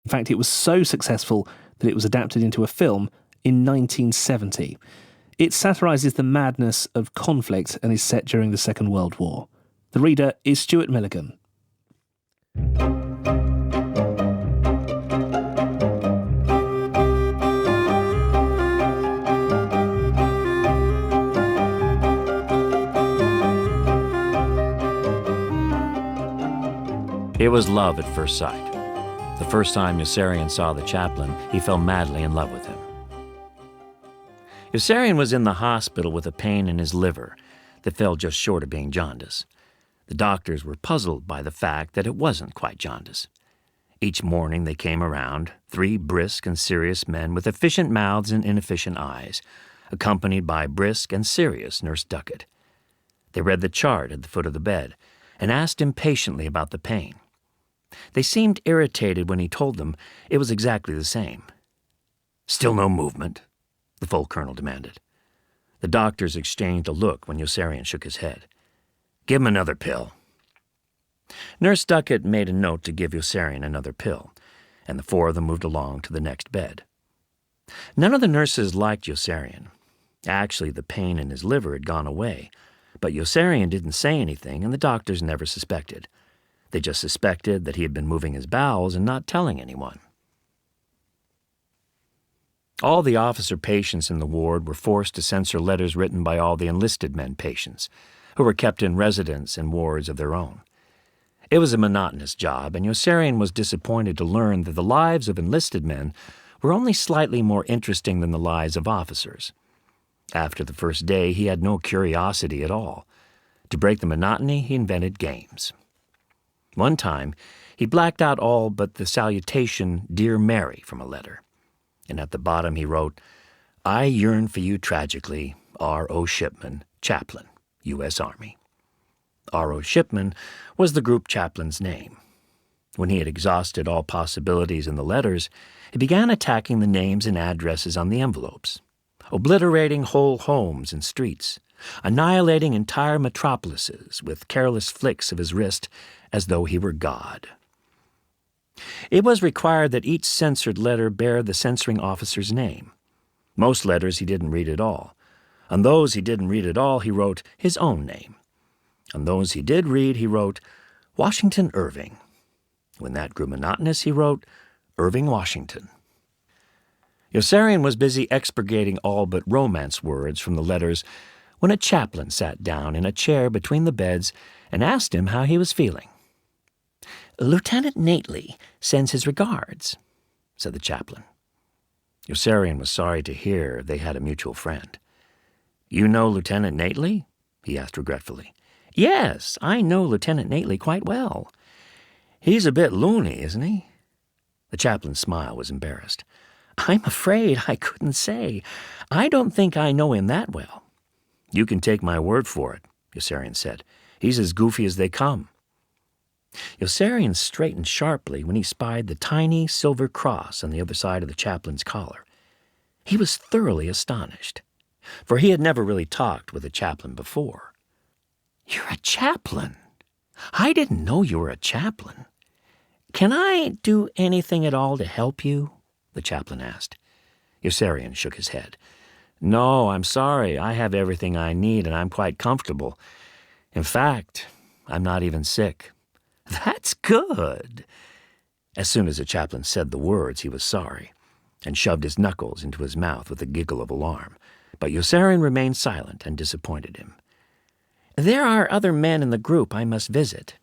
In fact, it was so successful that it was adapted into a film in 1970. It satirises the madness of conflict and is set during the Second World War. The reader is Stuart Milligan. It was love at first sight. The first time Yossarian saw the chaplain, he fell madly in love with him. Yossarian was in the hospital with a pain in his liver that fell just short of being jaundice. The doctors were puzzled by the fact that it wasn't quite jaundice. Each morning they came around, 3 brisk and serious men with efficient mouths and inefficient eyes, accompanied by brisk and serious Nurse Duckett. They read the chart at the foot of the bed and asked impatiently about the pain. They seemed irritated when he told them it was exactly the same. "Still no movement?" the full colonel demanded. The doctors exchanged a look when Yossarian shook his head. "Give him another pill." Nurse Duckett made a note to give Yossarian another pill, and the 4 of them moved along to the next bed. None of the nurses liked Yossarian. Actually, the pain in his liver had gone away, but Yossarian didn't say anything, and the doctors never suspected. They just suspected that he had been moving his bowels and not telling anyone. All the officer patients in the ward were forced to censor letters written by all the enlisted men patients, who were kept in residence and wards of their own. It was a monotonous job, and Yossarian was disappointed to learn that the lives of enlisted men were only slightly more interesting than the lives of officers. After the first day, he had no curiosity at all. To break the monotony, he invented games. One time, he blacked out all but the salutation, "Dear Mary," from a letter. And at the bottom he wrote, "I yearn for you tragically, R.O. Shipman, Chaplain, U.S. Army." R.O. Shipman was the group chaplain's name. When he had exhausted all possibilities in the letters, he began attacking the names and addresses on the envelopes, obliterating whole homes and streets, annihilating entire metropolises with careless flicks of his wrist as though he were God. It was required that each censored letter bear the censoring officer's name. Most letters he didn't read at all. On those he didn't read at all, he wrote his own name. On those he did read, he wrote Washington Irving. When that grew monotonous, he wrote Irving Washington. Yossarian was busy expurgating all but romance words from the letters when a chaplain sat down in a chair between the beds and asked him how he was feeling. "Lieutenant Nately sends his regards," said the chaplain. Yossarian was sorry to hear they had a mutual friend. "You know Lieutenant Nately?" he asked regretfully. "Yes, I know Lieutenant Nately quite well. He's a bit loony, isn't he?" The chaplain's smile was embarrassed. "I'm afraid I couldn't say. I don't think I know him that well." "You can take my word for it," Yossarian said. "He's as goofy as they come." Yossarian straightened sharply when he spied the tiny silver cross on the other side of the chaplain's collar. He was thoroughly astonished, for he had never really talked with a chaplain before. "You're a chaplain? I didn't know you were a chaplain. Can I do anything at all to help you?" the chaplain asked. Yossarian shook his head. "No, I'm sorry. I have everything I need, and I'm quite comfortable. In fact, I'm not even sick." "That's good." As soon as the chaplain said the words, he was sorry, and shoved his knuckles into his mouth with a giggle of alarm. But Yossarian remained silent and disappointed him. "There are other men in the group I must visit,"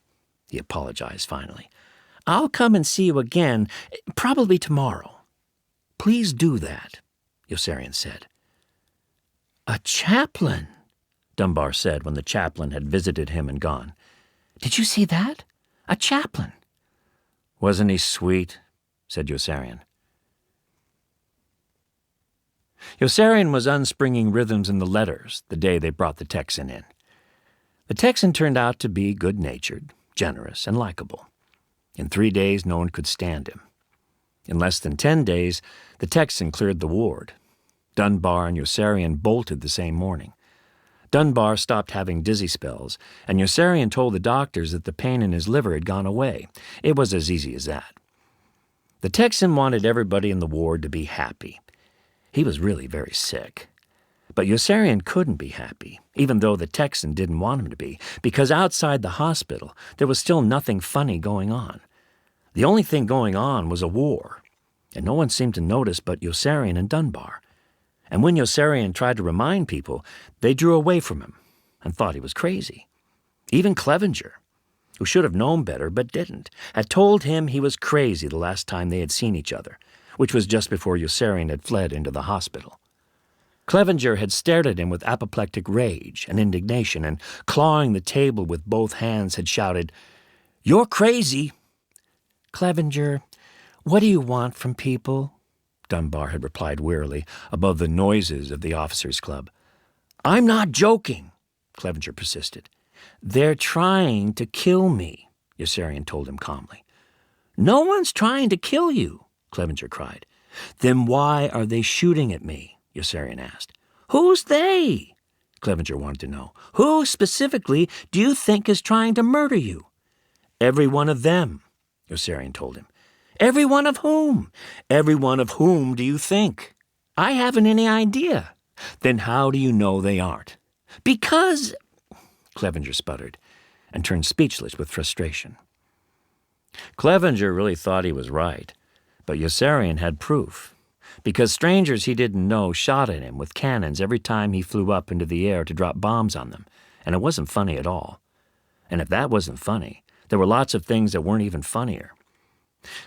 he apologized finally. "I'll come and see you again, probably tomorrow." "Please do that," Yossarian said. "A chaplain," Dunbar said when the chaplain had visited him and gone. "Did you see that? A chaplain." "Wasn't he sweet?" said Yossarian. Yossarian was unspringing rhythms in the letters the day they brought the Texan in. The Texan turned out to be good-natured, generous, and likable. In 3 days, no one could stand him. In less than 10 days, the Texan cleared the ward. Dunbar and Yossarian bolted the same morning. Dunbar stopped having dizzy spells, and Yossarian told the doctors that the pain in his liver had gone away. It was as easy as that. The Texan wanted everybody in the ward to be happy. He was really very sick. But Yossarian couldn't be happy, even though the Texan didn't want him to be, because outside the hospital there was still nothing funny going on. The only thing going on was a war, and no one seemed to notice but Yossarian and Dunbar. And when Yossarian tried to remind people, they drew away from him and thought he was crazy. Even Clevenger, who should have known better but didn't, had told him he was crazy the last time they had seen each other, which was just before Yossarian had fled into the hospital. Clevenger had stared at him with apoplectic rage and indignation, and clawing the table with both hands had shouted, "You're crazy!" "Clevenger, what do you want from people?" Dunbar had replied wearily, above the noises of the officers' club. "I'm not joking," Clevenger persisted. "They're trying to kill me," Yossarian told him calmly. "No one's trying to kill you," Clevenger cried. "Then why are they shooting at me?" Yossarian asked. "Who's they?" Clevenger wanted to know. "Who specifically do you think is trying to murder you?" "Every one of them," Yossarian told him. "Every one of whom? Every one of whom do you think?" "I haven't any idea." "Then how do you know they aren't?" "Because—" Clevenger sputtered and turned speechless with frustration. Clevenger really thought he was right, but Yossarian had proof, because strangers he didn't know shot at him with cannons every time he flew up into the air to drop bombs on them, and it wasn't funny at all. And if that wasn't funny, there were lots of things that weren't even funnier.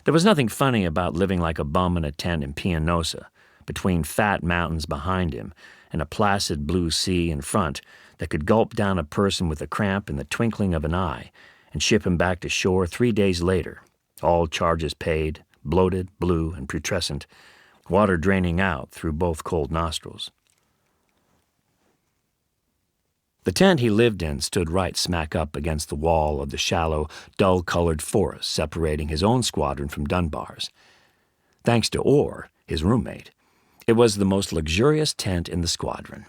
There was nothing funny about living like a bum in a tent in Pianosa, between fat mountains behind him and a placid blue sea in front that could gulp down a person with a cramp in the twinkling of an eye and ship him back to shore 3 days later, all charges paid, bloated, blue, and putrescent, water draining out through both cold nostrils. The tent he lived in stood right smack up against the wall of the shallow, dull-colored forest separating his own squadron from Dunbar's. Thanks to Orr, his roommate, it was the most luxurious tent in the squadron.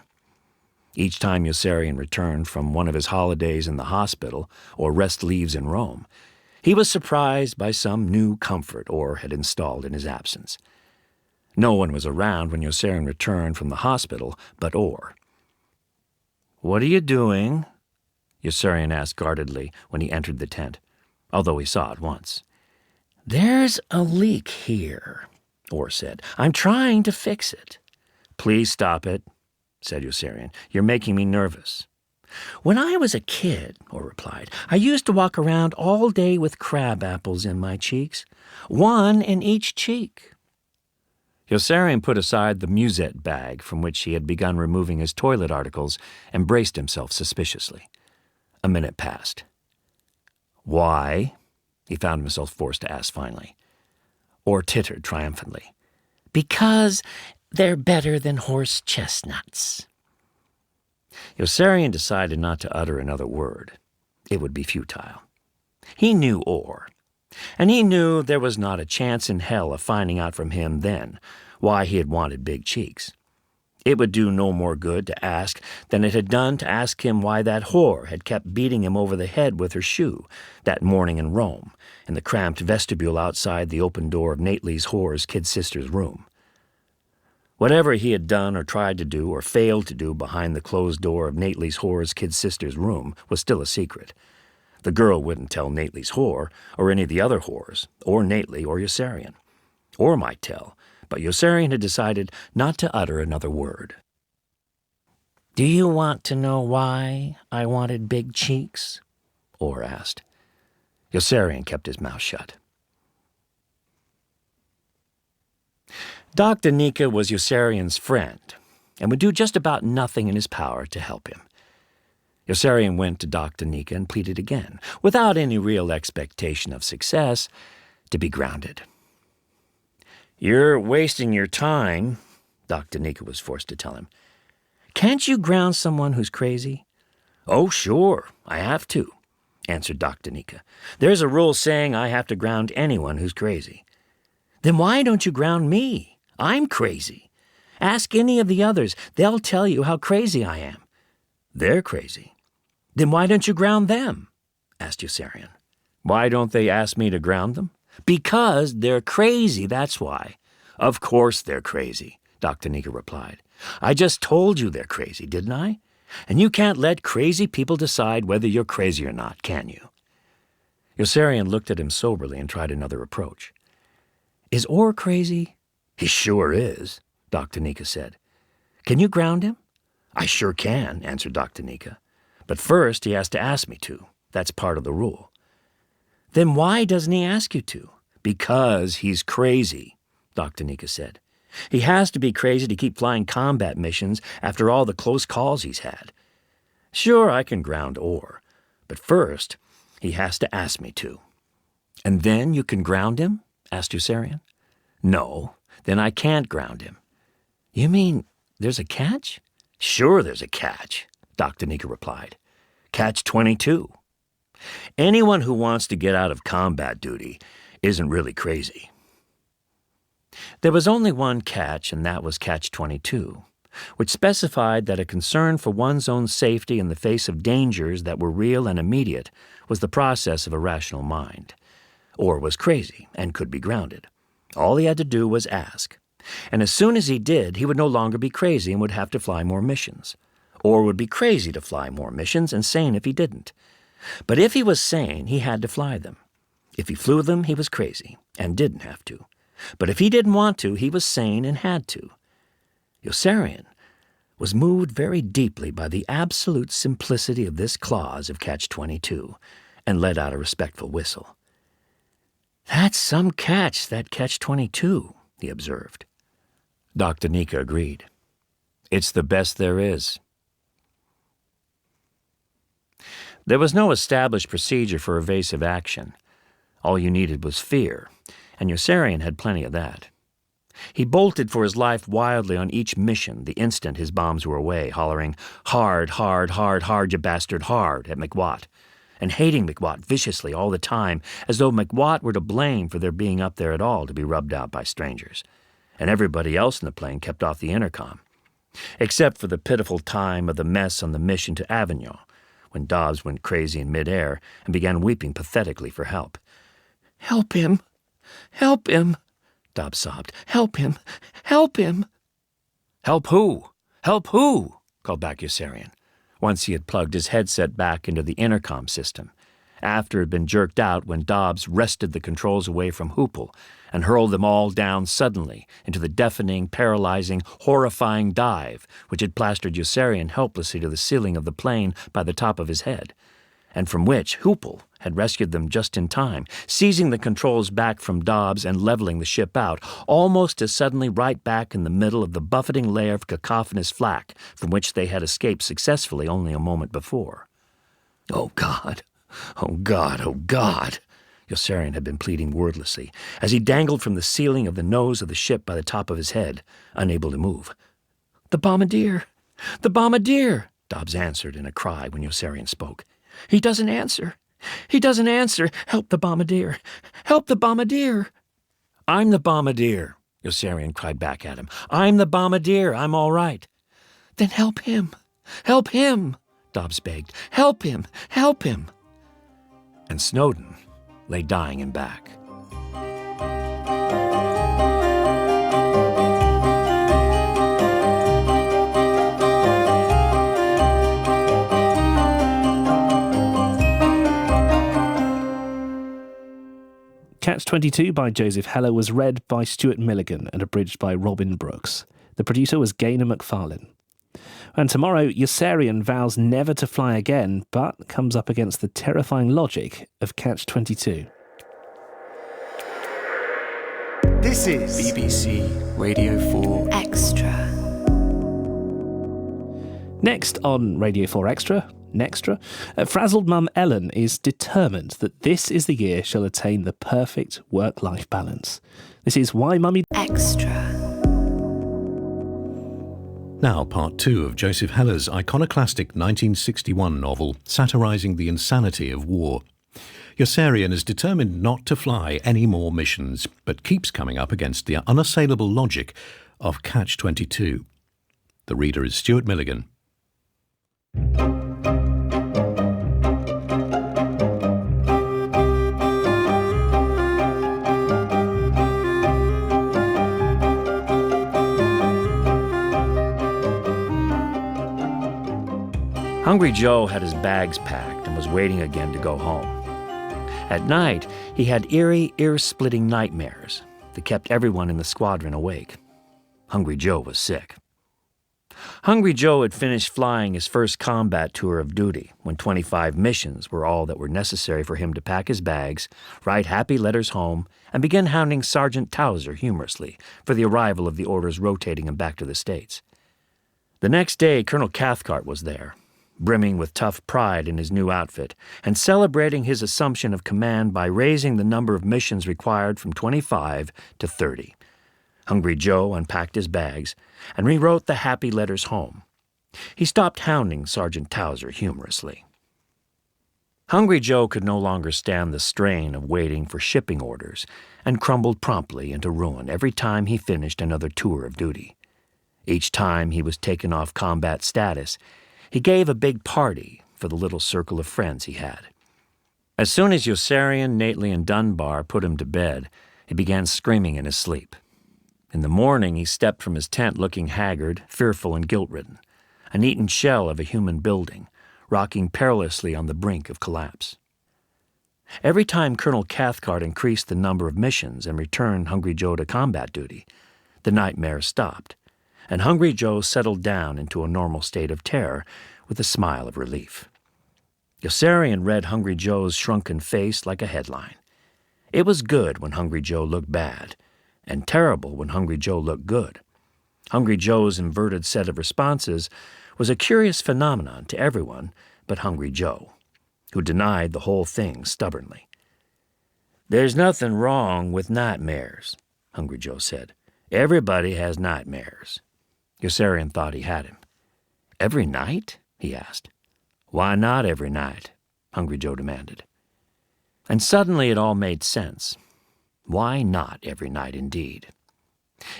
Each time Yossarian returned from one of his holidays in the hospital or rest leaves in Rome, he was surprised by some new comfort Orr had installed in his absence. No one was around when Yossarian returned from the hospital but Orr. "What are you doing?" Yossarian asked guardedly when he entered the tent, although he saw at once. "There's a leak here," Orr said. "I'm trying to fix it." "Please stop it," said Yossarian. "You're making me nervous." "When I was a kid," Orr replied, "I used to walk around all day with crab apples in my cheeks, one in each cheek." Yossarian put aside the musette bag from which he had begun removing his toilet articles and braced himself suspiciously. A minute passed. "Why?" he found himself forced to ask finally. Orr tittered triumphantly. "Because they're better than horse chestnuts." Yossarian decided not to utter another word. It would be futile. He knew Orr, and he knew there was not a chance in hell of finding out from him then why he had wanted big cheeks. It would do no more good to ask than it had done to ask him why that whore had kept beating him over the head with her shoe that morning in Rome, in the cramped vestibule outside the open door of Nately's whore's kid sister's room. Whatever he had done or tried to do or failed to do behind the closed door of Nately's whore's kid sister's room was still a secret. The girl wouldn't tell Nately's whore, or any of the other whores, or Nately or Yossarian. Orr might tell, but Yossarian had decided not to utter another word. "Do you want to know why I wanted big cheeks?" Orr asked. Yossarian kept his mouth shut. Doc Danica was Yossarian's friend and would do just about nothing in his power to help him. Yossarian went to Doc Danica and pleaded again, without any real expectation of success, to be grounded. "You're wasting your time," Doc Danica was forced to tell him. "Can't you ground someone who's crazy?" "Oh, sure, I have to," answered Doc Danica. "There's a rule saying I have to ground anyone who's crazy." "Then why don't you ground me? I'm crazy. Ask any of the others. They'll tell you how crazy I am." "They're crazy." "Then why don't you ground them?" asked Yossarian. "Why don't they ask me to ground them?" Because they're crazy, that's why. Of course they're crazy, Dr. Nika replied. I just told you they're crazy, didn't I? And you can't let crazy people decide whether you're crazy or not, can you? Yossarian looked at him soberly and tried another approach. Is Orr crazy? He sure is, Dr. Nika said. Can you ground him? I sure can, answered Dr. Nika. But first he has to ask me to. That's part of the rule. Then why doesn't he ask you to? Because he's crazy, Dr. Nika said. He has to be crazy to keep flying combat missions after all the close calls he's had. Sure, I can ground Orr, but first he has to ask me to. And then you can ground him? Asked Yossarian. No, then I can't ground him. You mean there's a catch? Sure there's a catch, Dr. Nika replied. Catch 22. Anyone who wants to get out of combat duty isn't really crazy. There was only one catch, and that was catch 22, which specified that a concern for one's own safety in the face of dangers that were real and immediate was the process of a rational mind, or was crazy and could be grounded. All he had to do was ask, and as soon as he did, he would no longer be crazy and would have to fly more missions, or would be crazy to fly more missions and sane if he didn't. But if he was sane, he had to fly them. If he flew them, he was crazy and didn't have to. But if he didn't want to, he was sane and had to. Yossarian was moved very deeply by the absolute simplicity of this clause of Catch 22 and let out a respectful whistle. That's some catch, that Catch 22, he observed. Dr. Nika agreed. It's the best there is. There was no established procedure for evasive action. All you needed was fear, and Yossarian had plenty of that. He bolted for his life wildly on each mission the instant his bombs were away, hollering, "Hard, hard, hard, hard, you bastard, hard," at McWatt, and hating McWatt viciously all the time, as though McWatt were to blame for their being up there at all to be rubbed out by strangers. And everybody else in the plane kept off the intercom, except for the pitiful time of the mess on the mission to Avignon, when Dobbs went crazy in midair and began weeping pathetically for help. "Help him! Help him!" Dobbs sobbed. "Help him! Help him!" "Help who? Help who?" called back Yossarian, once he had plugged his headset back into the intercom system, after it had been jerked out when Dobbs wrested the controls away from Hoople and hurled them all down suddenly into the deafening, paralyzing, horrifying dive which had plastered Yossarian helplessly to the ceiling of the plane by the top of his head, and from which Hoople had rescued them just in time, seizing the controls back from Dobbs and leveling the ship out, almost as suddenly right back in the middle of the buffeting layer of cacophonous flak from which they had escaped successfully only a moment before. "Oh, God! Oh, God! Oh, God!" Yossarian had been pleading wordlessly, as he dangled from the ceiling of the nose of the ship by the top of his head, unable to move. "The bombardier! The bombardier!" Dobbs answered in a cry when Yossarian spoke. "He doesn't answer! He doesn't answer! Help the bombardier! Help the bombardier!" "I'm the bombardier," Yossarian cried back at him. "I'm the bombardier. I'm all right." "Then help him! Help him!" Dobbs begged. "Help him! Help him!" And Snowden lay dying in back. Catch 22 by Joseph Heller was read by Stuart Milligan and abridged by Robin Brooks. The producer was Gaynor McFarlane. And tomorrow, Yossarian vows never to fly again, but comes up against the terrifying logic of Catch 22. This is BBC Radio 4 Extra. Next on Radio 4 Extra, frazzled mum Ellen is determined that this is the year she'll attain the perfect work-life balance. This is Why Mummy... Extra. Now, part 2 of Joseph Heller's iconoclastic 1961 novel satirising the insanity of war. Yossarian is determined not to fly any more missions, but keeps coming up against the unassailable logic of Catch 22. The reader is Stuart Milligan. Hungry Joe had his bags packed and was waiting again to go home. At night, he had eerie, ear-splitting nightmares that kept everyone in the squadron awake. Hungry Joe was sick. Hungry Joe had finished flying his first combat tour of duty when 25 missions were all that were necessary for him to pack his bags, write happy letters home, and begin hounding Sergeant Towser humorously for the arrival of the orders rotating him back to the States. The next day, Colonel Cathcart was there, brimming with tough pride in his new outfit, and celebrating his assumption of command by raising the number of missions required from 25 to 30. Hungry Joe unpacked his bags and rewrote the happy letters home. He stopped hounding Sergeant Towser humorously. Hungry Joe could no longer stand the strain of waiting for shipping orders and crumbled promptly into ruin every time he finished another tour of duty. Each time he was taken off combat status, he gave a big party for the little circle of friends he had. As soon as Yossarian, Nately, and Dunbar put him to bed, he began screaming in his sleep. In the morning, he stepped from his tent looking haggard, fearful, and guilt-ridden, an eaten shell of a human building, rocking perilously on the brink of collapse. Every time Colonel Cathcart increased the number of missions and returned Hungry Joe to combat duty, the nightmare stopped, and Hungry Joe settled down into a normal state of terror with a smile of relief. Yossarian read Hungry Joe's shrunken face like a headline. It was good when Hungry Joe looked bad, and terrible when Hungry Joe looked good. Hungry Joe's inverted set of responses was a curious phenomenon to everyone but Hungry Joe, who denied the whole thing stubbornly. "There's nothing wrong with nightmares," Hungry Joe said. "Everybody has nightmares." Yossarian thought he had him. "Every night?" he asked. "Why not every night?" Hungry Joe demanded. And suddenly it all made sense. Why not every night, indeed?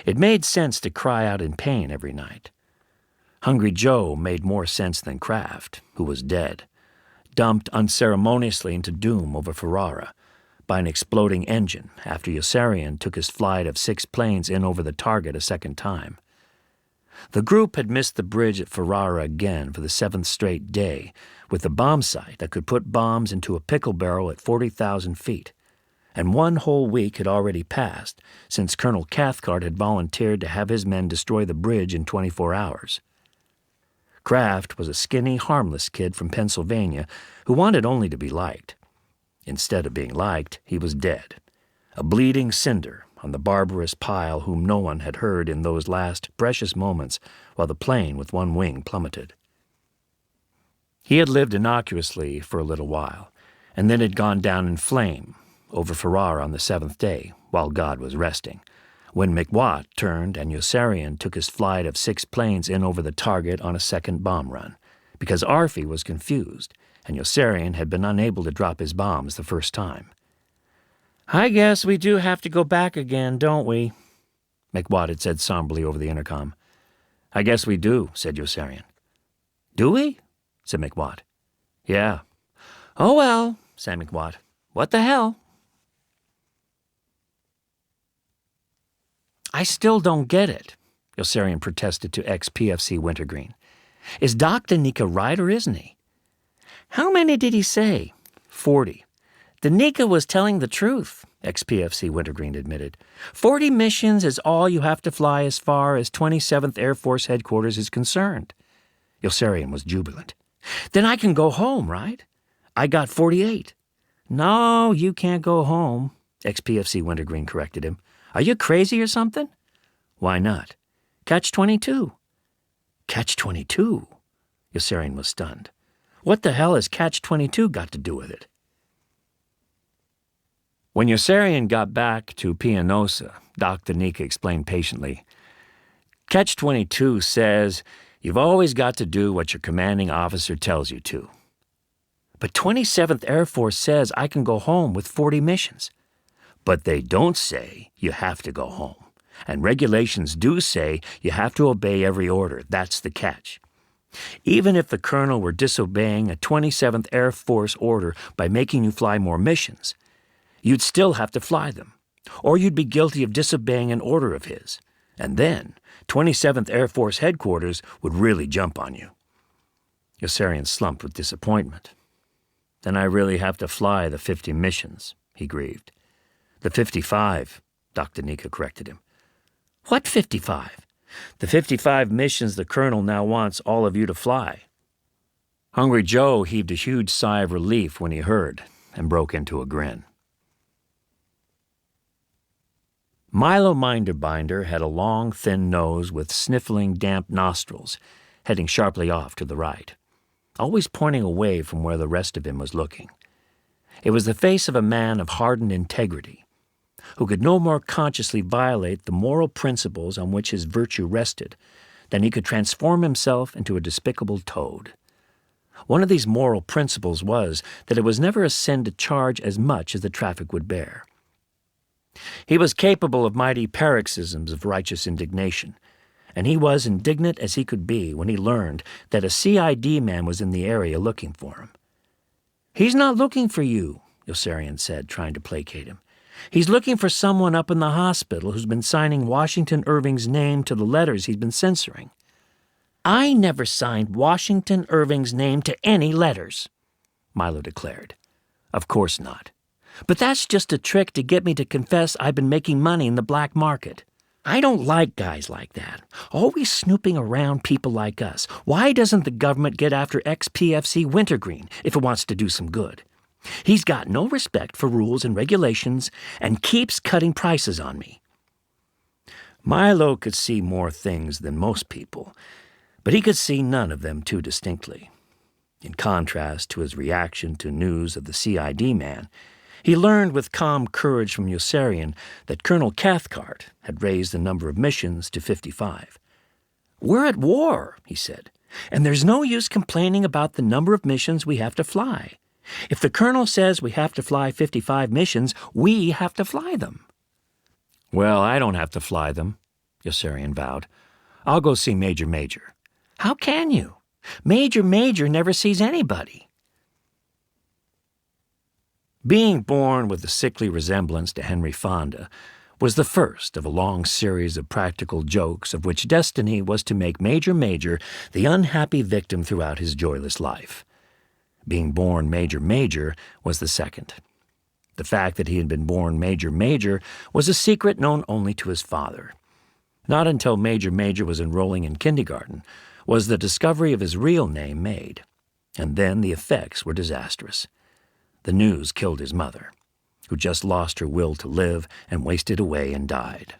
It made sense to cry out in pain every night. Hungry Joe made more sense than Kraft, who was dead, dumped unceremoniously into doom over Ferrara by an exploding engine after Yossarian took his flight of 6 planes in over the target a second time. The group had missed the bridge at Ferrara again for the 7th straight day with a bomb sight that could put bombs into a pickle barrel at 40,000 feet. And 1 whole week had already passed since Colonel Cathcart had volunteered to have his men destroy the bridge in 24 hours. Kraft was a skinny, harmless kid from Pennsylvania who wanted only to be liked. Instead of being liked, he was dead, a bleeding cinder on the barbarous pile whom no one had heard in those last precious moments while the plane with 1 wing plummeted. He had lived innocuously for a little while, and then had gone down in flame over Ferrara on the 7th day, while God was resting, when McWatt turned and Yossarian took his flight of 6 planes in over the target on a second bomb run, because Arfie was confused, and Yossarian had been unable to drop his bombs the first time. "I guess we do have to go back again, don't we?" McWatt had said somberly over the intercom. "I guess we do," said Yossarian. "Do we?" said McWatt. "Yeah." "Oh well," said McWatt. "What the hell?" "I still don't get it," Yossarian protested to ex-PFC Wintergreen. "Is Doc Danica right or isn't he?" "How many did he say?" 40. "Danica was telling the truth," ex-PFC Wintergreen admitted. 40 missions is all you have to fly as far as 27th Air Force Headquarters is concerned. Yossarian was jubilant. "Then I can go home, right? I got 48. "No, you can't go home," ex-PFC Wintergreen corrected him. "Are you crazy or something?" "Why not?" "Catch-22. "Catch-22?" Yossarian was stunned. "What the hell has Catch-22 got to do with it?" When Yossarian got back to Pianosa, Doc Danica explained patiently, "Catch-22 says you've always got to do what your commanding officer tells you to." "But 27th Air Force says I can go home with 40 missions." "But they don't say you have to go home. And regulations do say you have to obey every order. That's the catch. Even if the colonel were disobeying a 27th Air Force order by making you fly more missions, you'd still have to fly them, or you'd be guilty of disobeying an order of his. And then 27th Air Force Headquarters would really jump on you." Yossarian slumped with disappointment. "Then I really have to fly the 50 missions," he grieved. "The 55, Dr. Nika corrected him. "What 55? "The 55 missions the Colonel now wants all of you to fly." Hungry Joe heaved a huge sigh of relief when he heard and broke into a grin. Milo Minderbinder had a long, thin nose with sniffling, damp nostrils, heading sharply off to the right, always pointing away from where the rest of him was looking. It was the face of a man of hardened integrity, who could no more consciously violate the moral principles on which his virtue rested than he could transform himself into a despicable toad. One of these moral principles was that it was never a sin to charge as much as the traffic would bear. He was capable of mighty paroxysms of righteous indignation, and he was indignant as he could be when he learned that a CID man was in the area looking for him. "He's not looking for you," Yossarian said, trying to placate him. "He's looking for someone up in the hospital who's been signing Washington Irving's name to the letters he's been censoring." "I never signed Washington Irving's name to any letters," Milo declared. "Of course not. But that's just a trick to get me to confess I've been making money in the black market. I don't like guys like that, always snooping around people like us. Why doesn't the government get after ex-PFC Wintergreen if it wants to do some good? He's got no respect for rules and regulations and keeps cutting prices on me." Milo could see more things than most people, but he could see none of them too distinctly. In contrast to his reaction to news of the CID man, he learned with calm courage from Yossarian that Colonel Cathcart had raised the number of missions to 55. "We're at war," he said, "and there's no use complaining about the number of missions we have to fly. If the Colonel says we have to fly 55 missions, we have to fly them." "Well, I don't have to fly them," Yossarian vowed. "I'll go see Major Major." "How can you? Major Major never sees anybody." Being born with a sickly resemblance to Henry Fonda was the first of a long series of practical jokes of which destiny was to make Major Major the unhappy victim throughout his joyless life. Being born Major Major was the second. The fact that he had been born Major Major was a secret known only to his father. Not until Major Major was enrolling in kindergarten was the discovery of his real name made, and then the effects were disastrous. The news killed his mother, who just lost her will to live and wasted away and died.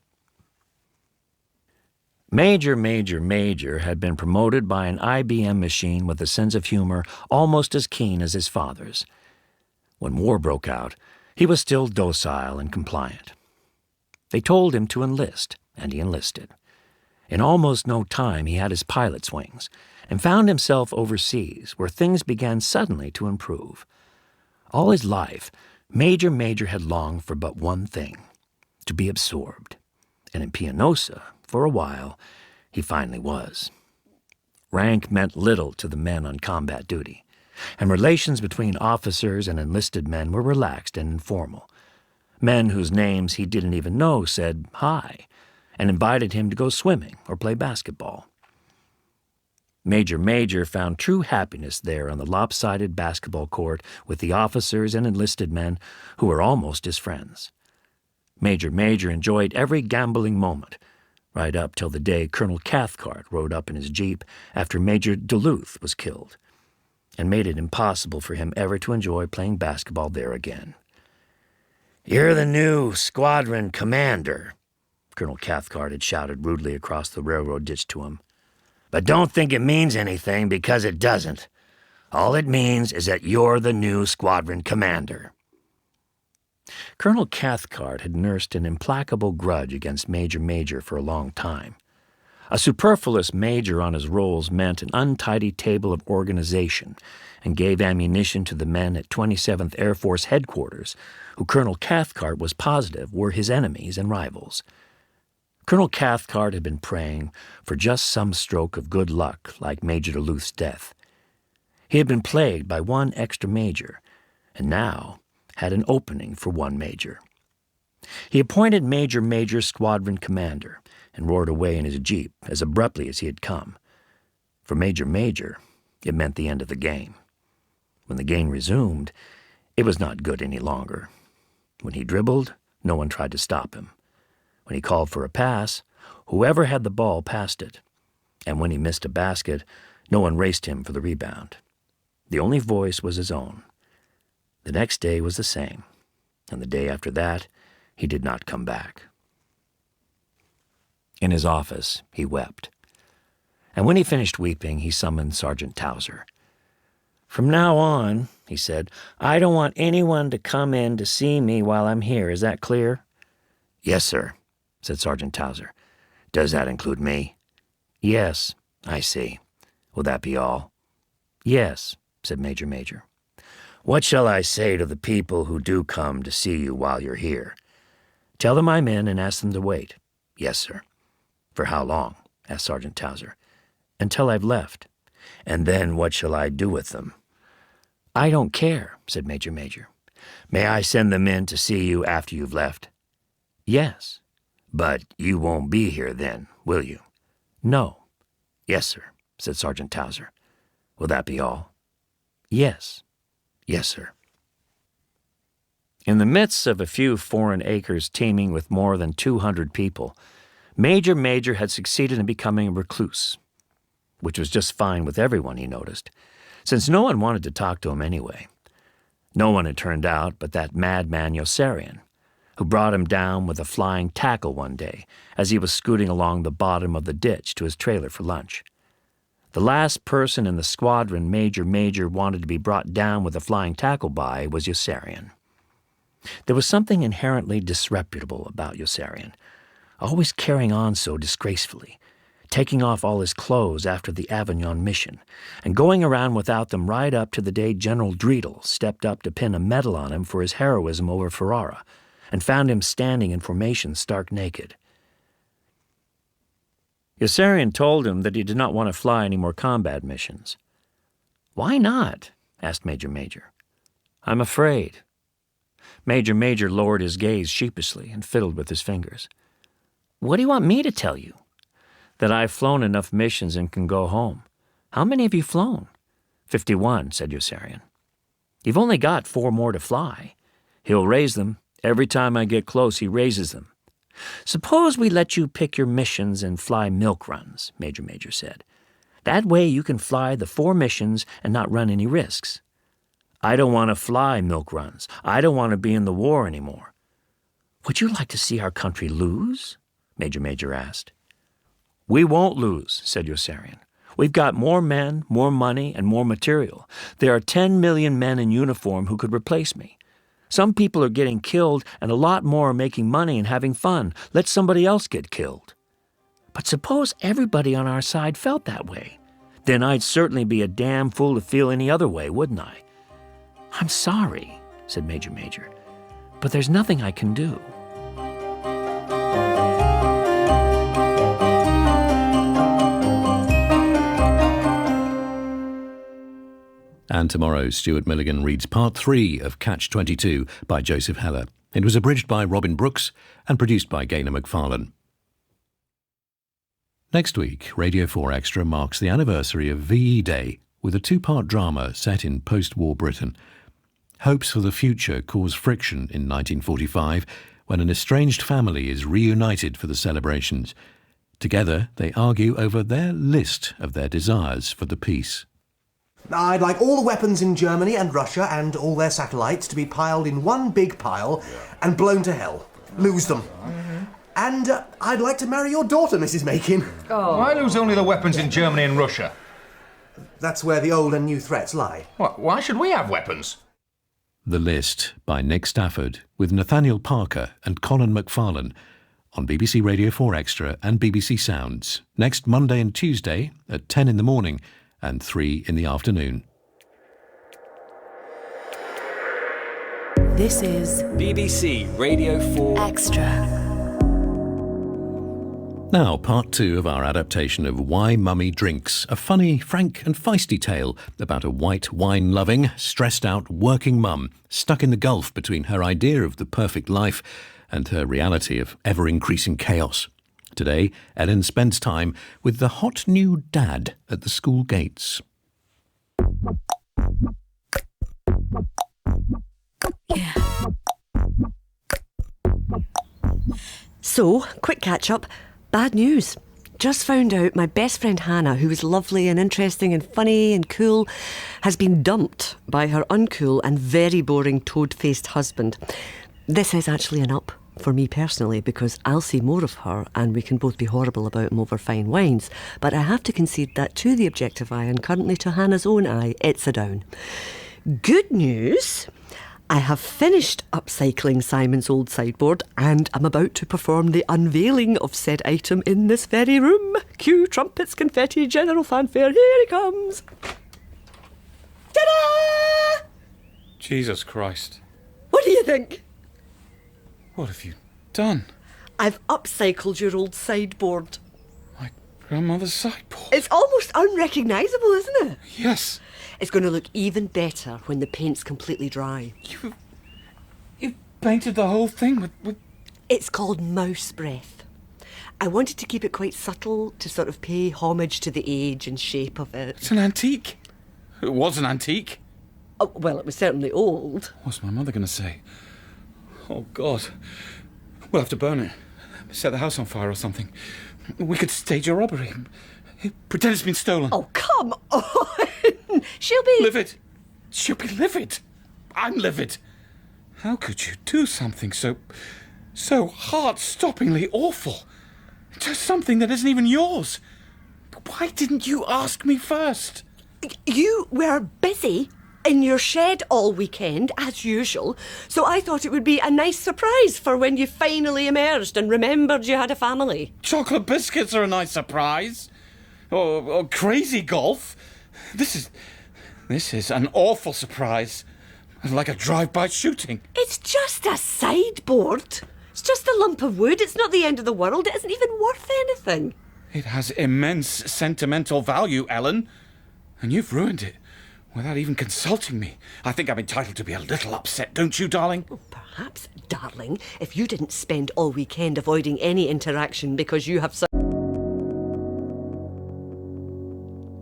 Major had been promoted by an IBM machine with a sense of humor almost as keen as his father's. When war broke out, he was still docile and compliant. They told him to enlist, and he enlisted. In almost no time he had his pilot's wings and found himself overseas, where things began suddenly to improve. All his life, Major had longed for but one thing, to be absorbed, and in Pianosa, for a while, he finally was. Rank meant little to the men on combat duty, and relations between officers and enlisted men were relaxed and informal. Men whose names he didn't even know said hi, and invited him to go swimming or play basketball. Major found true happiness there on the lopsided basketball court with the officers and enlisted men who were almost his friends. Major enjoyed every gambling moment, right up till the day Colonel Cathcart rode up in his jeep after Major Duluth was killed, and made it impossible for him ever to enjoy playing basketball there again. "You're the new squadron commander," Colonel Cathcart had shouted rudely across the railroad ditch to him. "But don't think it means anything, because it doesn't. All it means is that you're the new squadron commander." Colonel Cathcart had nursed an implacable grudge against Major for a long time. A superfluous major on his rolls meant an untidy table of organization and gave ammunition to the men at 27th Air Force Headquarters, who Colonel Cathcart was positive were his enemies and rivals. Colonel Cathcart had been praying for just some stroke of good luck like Major Duluth's death. He had been plagued by one extra major, and now had an opening for one major. He appointed Major squadron commander and roared away in his jeep as abruptly as he had come. For Major, It meant the end of the game. When the game resumed, it was not good any longer. When he dribbled, no one tried to stop him. When he called for a pass, whoever had the ball passed it. And when he missed a basket, no one raced him for the rebound. The only voice was his own. The next day was the same, and the day after that, he did not come back. In his office, he wept. And when he finished weeping, he summoned Sergeant Towser. "From now on," he said, "I don't want anyone to come in to see me while I'm here. Is that clear?" "Yes, sir," said Sergeant Towser. "Does that include me?" "Yes, I see. Will that be all?" "Yes," said Major. "What shall I say to the people who do come to see you while you're here?" "Tell them I'm in and ask them to wait." "Yes, sir." "For how long?" asked Sergeant Towser. "Until I've left." "And then what shall I do with them?" "I don't care," said Major. "May I send them in to see you after you've left?" "Yes." "But you won't be here then, will you?" "No." "Yes, sir," said Sergeant Towser. "Will that be all?" "Yes." "Yes, sir." In the midst of a few foreign acres teeming with more than 200 people, Major had succeeded in becoming a recluse, which was just fine with everyone, he noticed, since no one wanted to talk to him anyway. No one had turned out but that madman Yossarian, who brought him down with a flying tackle one day as he was scooting along the bottom of the ditch to his trailer for lunch. The last person in the squadron Major wanted to be brought down with a flying tackle by was Yossarian. There was something inherently disreputable about Yossarian, always carrying on so disgracefully, taking off all his clothes after the Avignon mission, and going around without them right up to the day General Dreedel stepped up to pin a medal on him for his heroism over Ferrara, and found him standing in formation stark naked. Yossarian told him that he did not want to fly any more combat missions. "Why not?" asked Major. "I'm afraid." Major lowered his gaze sheepishly and fiddled with his fingers. "What do you want me to tell you?" "That I've flown enough missions and can go home." "How many have you flown?" 51, said Yossarian. "You've only got 4 more to fly." "He'll raise them. Every time I get close, he raises them." "Suppose we let you pick your missions and fly milk runs," Major said. "That way you can fly the 4 missions and not run any risks." "I don't want to fly milk runs. I don't want to be in the war anymore." "Would you like to see our country lose?" Major asked. "We won't lose," said Yossarian. "We've got more men, more money, and more material. There are 10 million men in uniform who could replace me. Some people are getting killed, and a lot more are making money and having fun. Let somebody else get killed." "But suppose everybody on our side felt that way. Then I'd certainly be a damn fool to feel any other way, wouldn't I?" "I'm sorry," said Major, "but there's nothing I can do." And tomorrow, Stuart Milligan reads Part 3 of Catch-22 by Joseph Heller. It was abridged by Robin Brooks and produced by Gaynor McFarlane. Next week, Radio 4 Extra marks the anniversary of VE Day with a 2-part drama set in post-war Britain. Hopes for the future cause friction in 1945 when an estranged family is reunited for the celebrations. Together, they argue over their list of their desires for the peace. I'd like all the weapons in Germany and Russia and all their satellites to be piled in one big pile and blown to hell. Lose them. And I'd like to marry your daughter, Mrs. Makin. Oh. Why lose only the weapons in Germany and Russia? That's where the old and new threats lie. Why should we have weapons? The List by Nick Stafford with Nathaniel Parker and Colin McFarlane on BBC Radio 4 Extra and BBC Sounds next Monday and Tuesday at 10 in the morning and 3 in the afternoon. This is BBC Radio 4 Extra. Now, part 2 of our adaptation of Why Mummy Drinks, a funny, frank and feisty tale about a white wine-loving, stressed-out working mum stuck in the gulf between her idea of the perfect life and her reality of ever-increasing chaos. Today, Ellen spends time with the hot new dad at the school gates. Yeah. So, quick catch-up. Bad news. Just found out my best friend Hannah, who was lovely and interesting and funny and cool, has been dumped by her uncool and very boring toad-faced husband. This is actually an up for me personally, because I'll see more of her and we can both be horrible about him over fine wines. But I have to concede that to the objective eye, and currently to Hannah's own eye, it's a down. Good news, I have finished upcycling Simon's old sideboard and I'm about to perform the unveiling of said item in this very room. Cue trumpets, confetti, general fanfare. Here he comes. Ta-da! Jesus Christ. What do you think? What have you done? I've upcycled your old sideboard. My grandmother's sideboard. It's almost unrecognisable, isn't it? Yes. It's going to look even better when the paint's completely dry. You painted the whole thing with... It's called mouse breath. I wanted to keep it quite subtle to sort of pay homage to the age and shape of it. It's an antique. It was an antique. Oh, well, it was certainly old. What's my mother going to say? Oh, God. We'll have to burn it. Set the house on fire or something. We could stage a robbery. Pretend it's been stolen. Oh, come on. She'll be... Livid. She'll be livid. I'm livid. How could you do something so heart-stoppingly awful? Just something that isn't even yours. Why didn't you ask me first? You were busy in your shed all weekend, as usual, so I thought it would be a nice surprise for when you finally emerged and remembered you had a family. Chocolate biscuits are a nice surprise. Or crazy golf. This is an awful surprise. Like a drive-by shooting. It's just a sideboard. It's just a lump of wood. It's not the end of the world. It isn't even worth anything. It has immense sentimental value, Ellen. And you've ruined it without even consulting me. I think I'm entitled to be a little upset, don't you, darling? Oh, perhaps, darling, if you didn't spend all weekend avoiding any interaction because you have such...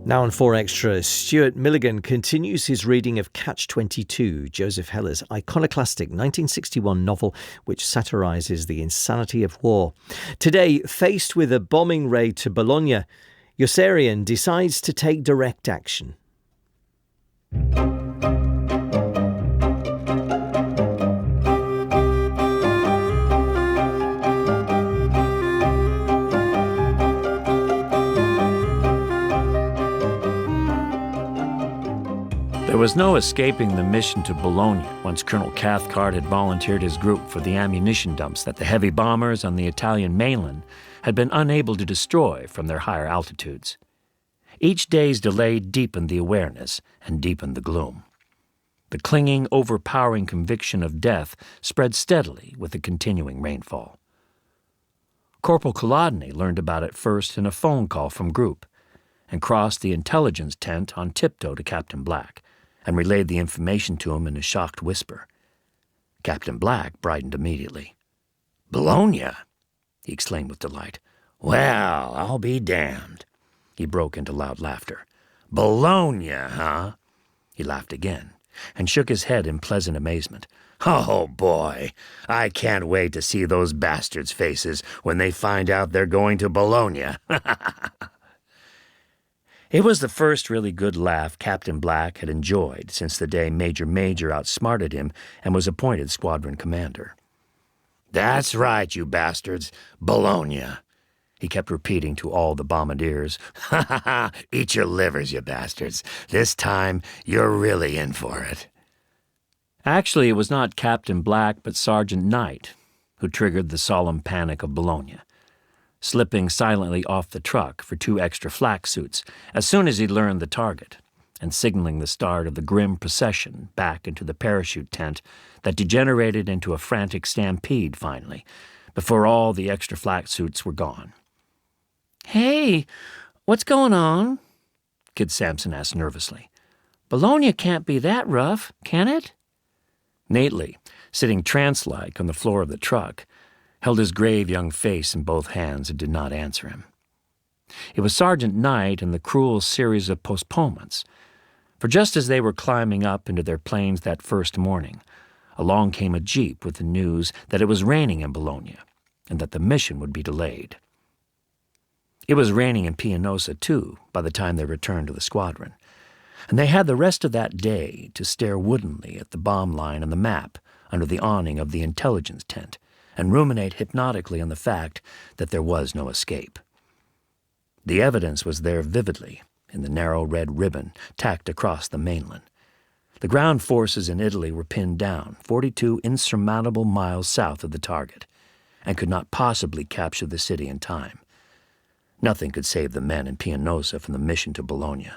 Now on 4 Extra, Stuart Milligan continues his reading of Catch-22, Joseph Heller's iconoclastic 1961 novel which satirises the insanity of war. Today, faced with a bombing raid to Bologna, Yossarian decides to take direct action. There was no escaping the mission to Bologna once Colonel Cathcart had volunteered his group for the ammunition dumps that the heavy bombers on the Italian mainland had been unable to destroy from their higher altitudes. Each day's delay deepened the awareness and deepened the gloom. The clinging, overpowering conviction of death spread steadily with the continuing rainfall. Corporal Kolodny learned about it first in a phone call from group and crossed the intelligence tent on tiptoe to Captain Black and relayed the information to him in a shocked whisper. Captain Black brightened immediately. "Bologna!" he exclaimed with delight. "Well, I'll be damned." He broke into loud laughter. "Bologna, huh?" He laughed again and shook his head in pleasant amazement. "Oh, boy, I can't wait to see those bastards' faces when they find out they're going to Bologna." It was the first really good laugh Captain Black had enjoyed since the day Major outsmarted him and was appointed squadron commander. "That's right, you bastards, Bologna," he kept repeating to all the bombardiers. "Ha ha ha, eat your livers, you bastards. This time you're really in for it." Actually, it was not Captain Black but Sergeant Knight who triggered the solemn panic of Bologna, slipping silently off the truck for 2 extra flak suits as soon as he learned the target, and signaling the start of the grim procession back into the parachute tent that degenerated into a frantic stampede finally, before all the extra flak suits were gone. "Hey, what's going on?" Kid Sampson asked nervously. "Bologna can't be that rough, can it?" Nately, sitting trance-like on the floor of the truck, held his grave young face in both hands and did not answer him. It was Sergeant Knight and the cruel series of postponements, For just as they were climbing up into their planes that first morning, along came a jeep with the news that it was raining in Bologna and that the mission would be delayed. It was raining in Pianosa, too, by the time they returned to the squadron, and they had the rest of that day to stare woodenly at the bomb line on the map under the awning of the intelligence tent and ruminate hypnotically on the fact that there was no escape. The evidence was there vividly in the narrow red ribbon tacked across the mainland. The ground forces in Italy were pinned down 42 insurmountable miles south of the target and could not possibly capture the city in time. Nothing could save the men in Pianosa from the mission to Bologna.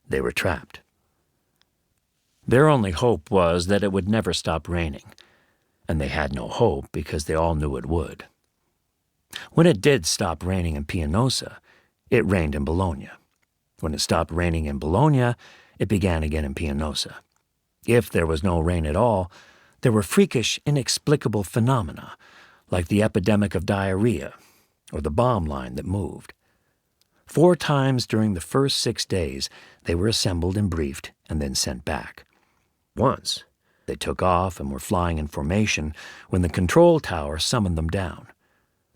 They were trapped. Their only hope was that it would never stop raining, and they had no hope because they all knew it would. When it did stop raining in Pianosa, it rained in Bologna. When it stopped raining in Bologna, it began again in Pianosa. If there was no rain at all, there were freakish, inexplicable phenomena, like the epidemic of diarrhea or the bomb line that moved. 4 times during the first 6 days, they were assembled and briefed and then sent back. Once, they took off and were flying in formation when the control tower summoned them down.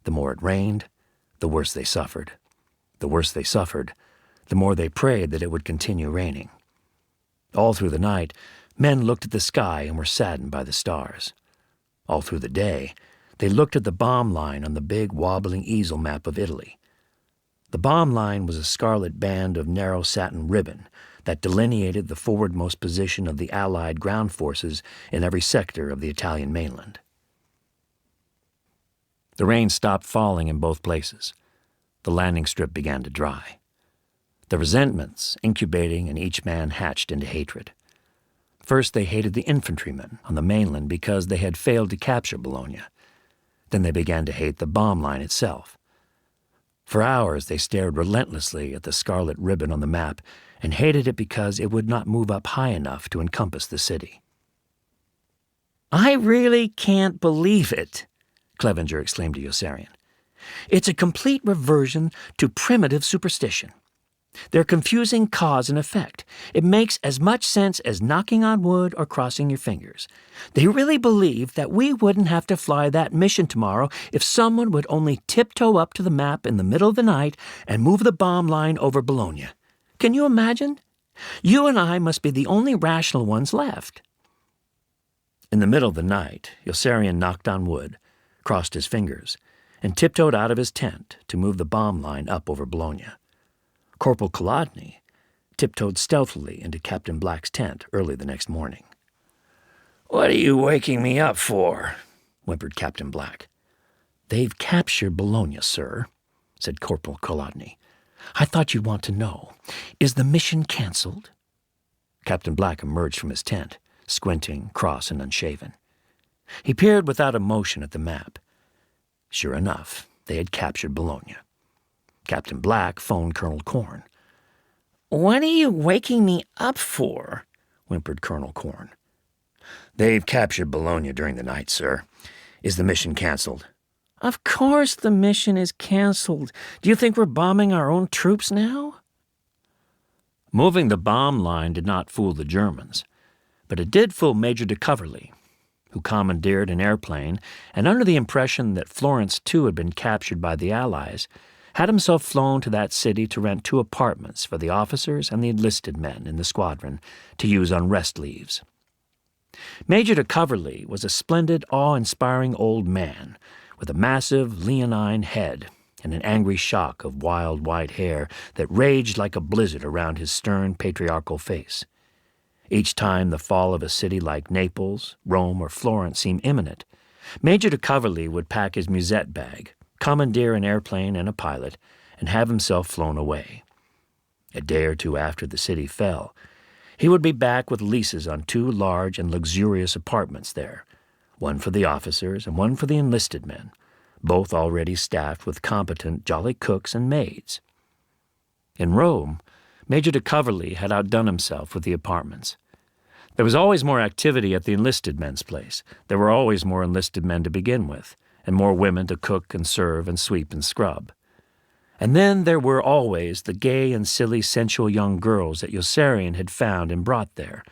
The more it rained, the worse they suffered. The worse they suffered, the more they prayed that it would continue raining. All through the night, men looked at the sky and were saddened by the stars. All through the day, they looked at the bomb line on the big wobbling easel map of Italy. The bomb line was a scarlet band of narrow satin ribbon that delineated the forwardmost position of the Allied ground forces in every sector of the Italian mainland. The rain stopped falling in both places. The landing strip began to dry. The resentments incubating in each man hatched into hatred. First, they hated the infantrymen on the mainland because they had failed to capture Bologna. Then they began to hate the bomb line itself. For hours, they stared relentlessly at the scarlet ribbon on the map and hated it because it would not move up high enough to encompass the city. "I really can't believe it," Clevenger exclaimed to Yossarian. "It's a complete reversion to primitive superstition. They're confusing cause and effect. It makes as much sense as knocking on wood or crossing your fingers. They really believe that we wouldn't have to fly that mission tomorrow if someone would only tiptoe up to the map in the middle of the night and move the bomb line over Bologna. Can you imagine? You and I must be the only rational ones left." In the middle of the night, Yossarian knocked on wood, crossed his fingers, and tiptoed out of his tent to move the bomb line up over Bologna. Corporal Kolodny tiptoed stealthily into Captain Black's tent early the next morning. "What are you waking me up for?" whimpered Captain Black. "They've captured Bologna, sir," said Corporal Kolodny. "I thought you'd want to know. Is the mission cancelled?" Captain Black emerged from his tent, squinting, cross, and unshaven. He peered without emotion at the map. Sure enough, they had captured Bologna. Captain Black phoned Colonel Corn. "What are you waking me up for?" whimpered Colonel Corn. "They've captured Bologna during the night, sir. Is the mission cancelled?" "Of course the mission is cancelled. Do you think we're bombing our own troops now?" Moving the bomb line did not fool the Germans, but it did fool Major de Coverley, who commandeered an airplane and, under the impression that Florence too had been captured by the Allies, had himself flown to that city to rent 2 apartments for the officers and the enlisted men in the squadron to use on rest leaves. Major de Coverley was a splendid, awe-inspiring old man with a massive, leonine head and an angry shock of wild white hair that raged like a blizzard around his stern, patriarchal face. Each time the fall of a city like Naples, Rome, or Florence seemed imminent, Major de Coverley would pack his musette bag, commandeer an airplane and a pilot, and have himself flown away. A day or 2 after the city fell, he would be back with leases on 2 large and luxurious apartments there, one for the officers and one for the enlisted men, both already staffed with competent, jolly cooks and maids. In Rome, Major de Coverley had outdone himself with the apartments. There was always more activity at the enlisted men's place. There were always more enlisted men to begin with, and more women to cook and serve and sweep and scrub. And then there were always the gay and silly sensual young girls that Yossarian had found and brought there,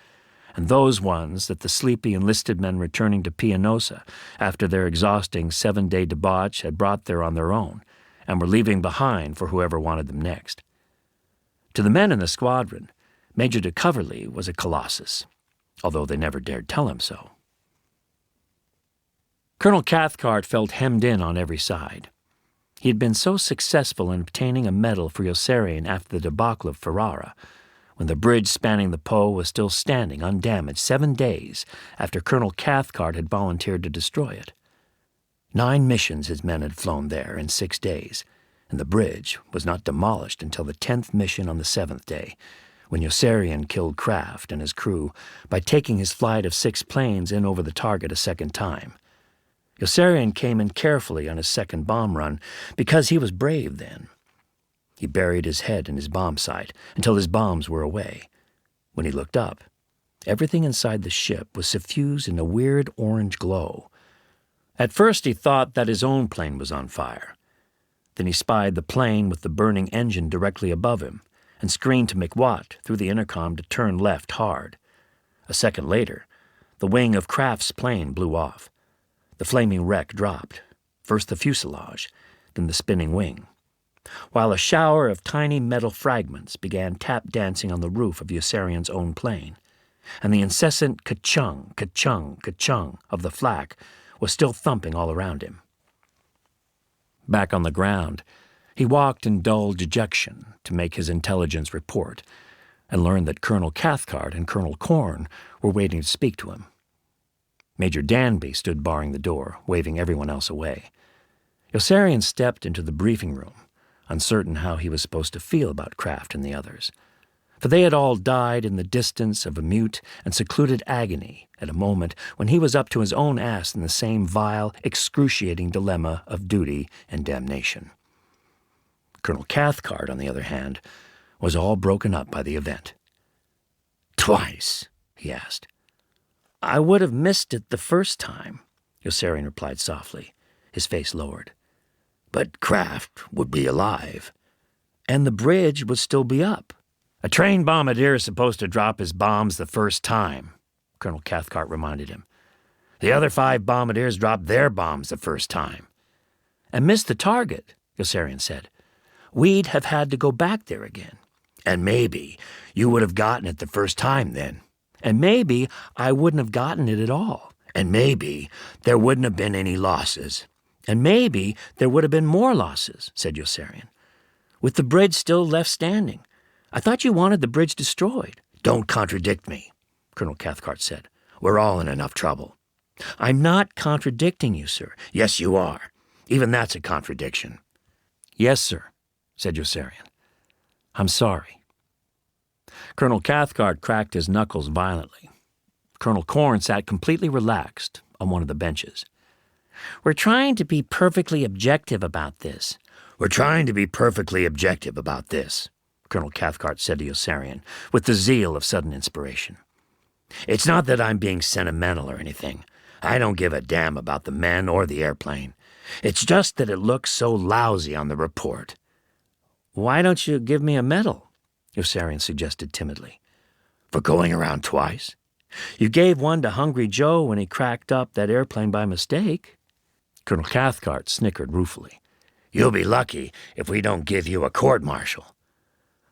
and those ones that the sleepy enlisted men returning to Pianosa after their exhausting 7-day debauch had brought there on their own, and were leaving behind for whoever wanted them next. To the men in the squadron, Major de Coverley was a colossus, although they never dared tell him so. Colonel Cathcart felt hemmed in on every side. He had been so successful in obtaining a medal for Yossarian after the debacle of Ferrara, when the bridge spanning the Po was still standing undamaged 7 days after Colonel Cathcart had volunteered to destroy it. 9 missions his men had flown there in 6 days, and the bridge was not demolished until the 10th mission on the 7th day, when Yossarian killed Kraft and his crew by taking his flight of 6 planes in over the target a second time. Yossarian came in carefully on his second bomb run because he was brave then. He buried his head in his bomb sight until his bombs were away. When he looked up, everything inside the ship was suffused in a weird orange glow. At first he thought that his own plane was on fire. Then he spied the plane with the burning engine directly above him and screamed to McWatt through the intercom to turn left hard. A second later, the wing of Kraft's plane blew off. The flaming wreck dropped, first the fuselage, then the spinning wing, while a shower of tiny metal fragments began tap-dancing on the roof of Yossarian's own plane, and the incessant ka-chung, ka-chung, ka-chung of the flak was still thumping all around him. Back on the ground, he walked in dull dejection to make his intelligence report and learned that Colonel Cathcart and Colonel Corn were waiting to speak to him. Major Danby stood barring the door, waving everyone else away. Yossarian stepped into the briefing room, uncertain how he was supposed to feel about Kraft and the others, for they had all died in the distance of a mute and secluded agony at a moment when he was up to his own ass in the same vile, excruciating dilemma of duty and damnation. Colonel Cathcart, on the other hand, was all broken up by the event. "Twice?" he asked. "I would have missed it the first time," Yossarian replied softly, his face lowered. "But Kraft would be alive, and the bridge would still be up." "A trained bombardier is supposed to drop his bombs the first time," Colonel Cathcart reminded him. "The other 5 bombardiers dropped their bombs the first time." "And missed the target," Yossarian said. "We'd have had to go back there again." "And maybe you would have gotten it the first time then." "And maybe I wouldn't have gotten it at all." "And maybe there wouldn't have been any losses." "And maybe there would have been more losses," said Yossarian, "with the bridge still left standing. I thought you wanted the bridge destroyed." "Don't contradict me," Colonel Cathcart said. "We're all in enough trouble." "I'm not contradicting you, sir." "Yes, you are. Even that's a contradiction." "Yes, sir," said Yossarian. "I'm sorry." Colonel Cathcart cracked his knuckles violently. Colonel Corn sat completely relaxed on one of the benches. "We're trying to be perfectly objective about this." "We're trying to be perfectly objective about this," Colonel Cathcart said to Yossarian, with the zeal of sudden inspiration. "It's not that I'm being sentimental or anything. I don't give a damn about the men or the airplane. It's just that it looks so lousy on the report." "Why don't you give me a medal?" Yossarian suggested timidly. "For going around twice?" "You gave one to Hungry Joe when he cracked up that airplane by mistake." Colonel Cathcart snickered ruefully. "You'll be lucky if we don't give you a court-martial."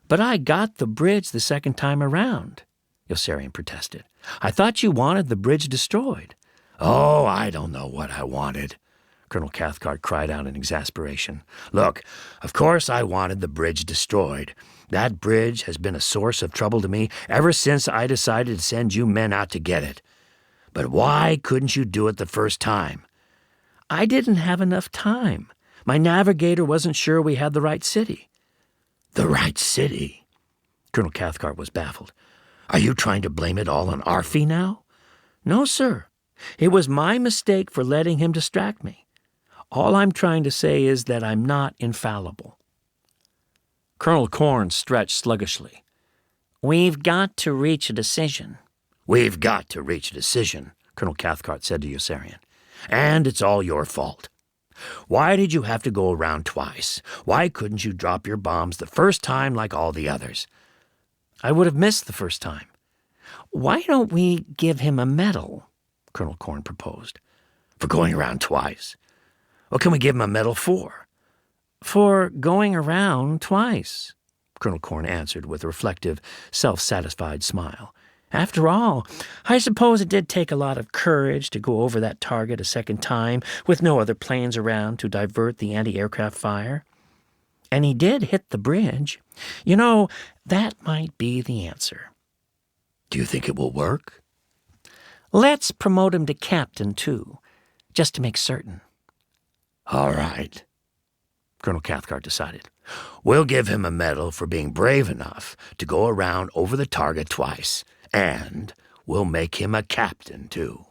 "But I got the bridge the second time around," Yossarian protested. "I thought you wanted the bridge destroyed." "Oh, I don't know what I wanted," Colonel Cathcart cried out in exasperation. "Look, of course I wanted the bridge destroyed. That bridge has been a source of trouble to me ever since I decided to send you men out to get it. But why couldn't you do it the first time?" "I didn't have enough time. My navigator wasn't sure we had the right city." "The right city?" Colonel Cathcart was baffled. "Are you trying to blame it all on Arfie now?" "No, sir. It was my mistake for letting him distract me. All I'm trying to say is that I'm not infallible." Colonel Corn stretched sluggishly. "We've got to reach a decision." "We've got to reach a decision," Colonel Cathcart said to Yossarian. "And it's all your fault. Why did you have to go around twice? Why couldn't you drop your bombs the first time like all the others?" "I would have missed the first time." "Why don't we give him a medal?" Colonel Corn proposed. "For going around twice. What can we give him a medal for?" "For going around twice," Colonel Corn answered with a reflective, self-satisfied smile. "After all, I suppose it did take a lot of courage to go over that target a second time with no other planes around to divert the anti-aircraft fire. And he did hit the bridge. You know, that might be the answer." "Do you think it will work?" "Let's promote him to captain, too, just to make certain." "All right," Colonel Cathcart decided. "We'll give him a medal for being brave enough to go around over the target twice, and we'll make him a captain, too."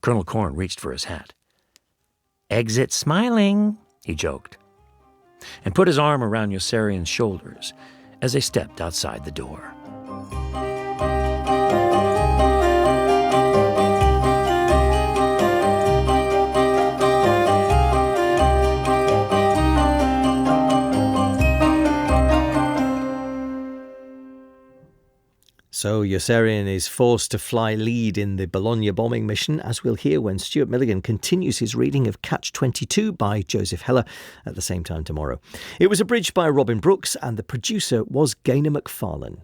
Colonel Corn reached for his hat. "Exit smiling," he joked, and put his arm around Yossarian's shoulders as they stepped outside the door. So Yossarian is forced to fly lead in the Bologna bombing mission, as we'll hear when Stuart Milligan continues his reading of Catch-22 by Joseph Heller at the same time tomorrow. It was abridged by Robin Brooks, and the producer was Gaynor McFarlane.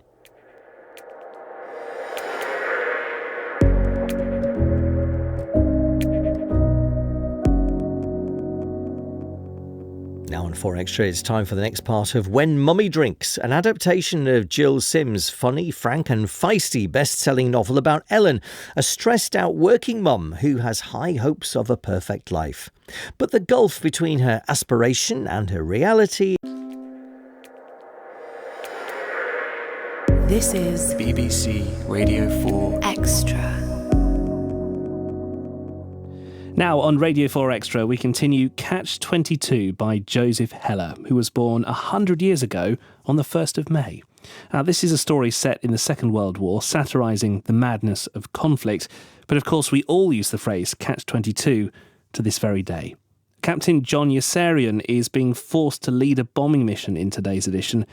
Now on 4 Extra, it's time for the next part of When Mummy Drinks, an adaptation of Jill Sims' funny, frank and feisty best-selling novel about Ellen, a stressed-out working mum who has high hopes of a perfect life. But the gulf between her aspiration and her reality... This is BBC Radio 4 Extra. Now on Radio 4 Extra, we continue Catch-22 by Joseph Heller, who was born 100 years ago on the 1st of May. Now, this is a story set in the Second World War, satirising the madness of conflict, but of course we all use the phrase Catch-22 to this very day. Captain John Yossarian is being forced to lead a bombing mission in today's edition,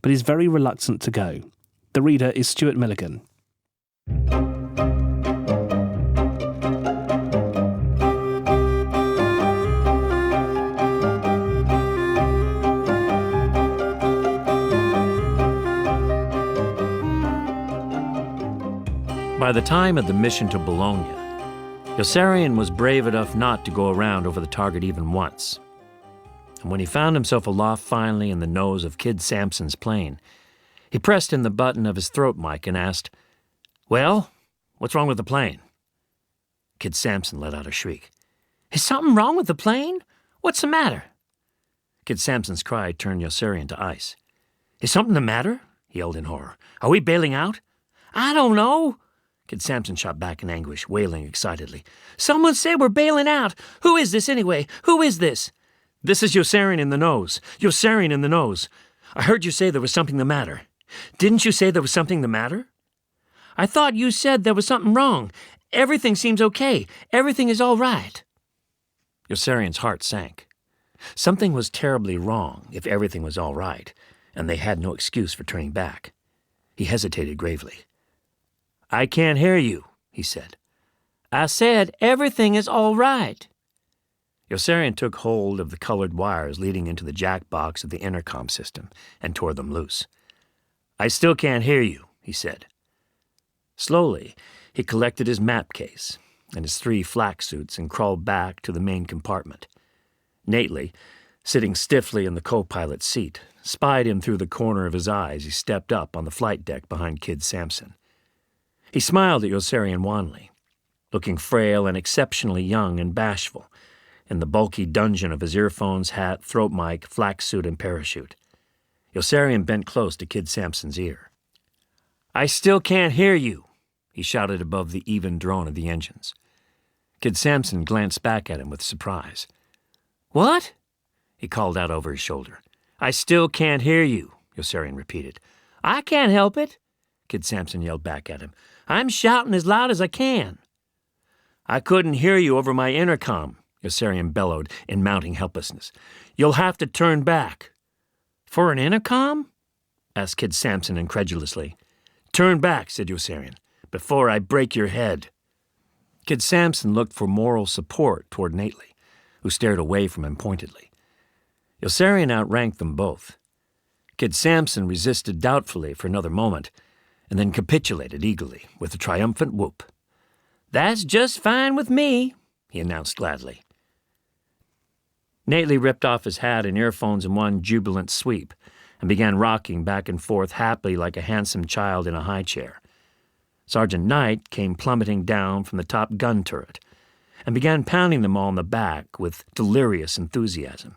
but is very reluctant to go. The reader is Stuart Milligan. By the time of the mission to Bologna, Yossarian was brave enough not to go around over the target even once. And when he found himself aloft finally in the nose of Kid Sampson's plane, he pressed in the button of his throat mic and asked, "Well, what's wrong with the plane?" Kid Sampson let out a shriek. "Is something wrong with the plane? What's the matter?" Kid Sampson's cry turned Yossarian to ice. "Is something the matter?" he yelled in horror. "Are we bailing out?" "I don't know." Kid Sampson shot back in anguish, wailing excitedly. "Someone said we're bailing out. Who is this anyway? Who is this?" "This is Yossarian in the nose. Yossarian in the nose. I heard you say there was something the matter. Didn't you say there was something the matter?" "I thought you said there was something wrong. Everything seems okay. Everything is all right." Yossarian's heart sank. Something was terribly wrong if everything was all right, and they had no excuse for turning back. He hesitated gravely. "I can't hear you," he said. "I said everything is all right." Yossarian took hold of the colored wires leading into the jack box of the intercom system and tore them loose. "I still can't hear you," he said. Slowly, he collected his map case and his 3 flak suits and crawled back to the main compartment. Nately, sitting stiffly in the co-pilot's seat, spied him through the corner of his eye as he stepped up on the flight deck behind Kid Sampson. He smiled at Yossarian wanly, looking frail and exceptionally young and bashful, in the bulky dungeon of his earphones, hat, throat mic, flak suit, and parachute. Yossarian bent close to Kid Sampson's ear. "I still can't hear you," he shouted above the even drone of the engines. Kid Sampson glanced back at him with surprise. "What?" he called out over his shoulder. "I still can't hear you," Yossarian repeated. "I can't help it," Kid Sampson yelled back at him. "I'm shouting as loud as I can." "I couldn't hear you over my intercom," Yossarian bellowed in mounting helplessness. "You'll have to turn back." "For an intercom?" asked Kid Sampson incredulously. "Turn back," said Yossarian, "before I break your head." Kid Sampson looked for moral support toward Nately, who stared away from him pointedly. Yossarian outranked them both. Kid Sampson resisted doubtfully for another moment, and then capitulated eagerly with a triumphant whoop. "That's just fine with me," he announced gladly. Nately ripped off his hat and earphones in one jubilant sweep and began rocking back and forth happily like a handsome child in a high chair. Sergeant Knight came plummeting down from the top gun turret and began pounding them all in the back with delirious enthusiasm.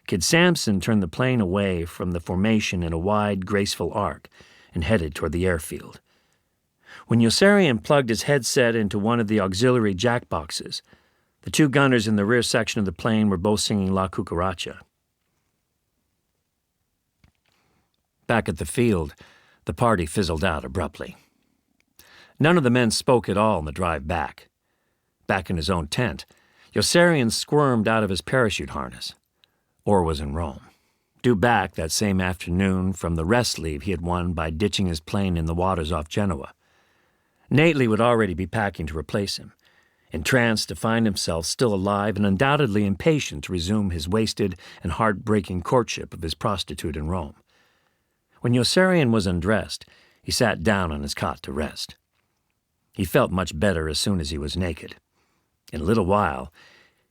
Kid Sampson turned the plane away from the formation in a wide, graceful arc and headed toward the airfield. When Yossarian plugged his headset into one of the auxiliary jackboxes, the two gunners in the rear section of the plane were both singing La Cucaracha. Back at the field, the party fizzled out abruptly. None of the men spoke at all on the drive back. Back in his own tent, Yossarian squirmed out of his parachute harness. Orr was in Rome, due back that same afternoon from the rest leave he had won by ditching his plane in the waters off Genoa. Nately would already be packing to replace him, entranced to find himself still alive and undoubtedly impatient to resume his wasted and heartbreaking courtship of his prostitute in Rome. When Yossarian was undressed, he sat down on his cot to rest. He felt much better as soon as he was naked. In a little while,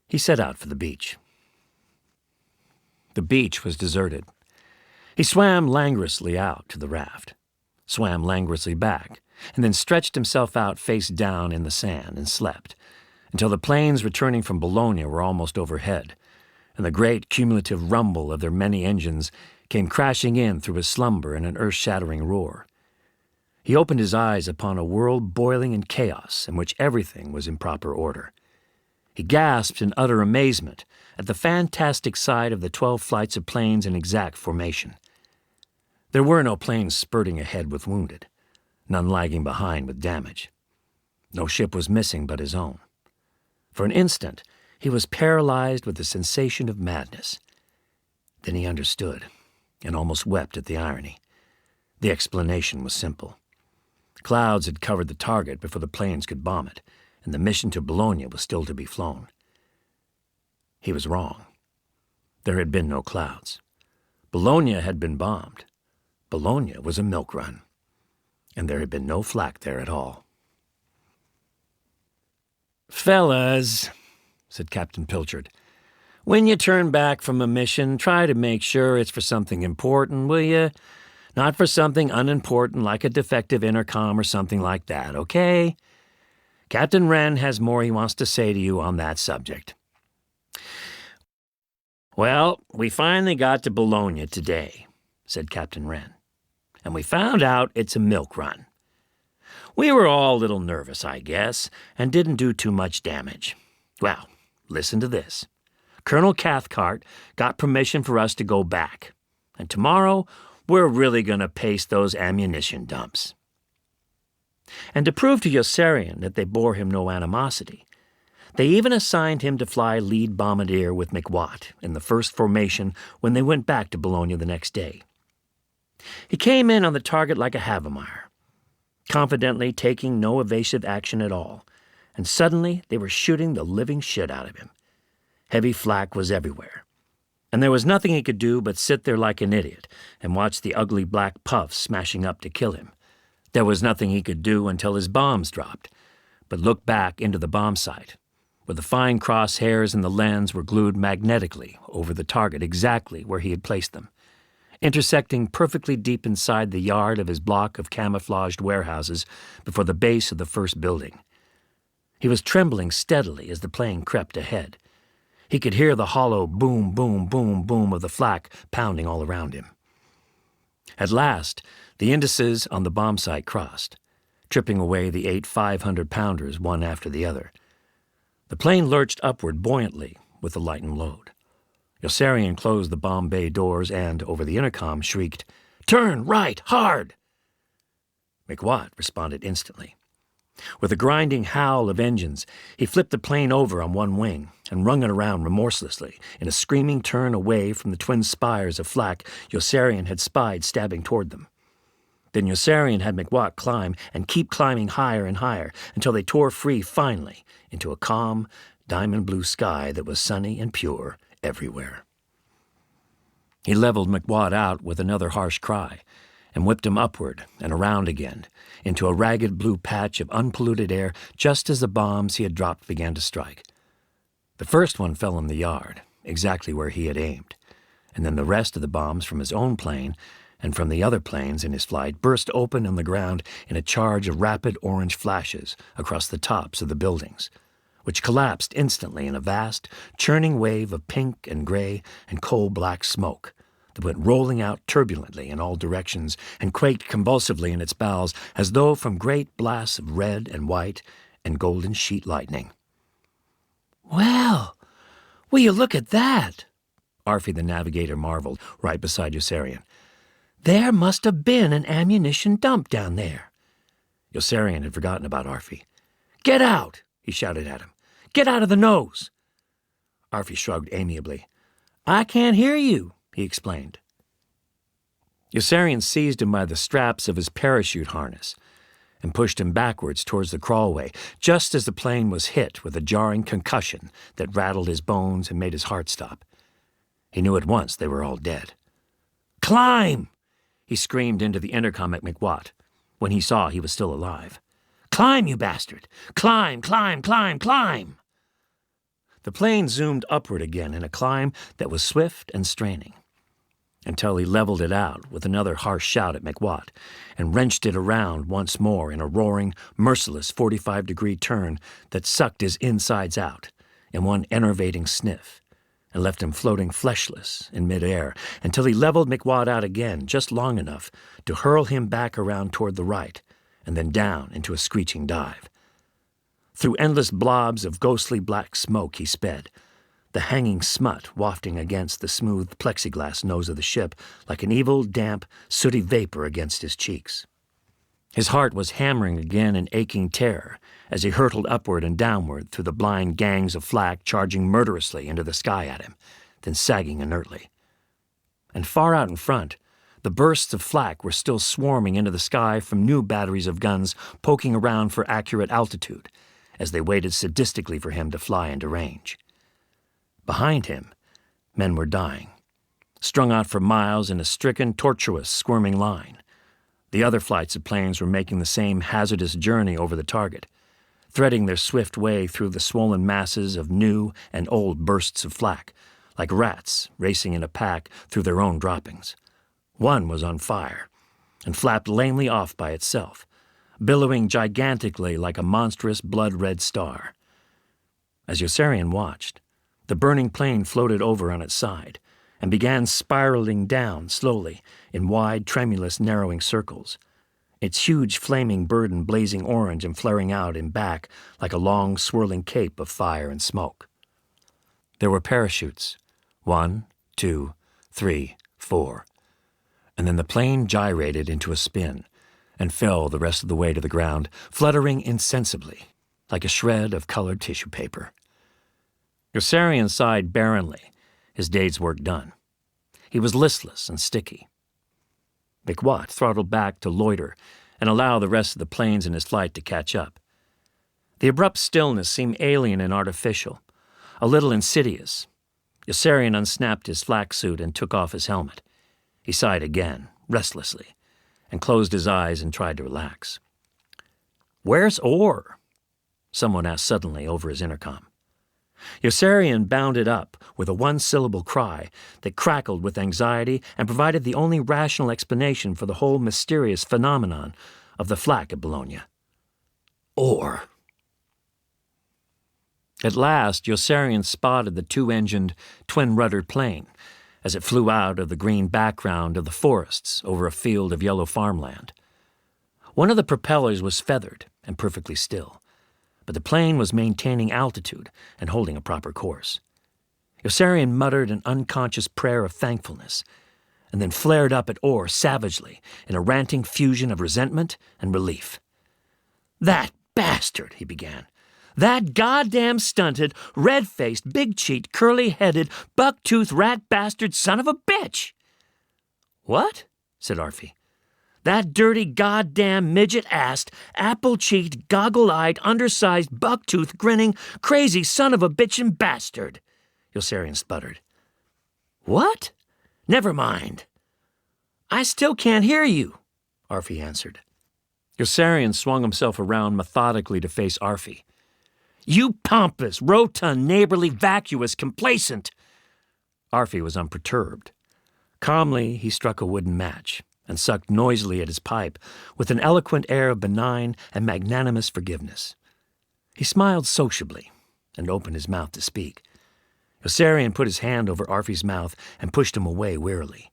he set out for the beach. The beach was deserted. He swam languorously out to the raft, swam languorously back, and then stretched himself out face down in the sand and slept, until the planes returning from Bologna were almost overhead, and the great cumulative rumble of their many engines came crashing in through his slumber in an earth-shattering roar. He opened his eyes upon a world boiling in chaos in which everything was in proper order. He gasped in utter amazement at the fantastic sight of the 12 flights of planes in exact formation. There were no planes spurting ahead with wounded, none lagging behind with damage. No ship was missing but his own. For an instant, he was paralyzed with the sensation of madness. Then he understood, and almost wept at the irony. The explanation was simple. Clouds had covered the target before the planes could bomb it, and the mission to Bologna was still to be flown. He was wrong. There had been no clouds. Bologna had been bombed. Bologna was a milk run, and there had been no flak there at all. "Fellas," said Captain Pilchard, "when you turn back from a mission, try to make sure it's for something important, will you? Not for something unimportant like a defective intercom or something like that, okay? Captain Wren has more he wants to say to you on that subject." "Well, we finally got to Bologna today," said Captain Wren, "and we found out it's a milk run. We were all a little nervous, I guess, and didn't do too much damage. Well, listen to this. Colonel Cathcart got permission for us to go back, and tomorrow we're really going to paste those ammunition dumps." And to prove to Yossarian that they bore him no animosity, they even assigned him to fly lead bombardier with McWatt in the first formation when they went back to Bologna the next day. He came in on the target like a Havemeyer, confidently taking no evasive action at all, and suddenly they were shooting the living shit out of him. Heavy flak was everywhere, and there was nothing he could do but sit there like an idiot and watch the ugly black puffs smashing up to kill him. There was nothing he could do until his bombs dropped, but look back into the bomb site, where the fine crosshairs and the lens were glued magnetically over the target exactly where he had placed them, intersecting perfectly deep inside the yard of his block of camouflaged warehouses before the base of the first building. He was trembling steadily as the plane crept ahead. He could hear the hollow boom, boom, boom, boom of the flak pounding all around him. At last, the indices on the bomb site crossed, tripping away the 8 500-pounders one after the other. The plane lurched upward buoyantly with the lightened load. Yossarian closed the bomb bay doors and, over the intercom, shrieked, "Turn right, hard!" McWatt responded instantly. With a grinding howl of engines, he flipped the plane over on one wing and wrung it around remorselessly in a screaming turn away from the twin spires of flak Yossarian had spied stabbing toward them. Then Yossarian had McWatt climb and keep climbing higher and higher until they tore free finally into a calm, diamond-blue sky that was sunny and pure everywhere. He leveled McWatt out with another harsh cry and whipped him upward and around again into a ragged blue patch of unpolluted air just as the bombs he had dropped began to strike. The first one fell in the yard, exactly where he had aimed, and then the rest of the bombs from his own plane and from the other planes in his flight burst open on the ground in a charge of rapid orange flashes across the tops of the buildings, which collapsed instantly in a vast, churning wave of pink and gray and coal-black smoke that went rolling out turbulently in all directions and quaked convulsively in its bowels as though from great blasts of red and white and golden sheet lightning. "Well, will you look at that?" Arfie the navigator marveled right beside Yossarian. "There must have been an ammunition dump down there." Yossarian had forgotten about Arfie. "Get out!" he shouted at him. "Get out of the nose!" Arfie shrugged amiably. "I can't hear you," he explained. Yossarian seized him by the straps of his parachute harness and pushed him backwards towards the crawlway, just as the plane was hit with a jarring concussion that rattled his bones and made his heart stop. He knew at once they were all dead. "Climb!" he screamed into the intercom at McWatt when he saw he was still alive. "Climb, you bastard! Climb, climb, climb, climb!" The plane zoomed upward again in a climb that was swift and straining, until he leveled it out with another harsh shout at McWatt and wrenched it around once more in a roaring, merciless 45-degree turn that sucked his insides out in one enervating sniff and left him floating fleshless in midair until he leveled McWatt out again just long enough to hurl him back around toward the right and then down into a screeching dive. Through endless blobs of ghostly black smoke he sped, the hanging smut wafting against the smooth plexiglass nose of the ship like an evil, damp, sooty vapor against his cheeks. His heart was hammering again in aching terror as he hurtled upward and downward through the blind gangs of flak charging murderously into the sky at him, then sagging inertly. And far out in front, the bursts of flak were still swarming into the sky from new batteries of guns poking around for accurate altitude as they waited sadistically for him to fly into range. Behind him, men were dying, strung out for miles in a stricken, tortuous, squirming line. The other flights of planes were making the same hazardous journey over the target, threading their swift way through the swollen masses of new and old bursts of flak, like rats racing in a pack through their own droppings. One was on fire and flapped lamely off by itself, billowing gigantically like a monstrous blood-red star. As Yossarian watched, the burning plane floated over on its side and began spiraling down slowly in wide, tremulous, narrowing circles, its huge flaming burden blazing orange and flaring out in back like a long, swirling cape of fire and smoke. There were parachutes. 1, 2, 3, 4. And then the plane gyrated into a spin and fell the rest of the way to the ground, fluttering insensibly like a shred of colored tissue paper. Yossarian sighed barrenly, his day's work done. He was listless and sticky. McWatt throttled back to loiter and allow the rest of the planes in his flight to catch up. The abrupt stillness seemed alien and artificial, a little insidious. Yossarian unsnapped his flak suit and took off his helmet. He sighed again, restlessly, and closed his eyes and tried to relax. "Where's Orr?" someone asked suddenly over his intercom. Yossarian bounded up with a one-syllable cry that crackled with anxiety and provided the only rational explanation for the whole mysterious phenomenon of the flak at Bologna. Orr. At last, Yossarian spotted the two-engined, twin-ruddered plane as it flew out of the green background of the forests over a field of yellow farmland. One of the propellers was feathered and perfectly still, but the plane was maintaining altitude and holding a proper course. Yossarian muttered an unconscious prayer of thankfulness and then flared up at Orr savagely in a ranting fusion of resentment and relief. "That bastard," he began. "That goddamn stunted, red-faced, big-cheeked, curly-headed, buck-toothed rat bastard son of a bitch." "What?" said Arfie. "That dirty goddamn midget-assed, apple-cheeked, goggle-eyed, undersized, buck-toothed, grinning, crazy son of a bitchin' bastard," Yossarian sputtered. "What? Never mind. I still can't hear you," Arfie answered. Yossarian swung himself around methodically to face Arfie. "You pompous, rotund, neighborly, vacuous, complacent." Arfie was unperturbed. Calmly, he struck a wooden match and sucked noisily at his pipe with an eloquent air of benign and magnanimous forgiveness. He smiled sociably and opened his mouth to speak. Yossarian put his hand over Arfie's mouth and pushed him away wearily.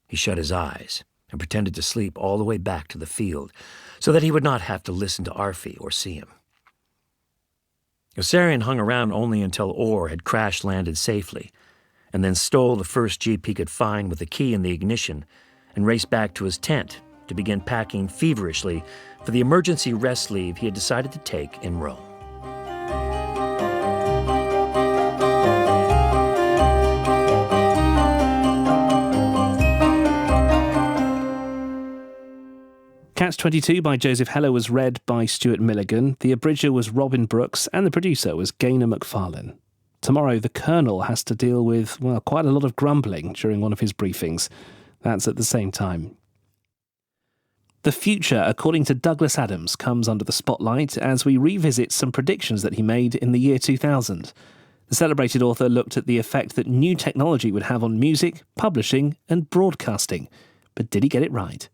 He shut his eyes and pretended to sleep all the way back to the field so that he would not have to listen to Arfie or see him. Yossarian hung around only until Orr had crash-landed safely, and then stole the first Jeep he could find with a key in the ignition and raced back to his tent to begin packing feverishly for the emergency rest leave he had decided to take in Rome. Catch-22 by Joseph Heller was read by Stuart Milligan, the abridger was Robin Brooks, and the producer was Gaynor McFarlane. Tomorrow, the Colonel has to deal with, well, quite a lot of grumbling during one of his briefings. That's at the same time. The future, according to Douglas Adams, comes under the spotlight as we revisit some predictions that he made in the year 2000. The celebrated author looked at the effect that new technology would have on music, publishing, and broadcasting. But did he get it right?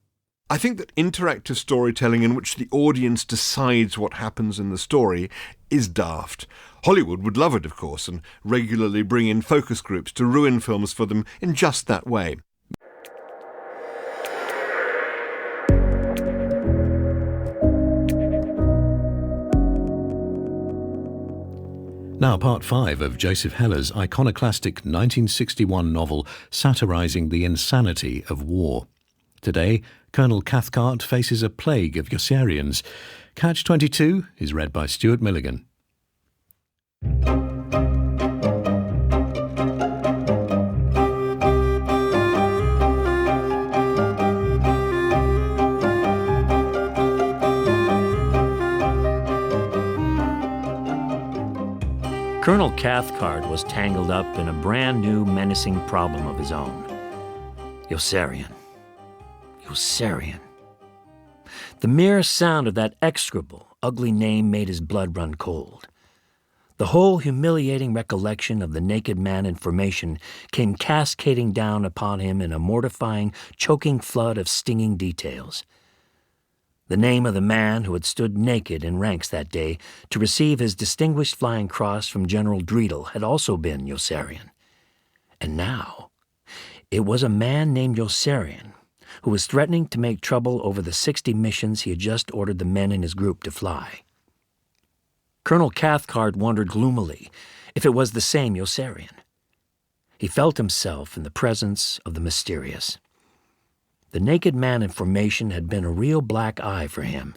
I think that interactive storytelling in which the audience decides what happens in the story is daft. Hollywood would love it, of course, and regularly bring in focus groups to ruin films for them in just that way. Now part 5 of Joseph Heller's iconoclastic 1961 novel satirising the insanity of war. Today, Colonel Cathcart faces a plague of Yossarians. Catch-22 is read by Stuart Milligan. Colonel Cathcart was tangled up in a brand new menacing problem of his own. Yossarian. The mere sound of that execrable, ugly name made his blood run cold. The whole humiliating recollection of the naked man in formation came cascading down upon him in a mortifying, choking flood of stinging details. The name of the man who had stood naked in ranks that day to receive his Distinguished Flying Cross from General Dreedel had also been Yossarian. And now, it was a man named Yossarian who was threatening to make trouble over the 60 missions he had just ordered the men in his group to fly. Colonel Cathcart wondered gloomily if it was the same Yossarian. He felt himself in the presence of the mysterious. The naked man in formation had been a real black eye for him.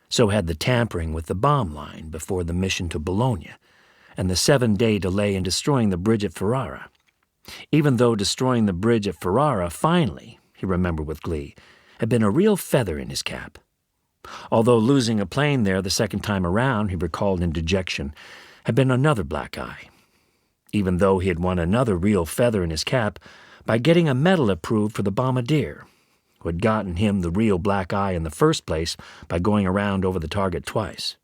So had the tampering with the bomb line before the mission to Bologna, and the 7-day delay in destroying the bridge at Ferrara. Even though destroying the bridge at Ferrara finally, he remembered with glee, had been a real feather in his cap. Although losing a plane there the second time around, he recalled in dejection, had been another black eye. Even though he had won another real feather in his cap by getting a medal approved for the bombardier, who had gotten him the real black eye in the first place by going around over the target twice.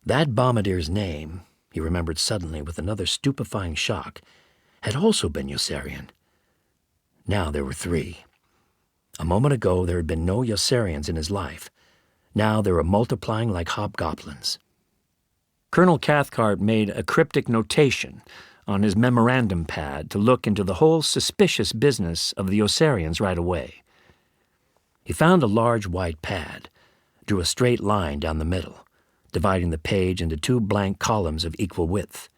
That bombardier's name, he remembered suddenly with another stupefying shock, had also been Yossarian. Now there were 3. A moment ago there had been no Yossarians in his life. Now they were multiplying like hobgoblins. Colonel Cathcart made a cryptic notation on his memorandum pad to look into the whole suspicious business of the Yossarians right away. He found a large white pad, drew a straight line down the middle, dividing the page into 2 blank columns of equal width.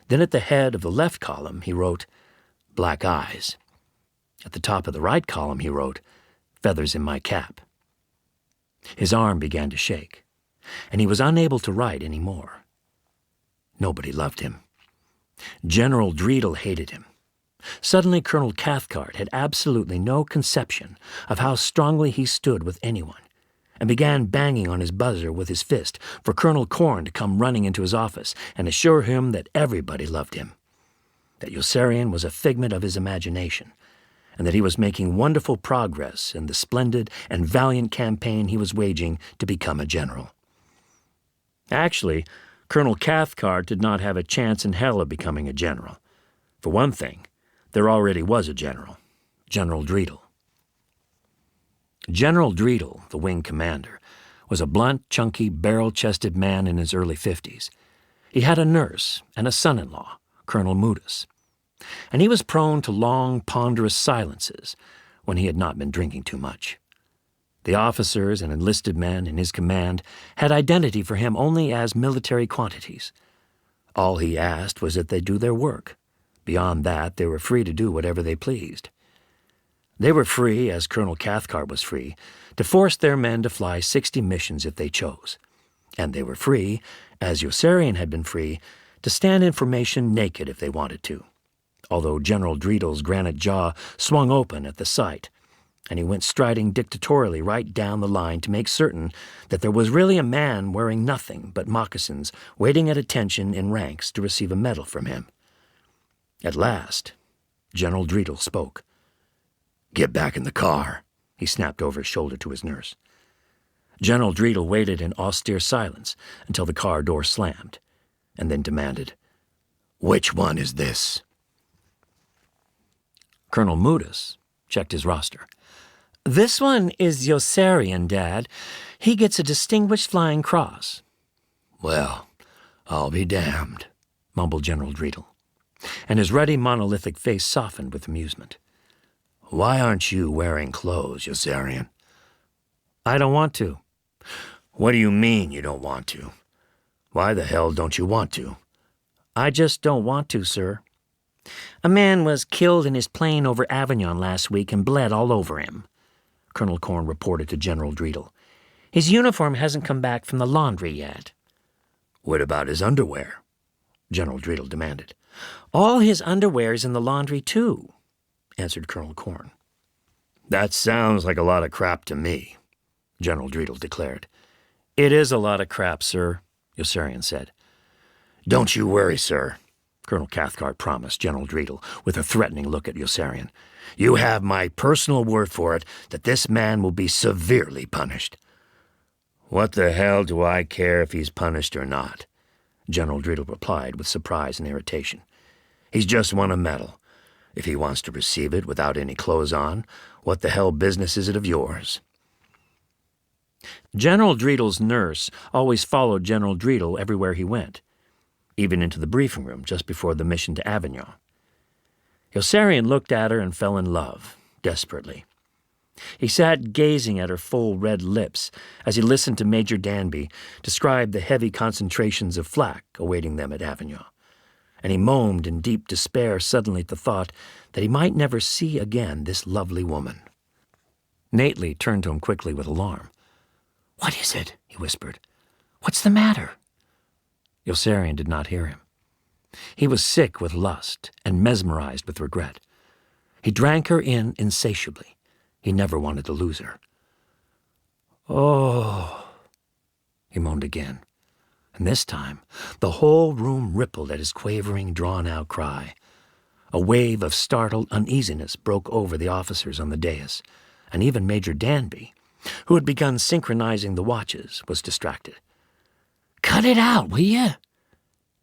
Then at the head of the left column he wrote, "Black eyes." At the top of the right column he wrote, "Feathers in my cap." His arm began to shake. and he was unable to write any more. Nobody loved him. General Dreedel hated him. Suddenly, Colonel Cathcart had absolutely no conception of how strongly he stood with anyone, and began banging on his buzzer with his fist for Colonel Corn to come running into his office and assure him that everybody loved him, that Yossarian was a figment of his imagination, and that he was making wonderful progress in the splendid and valiant campaign he was waging to become a general. Actually, Colonel Cathcart did not have a chance in hell of becoming a general. For one thing, there already was a general, General Dreedel. General Dreedel, the wing commander, was a blunt, chunky, barrel-chested man in his early 50s. He had a nurse and a son-in-law, Colonel Mudis, and he was prone to long, ponderous silences when he had not been drinking too much. The officers and enlisted men in his command had identity for him only as military quantities. All he asked was that they do their work. Beyond that, they were free to do whatever they pleased. They were free, as Colonel Cathcart was free, to force their men to fly 60 missions if they chose. And they were free, as Yossarian had been free, to stand in formation naked if they wanted to, although General Dreedel's granite jaw swung open at the sight, and he went striding dictatorially right down the line to make certain that there was really a man wearing nothing but moccasins waiting at attention in ranks to receive a medal from him. At last, General Dreedel spoke. "Get back in the car," he snapped over his shoulder to his nurse. General Dreedel waited in austere silence until the car door slammed, and then demanded, "Which one is this?" Colonel Mudis checked his roster. "This one is Yossarian, Dad. He gets a Distinguished Flying Cross." "Well, I'll be damned," mumbled General Dreedel, and his ruddy monolithic face softened with amusement. "Why aren't you wearing clothes, Yossarian?" "I don't want to." "What do you mean you don't want to? Why the hell don't you want to?" "I just don't want to, sir. A man was killed in his plane over Avignon last week and bled all over him," Colonel Corn reported to General Dreedel. "His uniform hasn't come back from the laundry yet." "What about his underwear?" General Dreedel demanded. "All his underwear's in the laundry, too," answered Colonel Corn. "That sounds like a lot of crap to me," General Dreedel declared. "It is a lot of crap, sir," Yossarian said. "Don't you worry, sir," Colonel Cathcart promised General Dreedel with a threatening look at Yossarian. "You have my personal word for it that this man will be severely punished." "What the hell do I care if he's punished or not?" General Dreedel replied with surprise and irritation. "He's just won a medal. If he wants to receive it without any clothes on, what the hell business is it of yours?" General Dreedel's nurse always followed General Dreedel everywhere he went, even into the briefing room just before the mission to Avignon. Yossarian looked at her and fell in love, desperately. He sat gazing at her full red lips as he listened to Major Danby describe the heavy concentrations of flak awaiting them at Avignon, and he moaned in deep despair suddenly at the thought that he might never see again this lovely woman. Nately turned to him quickly with alarm. "What is it?" he whispered. "What's the matter?" Yossarian did not hear him. He was sick with lust and mesmerized with regret. He drank her in insatiably. He never wanted to lose her. "Oh," he moaned again, and this time the whole room rippled at his quavering, drawn-out cry. A wave of startled uneasiness broke over the officers on the dais, and even Major Danby, who had begun synchronizing the watches, was distracted. "Cut it out, will you?"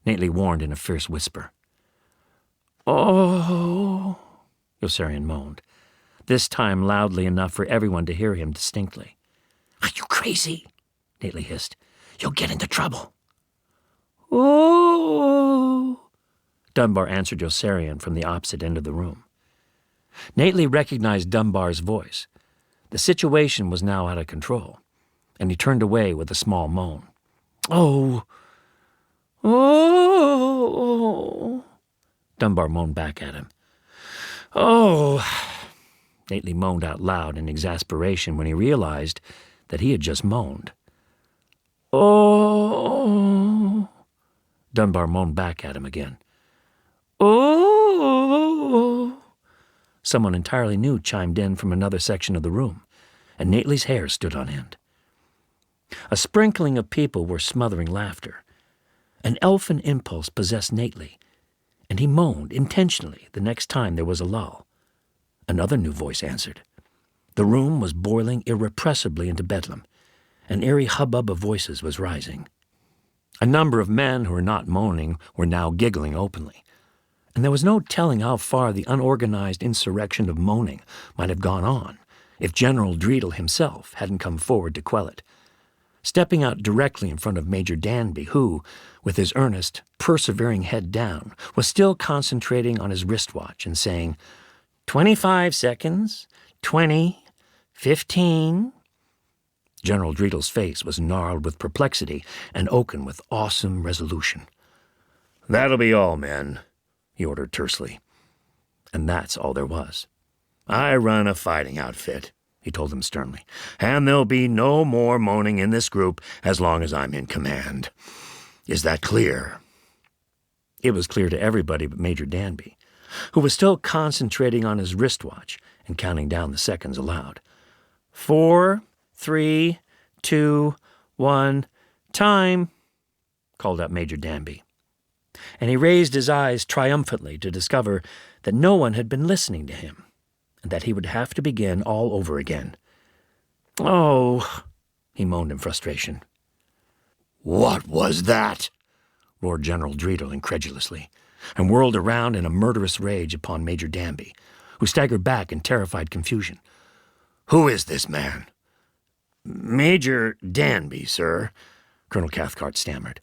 Nately warned in a fierce whisper. "Oh," Yossarian moaned, this time loudly enough for everyone to hear him distinctly. "Are you crazy?" Nately hissed. "You'll get into trouble." "Oh," Dunbar answered Yossarian from the opposite end of the room. Nately recognized Dunbar's voice. The situation was now out of control, and he turned away with a small moan. "Oh, oh," Dunbar moaned back at him. "Oh," Nately moaned out loud in exasperation when he realized that he had just moaned. "Oh." Dunbar moaned back at him again. "Oh." Someone entirely new chimed in from another section of the room, and Nately's hair stood on end. A sprinkling of people were smothering laughter. An elfin impulse possessed Nately, and he moaned intentionally the next time there was a lull. Another new voice answered. The room was boiling irrepressibly into bedlam. An eerie hubbub of voices was rising. A number of men who were not moaning were now giggling openly, and there was no telling how far the unorganized insurrection of moaning might have gone on if General Dreedle himself hadn't come forward to quell it, stepping out directly in front of Major Danby, who, with his earnest, persevering head down, was still concentrating on his wristwatch and saying, 25 seconds, 20, 15. General Dreedle's face was gnarled with perplexity and oaken with awesome resolution. "That'll be all, men," he ordered tersely. And that's all there was. "I run a fighting outfit," he told them sternly, "and there'll be no more moaning in this group as long as I'm in command. Is that clear?" It was clear to everybody but Major Danby, who was still concentrating on his wristwatch and counting down the seconds aloud. 4, 3, 2, 1, time, called out Major Danby. And he raised his eyes triumphantly to discover that no one had been listening to him, and that he would have to begin all over again. "Oh," he moaned in frustration. "What was that?" roared General Dreedle incredulously, and whirled around in a murderous rage upon Major Danby, who staggered back in terrified confusion. "Who is this man?" "Major Danby, sir," Colonel Cathcart stammered.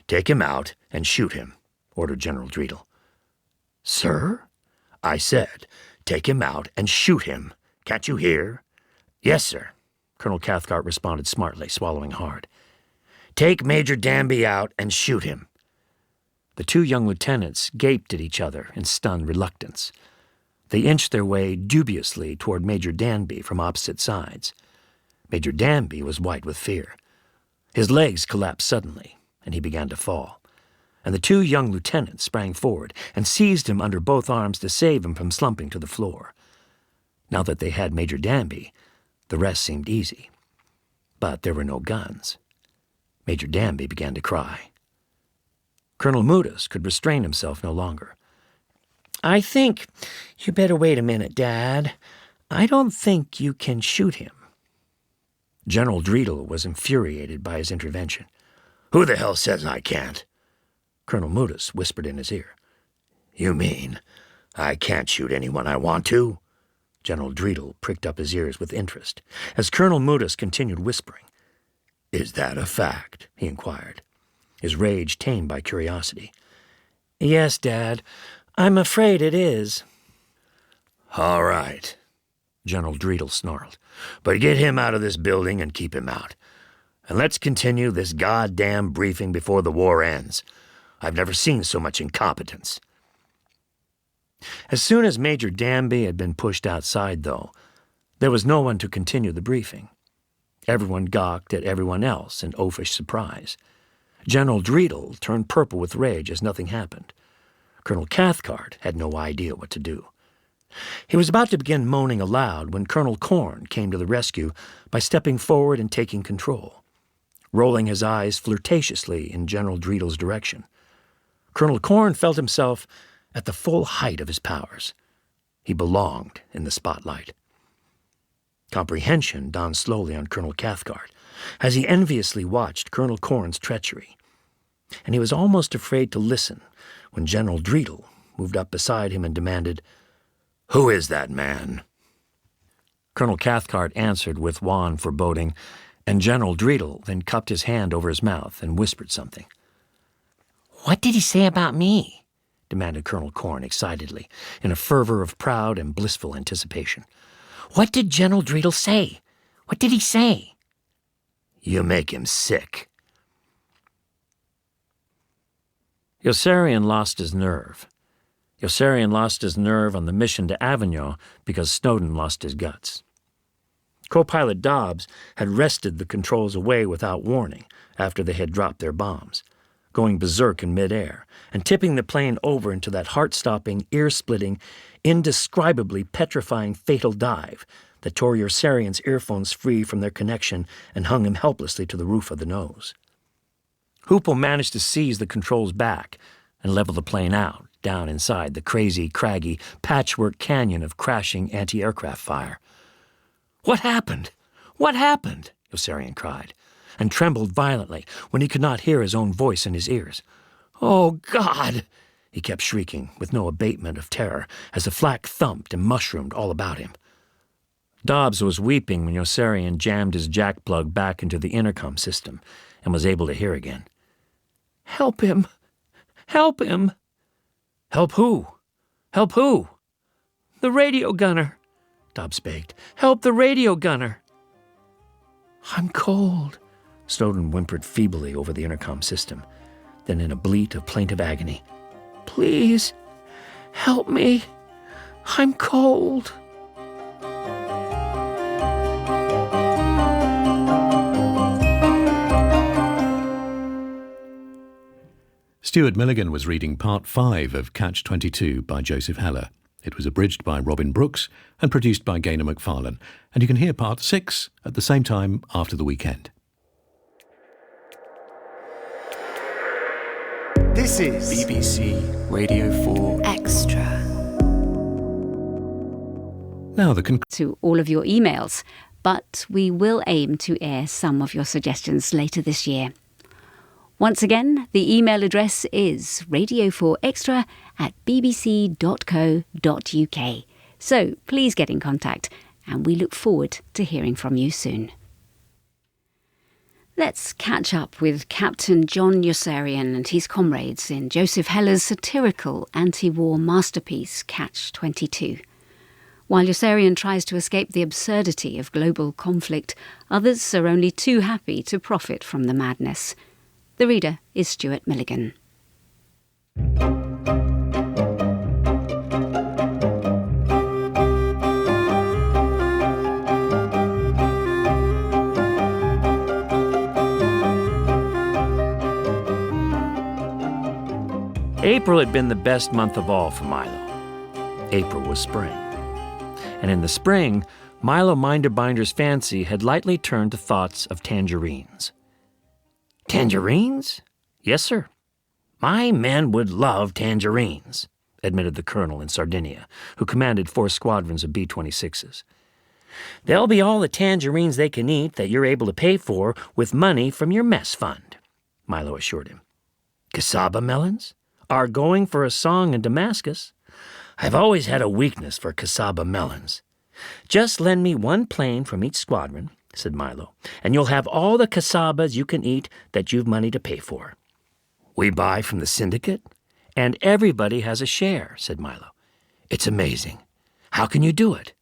"Take him out and shoot him," ordered General Dreedle. "Sir?" "I said, take him out and shoot him. Can't you hear?" "Yes, sir," Colonel Cathcart responded smartly, swallowing hard. "Take Major Danby out and shoot him." The two young lieutenants gaped at each other in stunned reluctance. They inched their way dubiously toward Major Danby from opposite sides. Major Danby was white with fear. His legs collapsed suddenly, and he began to fall. And the two young lieutenants sprang forward and seized him under both arms to save him from slumping to the floor. Now that they had Major Danby, the rest seemed easy. But there were no guns. Major Danby began to cry. Colonel Mudis could restrain himself no longer. "I think you better wait a minute, Dad. I don't think you can shoot him." General Dreedle was infuriated by his intervention. "Who the hell says I can't?" Colonel Mudis whispered in his ear. "You mean I can't shoot anyone I want to?" General Dreedle pricked up his ears with interest as Colonel Mudis continued whispering. "Is that a fact?" he inquired, his rage tamed by curiosity. "Yes, Dad. I'm afraid it is." "All right," General Dreedle snarled. "But get him out of this building and keep him out. And let's continue this goddamn briefing before the war ends. I've never seen so much incompetence." As soon as Major Danby had been pushed outside, though, there was no one to continue the briefing. Everyone gawked at everyone else in oafish surprise. General Dreedle turned purple with rage as nothing happened. Colonel Cathcart had no idea what to do. He was about to begin moaning aloud when Colonel Corn came to the rescue by stepping forward and taking control, rolling his eyes flirtatiously in General Dreedle's direction. Colonel Corn felt himself at the full height of his powers. He belonged in the spotlight. Comprehension dawned slowly on Colonel Cathcart as he enviously watched Colonel Corn's treachery, and he was almost afraid to listen when General Dreedle moved up beside him and demanded, "Who is that man?" Colonel Cathcart answered with wan foreboding, and General Dreedle then cupped his hand over his mouth and whispered something. "What did he say about me?" demanded Colonel Corn excitedly, in a fervor of proud and blissful anticipation. "What did General Dreedle say? What did he say?" "You make him sick." Yossarian lost his nerve. Yossarian lost his nerve on the mission to Avignon because Snowden lost his guts. Co-pilot Dobbs had wrested the controls away without warning after they had dropped their bombs, going berserk in midair and tipping the plane over into that heart-stopping, ear-splitting, indescribably petrifying fatal dive that tore Yossarian's earphones free from their connection and hung him helplessly to the roof of the nose. Hoople managed to seize the controls back and level the plane out, down inside the crazy, craggy, patchwork canyon of crashing anti-aircraft fire. "What happened? What happened?" Yossarian cried, and trembled violently when he could not hear his own voice in his ears. "Oh, God!" he kept shrieking, with no abatement of terror, as the flak thumped and mushroomed all about him. Dobbs was weeping when Yossarian jammed his jack plug back into the intercom system and was able to hear again. "Help him! Help him!" "Help who? Help who?" "The radio gunner," Dobbs begged. "Help the radio gunner." "I'm cold," Snowden whimpered feebly over the intercom system. Then in a bleat of plaintive agony, "Please, help me. I'm cold." Stuart Milligan was reading Part 5 of Catch-22 by Joseph Heller. It was abridged by Robin Brooks and produced by Gaynor McFarlane. And you can hear Part 6 at the same time after the weekend. This is BBC Radio 4 Extra. Now to all of your emails, but we will aim to air some of your suggestions later this year. Once again, the email address is radio4extra@bbc.co.uk. So please get in contact, and we look forward to hearing from you soon. Let's catch up with Captain John Yossarian and his comrades in Joseph Heller's satirical anti-war masterpiece, Catch-22. While Yossarian tries to escape the absurdity of global conflict, others are only too happy to profit from the madness. The reader is Stuart Milligan. April had been the best month of all for Milo. April was spring. And in the spring, Milo Minderbinder's fancy had lightly turned to thoughts of tangerines. "Tangerines? Yes, sir. My men would love tangerines," admitted the colonel in Sardinia, who commanded 4 squadrons of B-26s. "They'll be all the tangerines they can eat that you're able to pay for with money from your mess fund," Milo assured him. "Cassava melons are going for a song in Damascus. I've always had a weakness for cassava melons. Just lend me 1 plane from each squadron," said Milo, "and you'll have all the cassavas you can eat that you've money to pay for." "We buy from the syndicate, and everybody has a share," said Milo. "It's amazing. How can you do it?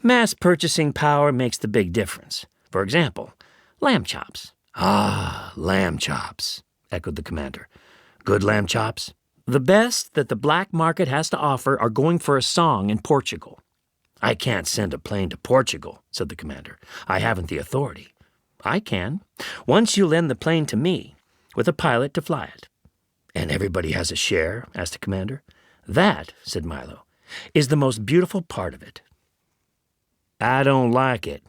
Mass purchasing power makes the big difference. For example, lamb chops." "Ah, lamb chops," echoed the commander. "Good lamb chops? The best that the black market has to offer are going for a song in Portugal." "I can't send a plane to Portugal," said the commander. "I haven't the authority." "I can, once you lend the plane to me, with a pilot to fly it." "And everybody has a share?" asked the commander. "That," said Milo, "is the most beautiful part of it." "I don't like it,"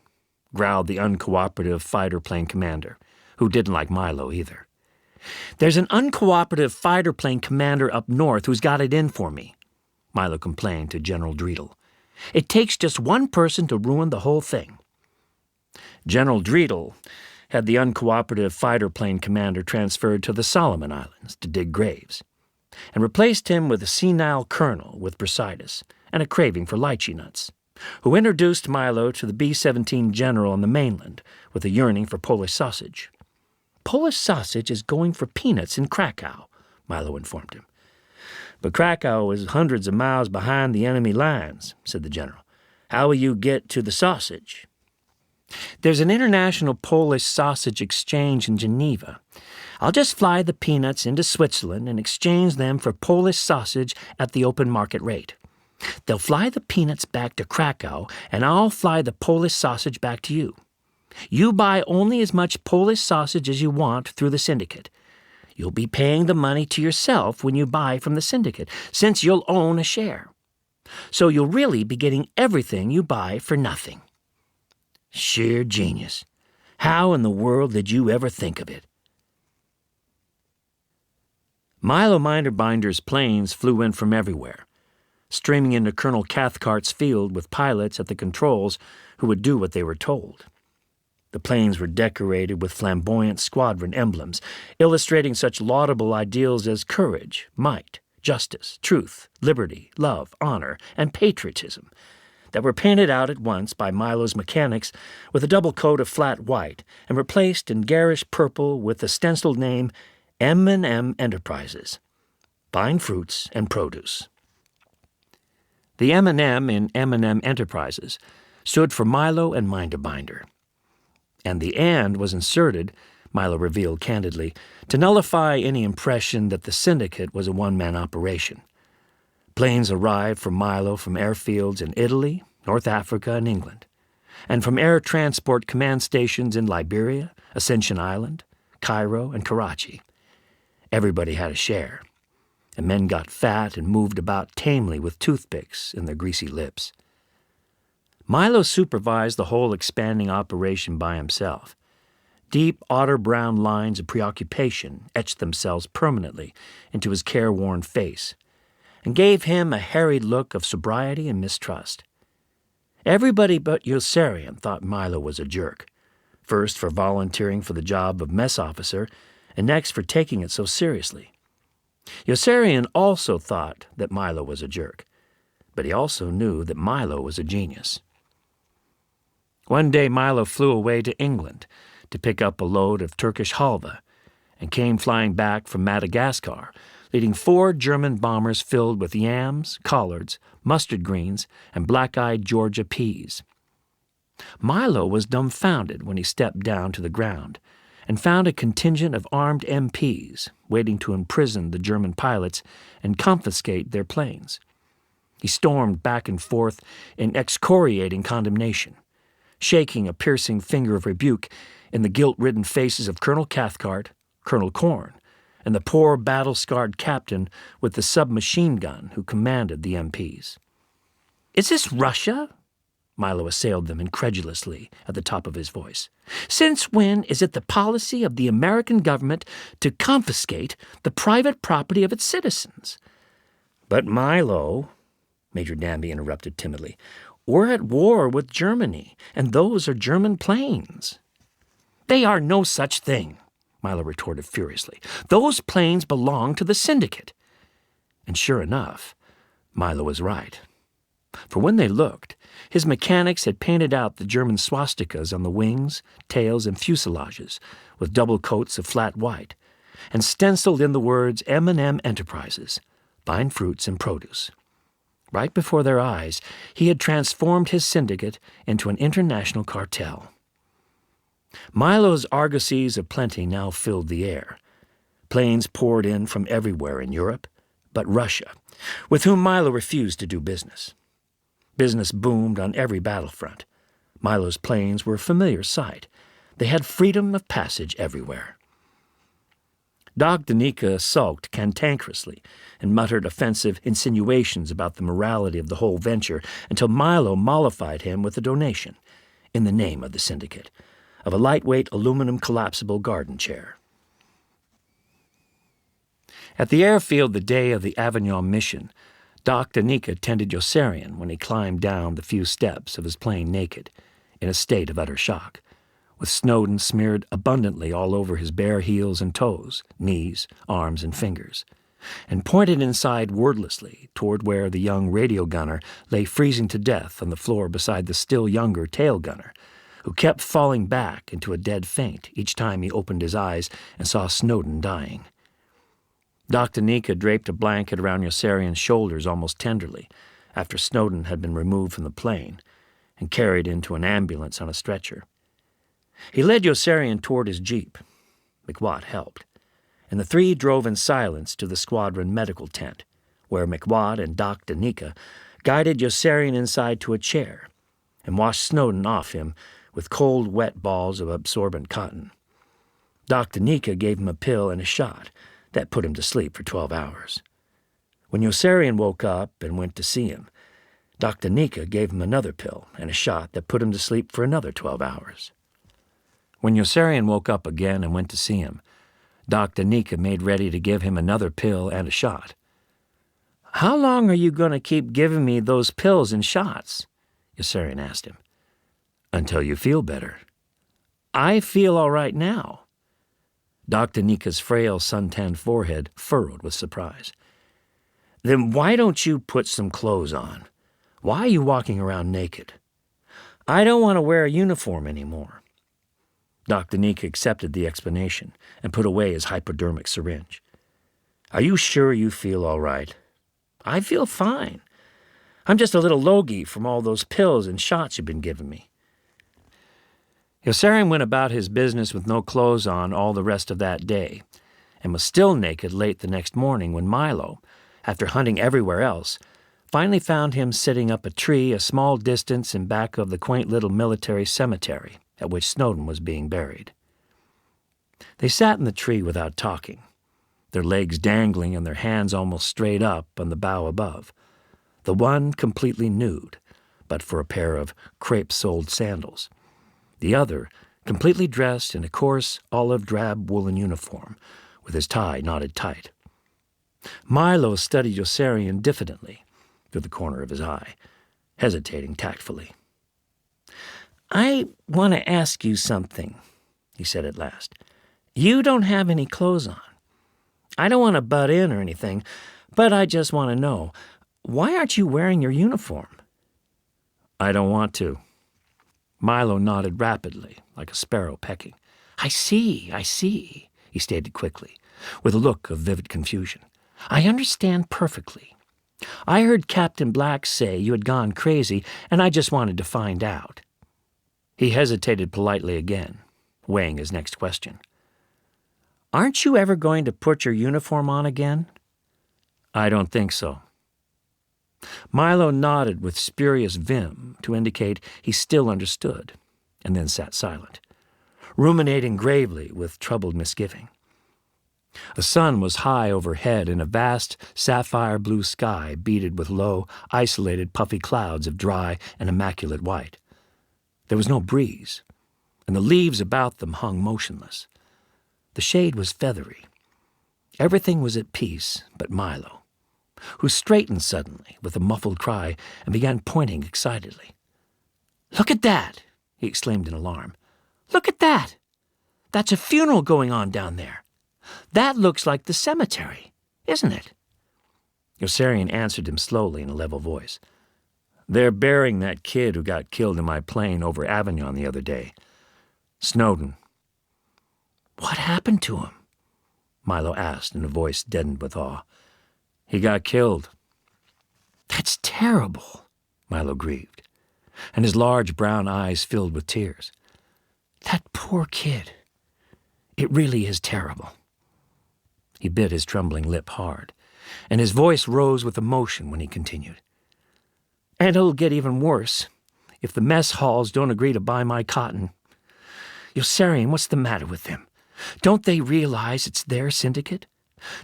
growled the uncooperative fighter plane commander, who didn't like Milo either. "There's an uncooperative fighter plane commander up north who's got it in for me," Milo complained to General Dreedel. "It takes just 1 person to ruin the whole thing." General Dreedel had the uncooperative fighter plane commander transferred to the Solomon Islands to dig graves, and replaced him with a senile colonel with bursitis and a craving for lychee nuts, who introduced Milo to the B-17 general on the mainland with a yearning for Polish sausage. "Polish sausage is going for peanuts in Krakow," Milo informed him. "But Krakow is hundreds of miles behind the enemy lines," said the general. "How will you get to the sausage?" "There's an international Polish sausage exchange in Geneva. I'll just fly the peanuts into Switzerland and exchange them for Polish sausage at the open market rate. They'll fly the peanuts back to Krakow, and I'll fly the Polish sausage back to you. You buy only as much Polish sausage as you want through the syndicate. You'll be paying the money to yourself when you buy from the syndicate, since you'll own a share. So you'll really be getting everything you buy for nothing. Sheer genius. How in the world did you ever think of it? Milo Minderbinder's planes flew in from everywhere, streaming into Colonel Cathcart's field with pilots at the controls who would do what they were told. The planes were decorated with flamboyant squadron emblems, illustrating such laudable ideals as courage, might, justice, truth, liberty, love, honor, and patriotism, that were painted out at once by Milo's mechanics with a double coat of flat white and replaced in garish purple with the stenciled name M&M Enterprises, Fine Fruits and Produce. The M&M in M&M Enterprises stood for Milo and Minderbinder. And the "and" was inserted, Milo revealed candidly, to nullify any impression that the syndicate was a one-man operation. Planes arrived for Milo from airfields in Italy, North Africa, and England, and from air transport command stations in Liberia, Ascension Island, Cairo, and Karachi. Everybody had a share, and men got fat and moved about tamely with toothpicks in their greasy lips. Milo supervised the whole expanding operation by himself. Deep otter-brown lines of preoccupation etched themselves permanently into his careworn face and gave him a harried look of sobriety and mistrust. Everybody but Yossarian thought Milo was a jerk, first for volunteering for the job of mess officer and next for taking it so seriously. Yossarian also thought that Milo was a jerk, but he also knew that Milo was a genius. One day Milo flew away to England to pick up a load of Turkish halva and came flying back from Madagascar, leading 4 German bombers filled with yams, collards, mustard greens, and black-eyed Georgia peas. Milo was dumbfounded when he stepped down to the ground and found a contingent of armed MPs waiting to imprison the German pilots and confiscate their planes. He stormed back and forth in excoriating condemnation, shaking a piercing finger of rebuke in the guilt-ridden faces of Colonel Cathcart, Colonel Corn, and the poor battle-scarred captain with the submachine gun who commanded the MPs. "Is this Russia?" Milo assailed them incredulously at the top of his voice. "Since when is it the policy of the American government to confiscate the private property of its citizens?" "But Milo," Major Danby interrupted timidly, "we're at war with Germany, and those are German planes." "They are no such thing," Milo retorted furiously. "Those planes belong to the syndicate." And sure enough, Milo was right. For when they looked, his mechanics had painted out the German swastikas on the wings, tails, and fuselages with double coats of flat white, and stenciled in the words M&M Enterprises, Fine Fruits and Produce. Right before their eyes, he had transformed his syndicate into an international cartel. Milo's argosies of plenty now filled the air. Planes poured in from everywhere in Europe, but Russia, with whom Milo refused to do business. Business boomed on every battlefront. Milo's planes were a familiar sight. They had freedom of passage everywhere. Danica sulked cantankerously and muttered offensive insinuations about the morality of the whole venture until Milo mollified him with a donation, in the name of the syndicate, of a lightweight aluminum collapsible garden chair. At the airfield the day of the Avignon mission, Danica tended Yossarian when he climbed down the few steps of his plane naked, in a state of utter shock, with Snowden smeared abundantly all over his bare heels and toes, knees, arms, and fingers, and pointed inside wordlessly toward where the young radio gunner lay freezing to death on the floor beside the still younger tail gunner, who kept falling back into a dead faint each time he opened his eyes and saw Snowden dying. Danica draped a blanket around Yossarian's shoulders almost tenderly, after Snowden had been removed from the plane and carried into an ambulance on a stretcher. He led Yossarian toward his jeep. McWatt helped, and the three drove in silence to the squadron medical tent, where McWatt and Danica guided Yossarian inside to a chair, and washed Snowden off him with cold, wet balls of absorbent cotton. Dr. Nika gave him a pill and a shot that put him to sleep for 12 hours. When Yossarian woke up and went to see him, Dr. Nika gave him another pill and a shot that put him to sleep for another 12 hours. When Yossarian woke up again and went to see him, Dr. Nika made ready to give him another pill and a shot. "How long are you going to keep giving me those pills and shots?" Yossarian asked him. "Until you feel better." "I feel all right now." Dr. Nika's frail, suntanned forehead furrowed with surprise. "Then why don't you put some clothes on? Why are you walking around naked?" "I don't want to wear a uniform anymore." Dr. Nika accepted the explanation and put away his hypodermic syringe. "Are you sure you feel all right?" "I feel fine. I'm just a little logy from all those pills and shots you've been giving me." Yossarian went about his business with no clothes on all the rest of that day, and was still naked late the next morning when Milo, after hunting everywhere else, finally found him sitting up a tree a small distance in back of the quaint little military cemetery at which Snowden was being buried. They sat in the tree without talking, their legs dangling and their hands almost straight up on the bough above, the one completely nude, but for a pair of crepe-soled sandals, the other completely dressed in a coarse olive-drab woolen uniform with his tie knotted tight. Milo studied Yossarian diffidently through the corner of his eye, hesitating tactfully. "I want to ask you something," he said at last. "You don't have any clothes on. I don't want to butt in or anything, but I just want to know, why aren't you wearing your uniform?" "I don't want to." Milo nodded rapidly, like a sparrow pecking. I see, he stated quickly, with a look of vivid confusion. "I understand perfectly. I heard Captain Black say you had gone crazy, and I just wanted to find out." He hesitated politely again, weighing his next question. "Aren't you ever going to put your uniform on again?" "I don't think so." Milo nodded with spurious vim to indicate he still understood, and then sat silent, ruminating gravely with troubled misgiving. The sun was high overhead in a vast sapphire-blue sky beaded with low, isolated, puffy clouds of dry and immaculate white. There was no breeze, and the leaves about them hung motionless. The shade was feathery. Everything was at peace but Milo, who straightened suddenly with a muffled cry and began pointing excitedly. "Look at that!" he exclaimed in alarm. "Look at that! That's a funeral going on down there. That looks like the cemetery, isn't it?" Yossarian answered him slowly in a level voice. "They're burying that kid who got killed in my plane over Avignon the other day. Snowden." "What happened to him?" Milo asked in a voice deadened with awe. "He got killed." "That's terrible," Milo grieved, and his large brown eyes filled with tears. "That poor kid. It really is terrible." He bit his trembling lip hard, and his voice rose with emotion when he continued. "And it'll get even worse if the mess halls don't agree to buy my cotton. Yossarian, what's the matter with them? Don't they realize it's their syndicate?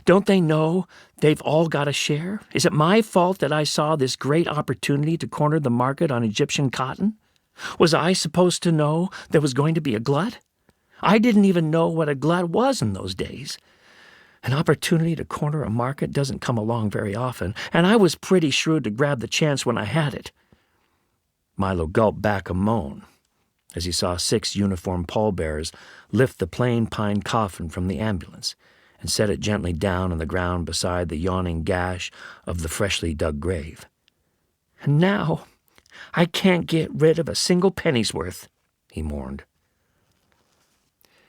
Don't they know they've all got a share? Is it my fault that I saw this great opportunity to corner the market on Egyptian cotton? Was I supposed to know there was going to be a glut? I didn't even know what a glut was in those days. An opportunity to corner a market doesn't come along very often, and I was pretty shrewd to grab the chance when I had it." Milo gulped back a moan as he saw 6 uniformed pallbearers lift the plain pine coffin from the ambulance and set it gently down on the ground beside the yawning gash of the freshly dug grave. "And now I can't get rid of a single penny's worth," he mourned.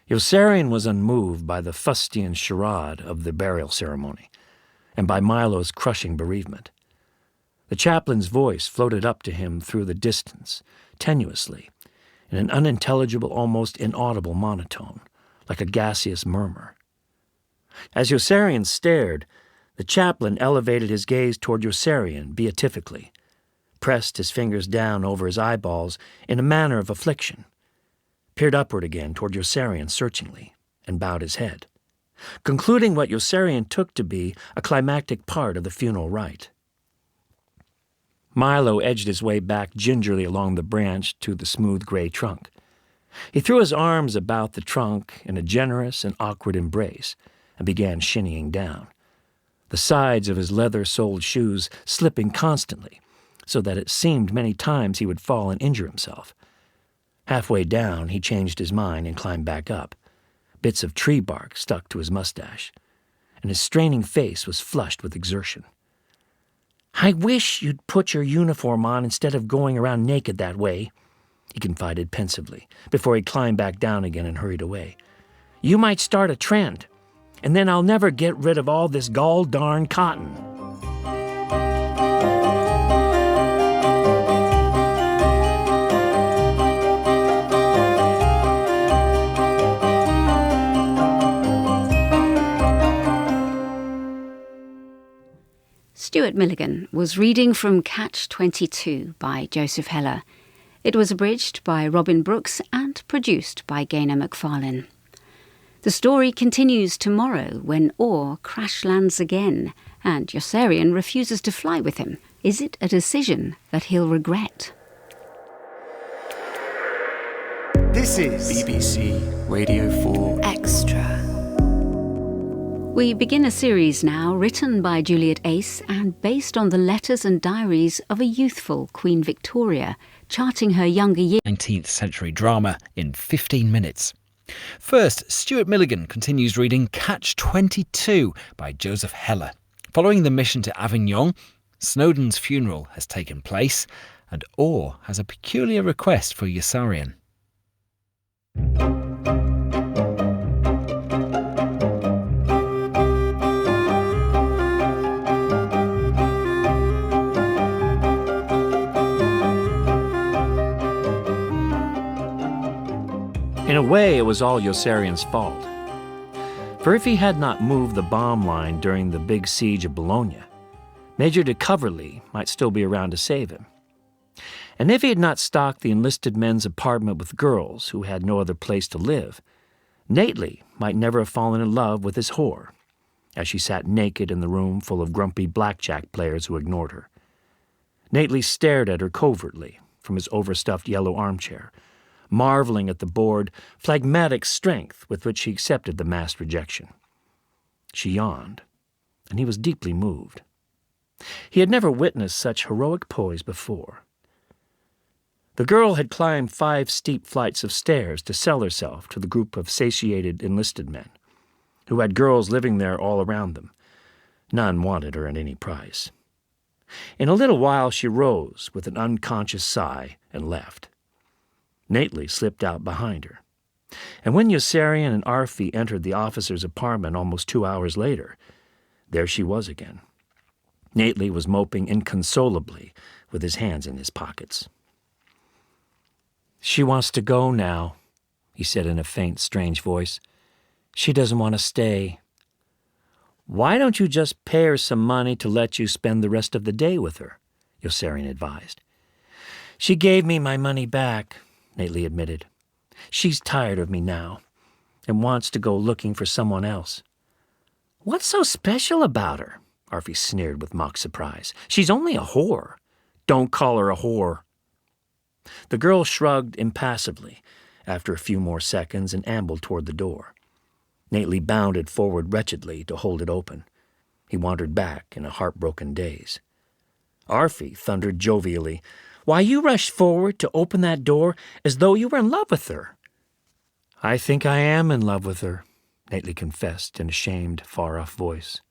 Yossarian was unmoved by the fustian charade of the burial ceremony, and by Milo's crushing bereavement. The chaplain's voice floated up to him through the distance, tenuously, in an unintelligible, almost inaudible monotone, like a gaseous murmur. As Yossarian stared, the chaplain elevated his gaze toward Yossarian beatifically, pressed his fingers down over his eyeballs in a manner of affliction, peered upward again toward Yossarian searchingly, and bowed his head, concluding what Yossarian took to be a climactic part of the funeral rite. Milo edged his way back gingerly along the branch to the smooth gray trunk. He threw his arms about the trunk in a generous and awkward embrace and began shinnying down, the sides of his leather-soled shoes slipping constantly, so that it seemed many times he would fall and injure himself. Halfway down, he changed his mind and climbed back up. Bits of tree bark stuck to his mustache, and his straining face was flushed with exertion. "I wish you'd put your uniform on instead of going around naked that way," he confided pensively, before he climbed back down again and hurried away. "You might start a trend, and then I'll never get rid of all this gall-darn cotton." Stuart Milligan was reading from Catch-22 by Joseph Heller. It was abridged by Robin Brooks and produced by Gaynor McFarlane. The story continues tomorrow when Orr crash lands again and Yossarian refuses to fly with him. Is it a decision that he'll regret? This is BBC Radio 4 Extra. We begin a series now written by Juliet Ace and based on the letters and diaries of a youthful Queen Victoria, charting her younger years. 19th century drama in 15 minutes. First, Stuart Milligan continues reading Catch-22 by Joseph Heller. Following the mission to Avignon, Snowdon's funeral has taken place and Orr has a peculiar request for Yossarian. In a way, it was all Yossarian's fault. For if he had not moved the bomb line during the big siege of Bologna, Major de Coverley might still be around to save him. And if he had not stocked the enlisted men's apartment with girls who had no other place to live, Nately might never have fallen in love with his whore, as she sat naked in the room full of grumpy blackjack players who ignored her. Nately stared at her covertly from his overstuffed yellow armchair, marveling at the bored, phlegmatic strength with which he accepted the massed rejection. She yawned, and he was deeply moved. He had never witnessed such heroic poise before. The girl had climbed 5 steep flights of stairs to sell herself to the group of satiated enlisted men, who had girls living there all around them. None wanted her at any price. In a little while she rose with an unconscious sigh and left. Nately slipped out behind her. And when Yossarian and Arfie entered the officer's apartment almost 2 hours later, there she was again. Nately was moping inconsolably with his hands in his pockets. "She wants to go now," he said in a faint, strange voice. "She doesn't want to stay." "Why don't you just pay her some money to let you spend the rest of the day with her?" Yossarian advised. "She gave me my money back," Nately admitted. "She's tired of me now and wants to go looking for someone else." "What's so special about her?" Arfie sneered with mock surprise. "She's only a whore." "Don't call her a whore." The girl shrugged impassively after a few more seconds and ambled toward the door. Nately bounded forward wretchedly to hold it open. He wandered back in a heartbroken daze. Arfie thundered jovially, "Why, you rushed forward to open that door as though you were in love with her." "I think I am in love with her," Nately confessed in a shamed, far-off voice.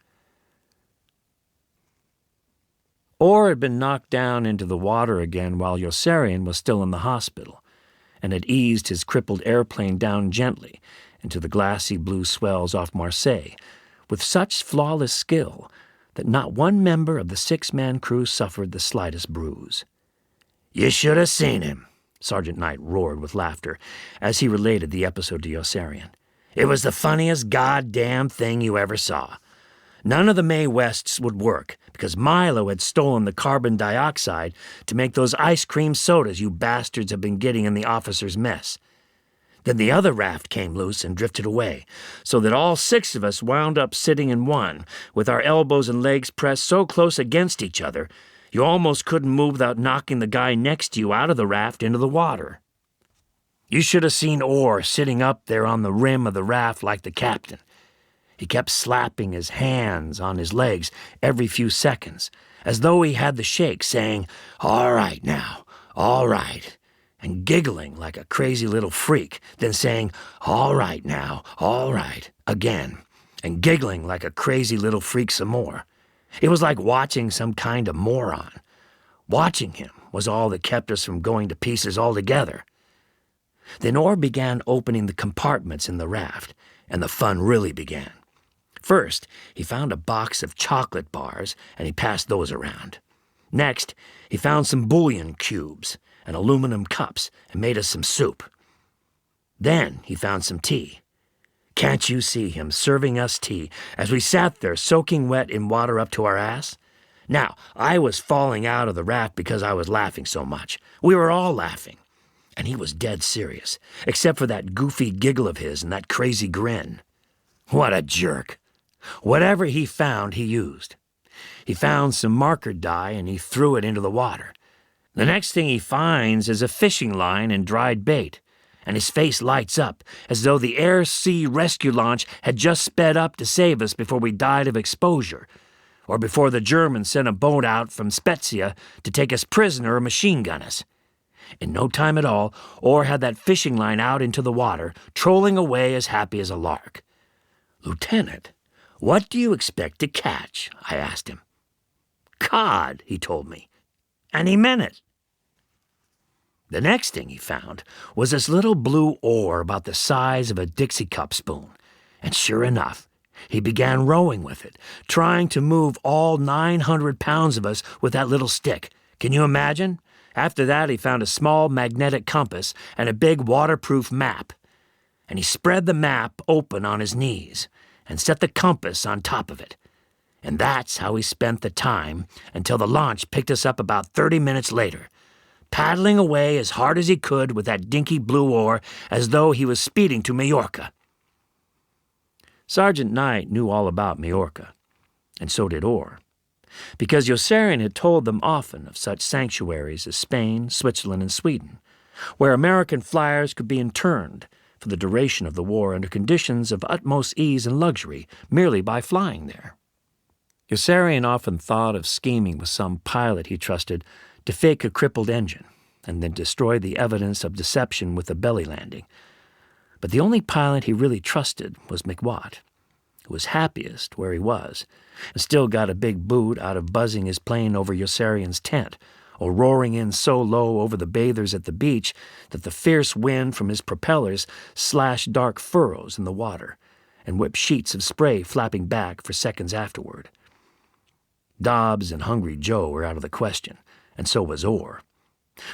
Orr had been knocked down into the water again while Yossarian was still in the hospital, and had eased his crippled airplane down gently into the glassy blue swells off Marseille with such flawless skill that not one member of the 6-man crew suffered the slightest bruise. "You should have seen him," Sergeant Knight roared with laughter as he related the episode to Yossarian. "It was the funniest goddamn thing you ever saw. None of the Mae Wests would work because Milo had stolen the carbon dioxide to make those ice cream sodas you bastards have been getting in the officers' mess. Then the other raft came loose and drifted away, so that all 6 of us wound up sitting in one, with our elbows and legs pressed so close against each other, you almost couldn't move without knocking the guy next to you out of the raft into the water. You should have seen Orr sitting up there on the rim of the raft like the captain. He kept slapping his hands on his legs every few seconds, as though he had the shakes, saying, "All right now, all right," and giggling like a crazy little freak, then saying, "All right now, all right," again, and giggling like a crazy little freak some more. It was like watching some kind of moron. Watching him was all that kept us from going to pieces altogether. Then Orr began opening the compartments in the raft, and the fun really began. First, he found a box of chocolate bars, and he passed those around. Next, he found some bouillon cubes and aluminum cups and made us some soup. Then he found some tea. Can't you see him serving us tea as we sat there soaking wet in water up to our ass? Now, I was falling out of the raft because I was laughing so much. We were all laughing. And he was dead serious, except for that goofy giggle of his and that crazy grin. What a jerk. Whatever he found, he used. He found some marker dye and he threw it into the water. The next thing he finds is a fishing line and dried bait, and his face lights up as though the air-sea rescue launch had just sped up to save us before we died of exposure, or before the Germans sent a boat out from Spezia to take us prisoner or machine gun us. In no time at all, Orr had that fishing line out into the water, trolling away as happy as a lark. "Lieutenant, what do you expect to catch?" I asked him. "Cod," he told me, and he meant it. The next thing he found was this little blue oar about the size of a Dixie cup spoon, and sure enough, he began rowing with it, trying to move all 900 pounds of us with that little stick. Can you imagine? After that, he found a small magnetic compass and a big waterproof map, and he spread the map open on his knees and set the compass on top of it. And that's how he spent the time until the launch picked us up about 30 minutes later, paddling away as hard as he could with that dinky blue oar as though he was speeding to Majorca. Sergeant Knight knew all about Majorca, and so did Orr, because Yossarian had told them often of such sanctuaries as Spain, Switzerland, and Sweden, where American flyers could be interned for the duration of the war under conditions of utmost ease and luxury merely by flying there. Yossarian often thought of scheming with some pilot he trusted to fake a crippled engine and then destroy the evidence of deception with a belly landing. But the only pilot he really trusted was McWatt, who was happiest where he was, and still got a big boot out of buzzing his plane over Yossarian's tent, or roaring in so low over the bathers at the beach that the fierce wind from his propellers slashed dark furrows in the water and whipped sheets of spray flapping back for seconds afterward. Dobbs and Hungry Joe were out of the question, and so was Orr,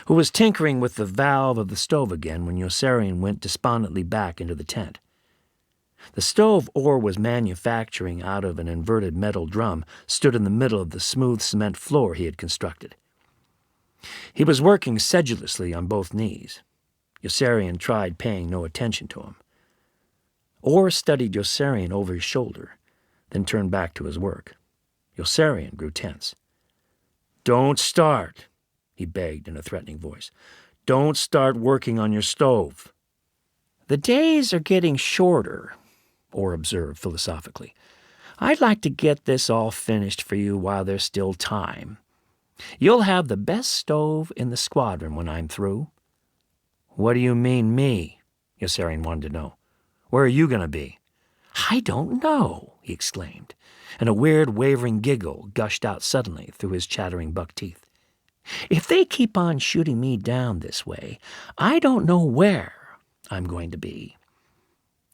who was tinkering with the valve of the stove again when Yossarian went despondently back into the tent. The stove Orr was manufacturing out of an inverted metal drum stood in the middle of the smooth cement floor he had constructed. He was working sedulously on both knees. Yossarian tried paying no attention to him. Orr studied Yossarian over his shoulder, then turned back to his work. Yossarian grew tense. "Don't start," he begged in a threatening voice. "Don't start working on your stove." "The days are getting shorter," Orr observed philosophically. "I'd like to get this all finished for you while there's still time. You'll have the best stove in the squadron when I'm through." "What do you mean, me?" Yossarian wanted to know. "Where are you going to be?" "I don't know," he exclaimed, and a weird wavering giggle gushed out suddenly through his chattering buck teeth. "If they keep on shooting me down this way, I don't know where I'm going to be."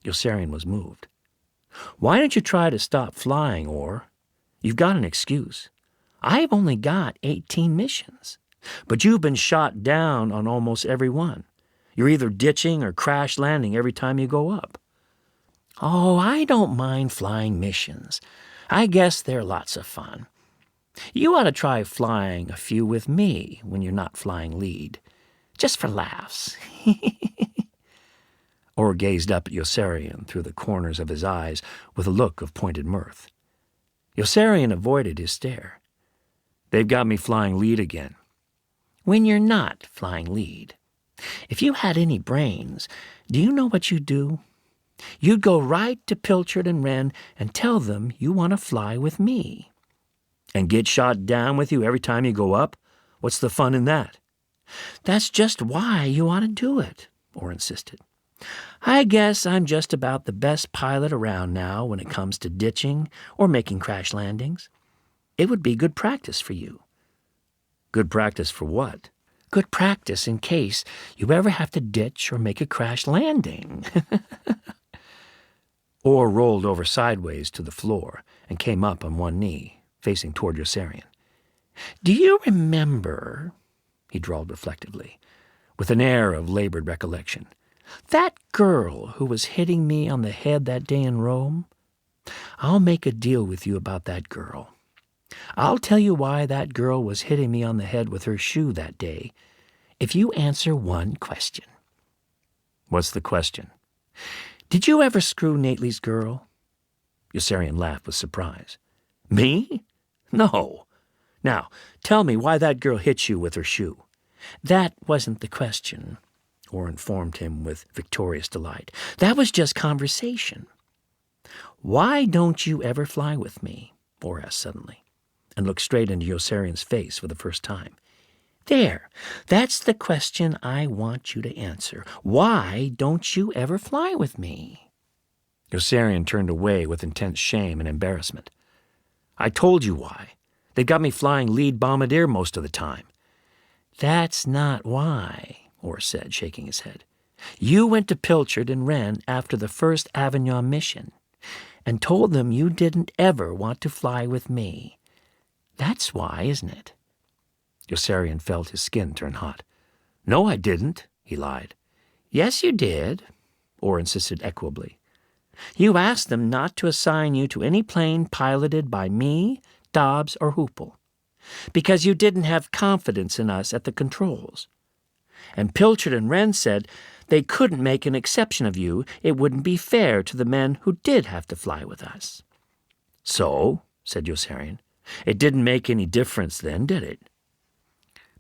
Yossarian was moved. "Why don't you try to stop flying, Orr? You've got an excuse. I've only got 18 missions, but you've been shot down on almost every one. You're either ditching or crash landing every time you go up." "Oh, I don't mind flying missions. I guess they're lots of fun. You ought to try flying a few with me when you're not flying lead, just for laughs." Orr gazed up at Yossarian through the corners of his eyes with a look of pointed mirth. Yossarian avoided his stare. "They've got me flying lead again." "When you're not flying lead. If you had any brains, do you know what you'd do? You'd go right to Pilchard and Wren and tell them you want to fly with me." "And get shot down with you every time you go up? What's the fun in that?" "That's just why you ought to do it," Orr insisted. "I guess I'm just about the best pilot around now when it comes to ditching or making crash landings. It would be good practice for you." "Good practice for what?" "Good practice in case you ever have to ditch or make a crash landing." Orr rolled over sideways to the floor and came up on one knee, facing toward Yossarian. "Do you remember," he drawled reflectively, with an air of labored recollection, "that girl who was hitting me on the head that day in Rome? I'll make a deal with you about that girl. I'll tell you why that girl was hitting me on the head with her shoe that day, if you answer one question." "What's the question?" "Did you ever screw Nately's girl?" Yossarian laughed with surprise. "Me? No. Now, tell me why that girl hit you with her shoe." "That wasn't the question," Orr informed him with victorious delight. "That was just conversation." "Why don't you ever fly with me?" Orr asked suddenly, and looked straight into Yossarian's face for the first time. "There, that's the question I want you to answer. Why don't you ever fly with me?" Yossarian turned away with intense shame and embarrassment. "I told you why. They got me flying lead bombardier most of the time." "That's not why," Orr said, shaking his head. "You went to Pilchard and Wren after the first Avignon mission and told them you didn't ever want to fly with me. That's why, isn't it?" Yossarian felt his skin turn hot. "No, I didn't," he lied. "Yes, you did," Orr insisted equably. "You asked them not to assign you to any plane piloted by me, Dobbs, or Hoople, because you didn't have confidence in us at the controls. And Pilchard and Wren said they couldn't make an exception of you. It wouldn't be fair to the men who did have to fly with us." "So," said Yossarian, "it didn't make any difference then, did it?"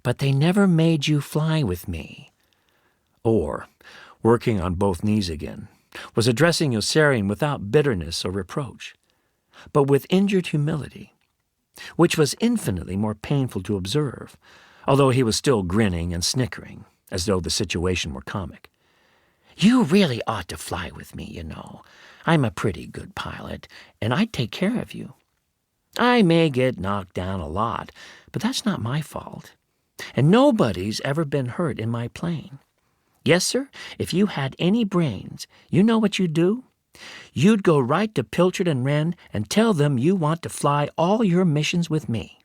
"But they never made you fly with me." Orr, working on both knees again, was addressing Yossarian without bitterness or reproach, but with injured humility, which was infinitely more painful to observe, although he was still grinning and snickering, as though the situation were comic. "You really ought to fly with me, you know. I'm a pretty good pilot, and I'd take care of you. I may get knocked down a lot, but that's not my fault. And nobody's ever been hurt in my plane. Yes, sir, if you had any brains, you know what you'd do? You'd go right to Pilchard and Wren and tell them you want to fly all your missions with me."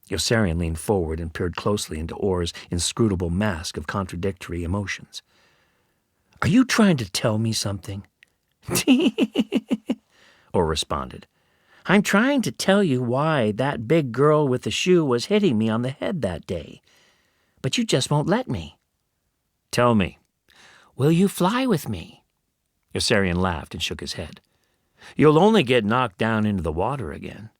Yossarian leaned forward and peered closely into Orr's inscrutable mask of contradictory emotions. "Are you trying to tell me something?" Orr responded. "I'm trying to tell you why that big girl with the shoe was hitting me on the head that day. But you just won't let me." "Tell me." "Will you fly with me?" Yossarian laughed and shook his head. "You'll only get knocked down into the water again."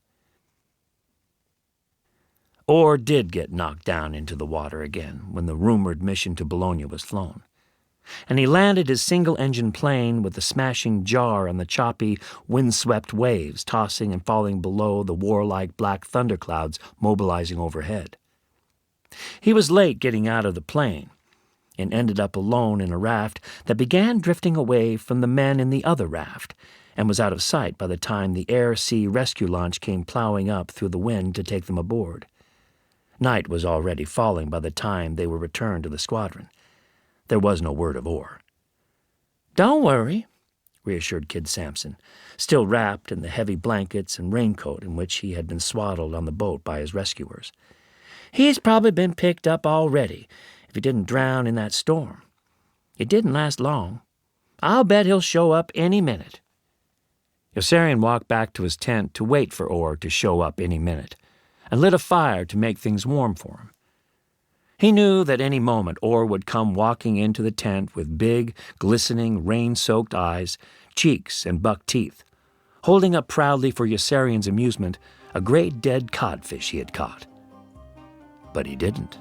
Orr did get knocked down into the water again when the rumored mission to Bologna was flown, and he landed his single-engine plane with a smashing jar on the choppy, wind-swept waves tossing and falling below the warlike black thunderclouds mobilizing overhead. He was late getting out of the plane and ended up alone in a raft that began drifting away from the men in the other raft and was out of sight by the time the air-sea rescue launch came plowing up through the wind to take them aboard. Night was already falling by the time they were returned to the squadron. There was no word of Orr. "Don't worry," reassured Kid Sampson, still wrapped in the heavy blankets and raincoat in which he had been swaddled on the boat by his rescuers. "He's probably been picked up already, if he didn't drown in that storm. It didn't last long. I'll bet he'll show up any minute." Yossarian walked back to his tent to wait for Orr to show up any minute, and lit a fire to make things warm for him. He knew that any moment Orr would come walking into the tent with big, glistening, rain-soaked eyes, cheeks, and buck teeth, holding up proudly for Yossarian's amusement a great dead codfish he had caught. But he didn't.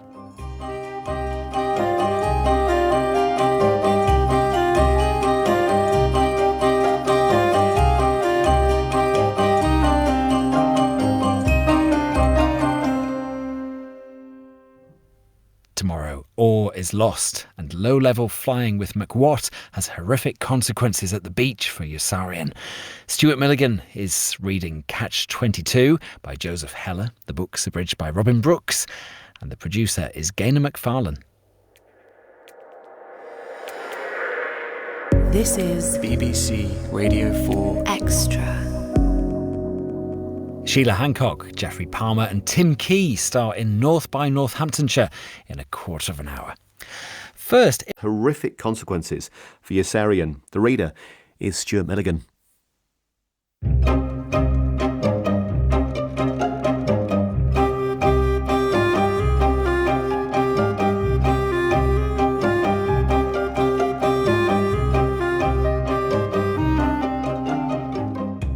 Tomorrow, Orr is lost, and low-level flying with McWatt has horrific consequences at the beach for Yossarian. Stuart Milligan is reading Catch-22 by Joseph Heller. The book's abridged by Robin Brooks, and the producer is Gaynor McFarlane. This is BBC Radio 4 Extra. Sheila Hancock, Geoffrey Palmer and Tim Key star in North by Northamptonshire in a quarter of an hour. First... Horrific consequences for Yossarian. The reader is Stuart Milligan.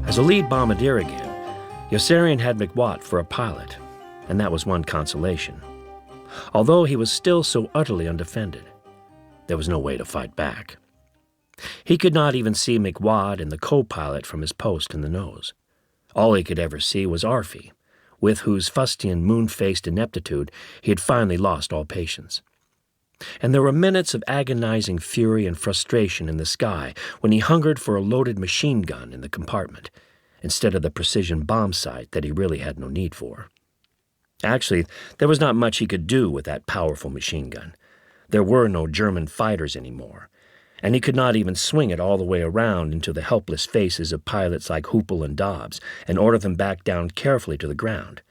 As a lead bombardier again, Yossarian had McWatt for a pilot, and that was one consolation. Although he was still so utterly undefended, there was no way to fight back. He could not even see McWatt and the co-pilot from his post in the nose. All he could ever see was Arfie, with whose fustian, moon-faced ineptitude he had finally lost all patience. And there were minutes of agonizing fury and frustration in the sky when he hungered for a loaded machine gun in the compartment, instead of the precision bomb sight that he really had no need for. Actually, there was not much he could do with that powerful machine gun. There were no German fighters anymore, and he could not even swing it all the way around into the helpless faces of pilots like Hoople and Dobbs and order them back down carefully to the ground,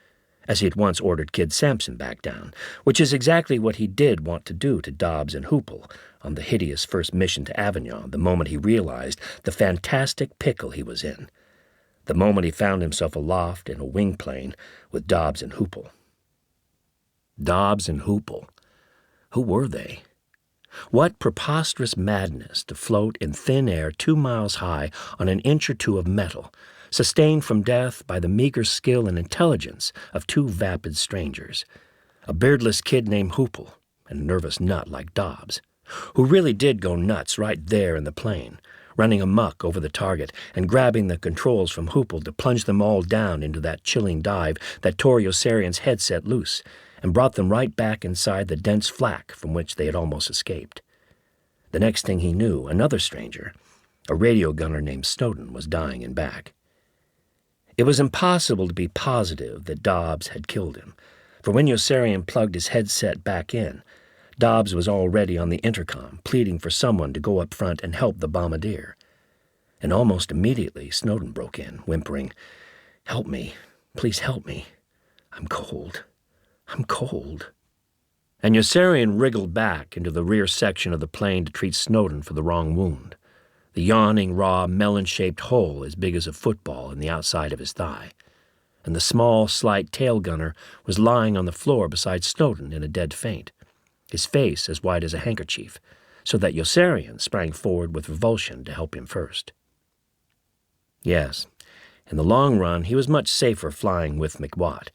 as he had once ordered Kid Sampson back down, which is exactly what he did want to do to Dobbs and Hoople on the hideous first mission to Avignon the moment he realized the fantastic pickle he was in, the moment he found himself aloft in a wing plane with Dobbs and Hoople. Dobbs and Hoople. Who were they? What preposterous madness to float in thin air 2 miles high on an inch or two of metal, sustained from death by the meager skill and intelligence of 2 vapid strangers, a beardless kid named Hoople and a nervous nut like Dobbs, who really did go nuts right there in the plane, running amuck over the target and grabbing the controls from Hoople to plunge them all down into that chilling dive that tore Yossarian's headset loose and brought them right back inside the dense flak from which they had almost escaped. The next thing he knew, another stranger, a radio gunner named Snowden, was dying in back. It was impossible to be positive that Dobbs had killed him, for when Yossarian plugged his headset back in, Dobbs was already on the intercom, pleading for someone to go up front and help the bombardier. And almost immediately, Snowden broke in, whimpering, "Help me. Please help me. I'm cold. I'm cold." And Yossarian wriggled back into the rear section of the plane to treat Snowden for the wrong wound, the yawning, raw, melon-shaped hole as big as a football in the outside of his thigh. And the small, slight tail gunner was lying on the floor beside Snowden in a dead faint, his face as white as a handkerchief, so that Yossarian sprang forward with revulsion to help him first. Yes, in the long run he was much safer flying with McWatt,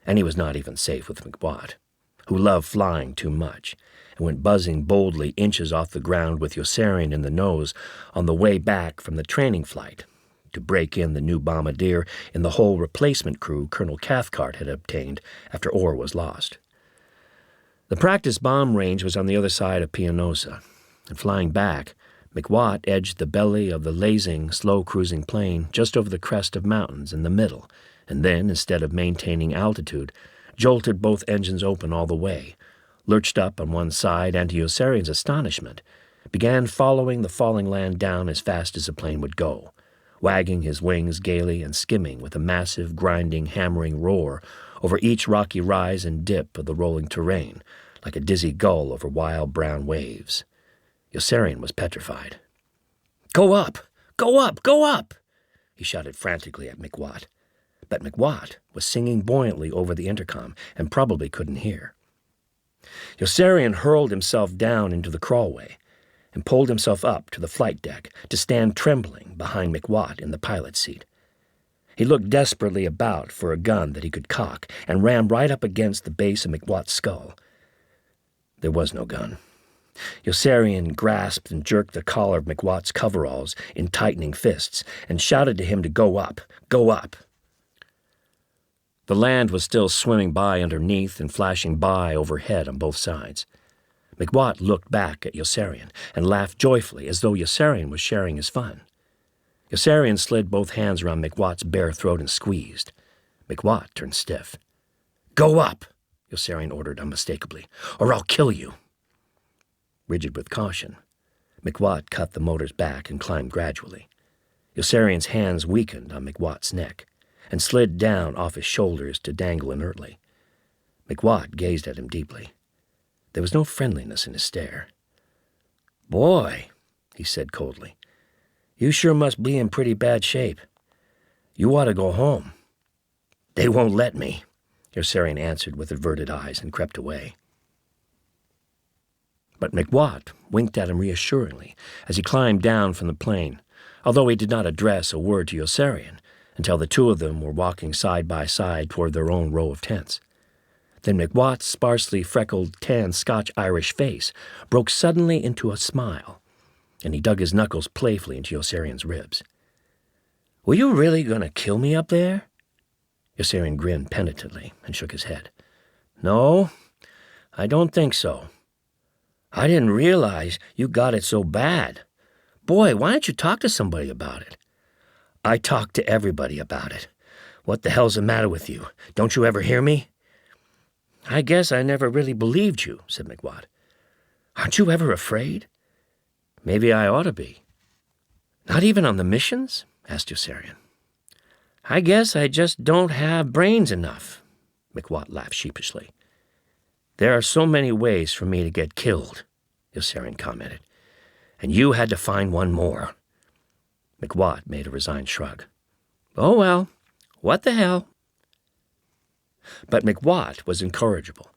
and he was not even safe with McWatt, who loved flying too much, and went buzzing boldly inches off the ground with Yossarian in the nose on the way back from the training flight to break in the new bombardier in the whole replacement crew Colonel Cathcart had obtained after Orr was lost. The practice bomb range was on the other side of Pianosa, and flying back, McWatt edged the belly of the lazing, slow-cruising plane just over the crest of mountains in the middle, and then, instead of maintaining altitude, jolted both engines open all the way, lurched up on one side, and to Yossarian's astonishment, began following the falling land down as fast as the plane would go, wagging his wings gaily and skimming with a massive, grinding, hammering roar over each rocky rise and dip of the rolling terrain, like a dizzy gull over wild brown waves. Yossarian was petrified. "Go up! Go up! Go up!" he shouted frantically at McWatt. But McWatt was singing buoyantly over the intercom and probably couldn't hear. Yossarian hurled himself down into the crawlway and pulled himself up to the flight deck to stand trembling behind McWatt in the pilot's seat. He looked desperately about for a gun that he could cock and ran right up against the base of McWatt's skull. There was no gun. Yossarian grasped and jerked the collar of McWatt's coveralls in tightening fists and shouted to him to go up, go up. The land was still swimming by underneath and flashing by overhead on both sides. McWatt looked back at Yossarian and laughed joyfully as though Yossarian was sharing his fun. Yossarian slid both hands around McWatt's bare throat and squeezed. McWatt turned stiff. "Go up," Yossarian ordered unmistakably, "or I'll kill you." Rigid with caution, McWatt cut the motors back and climbed gradually. Yossarian's hands weakened on McWatt's neck and slid down off his shoulders to dangle inertly. McWatt gazed at him deeply. There was no friendliness in his stare. "Boy," he said coldly, "you sure must be in pretty bad shape. You ought to go home." "They won't let me," Yossarian answered with averted eyes and crept away. But McWatt winked at him reassuringly as he climbed down from the plane, although he did not address a word to Yossarian until the two of them were walking side by side toward their own row of tents. Then McWatt's sparsely freckled, tan Scotch-Irish face broke suddenly into a smile, and he dug his knuckles playfully into Yossarian's ribs. "Were you really going to kill me up there?" Yossarian grinned penitently and shook his head. "No, I don't think so. I didn't realize you got it so bad. Boy, why don't you talk to somebody about it?" "I talk to everybody about it. What the hell's the matter with you? Don't you ever hear me?" "I guess I never really believed you," said McWatt. "Aren't you ever afraid?" "Maybe I ought to be." "Not even on the missions?" asked Yossarian. "I guess I just don't have brains enough," McWatt laughed sheepishly. "There are so many ways for me to get killed," Yossarian commented, "and you had to find one more." McWatt made a resigned shrug. "Oh well, what the hell?" But McWatt was incorrigible,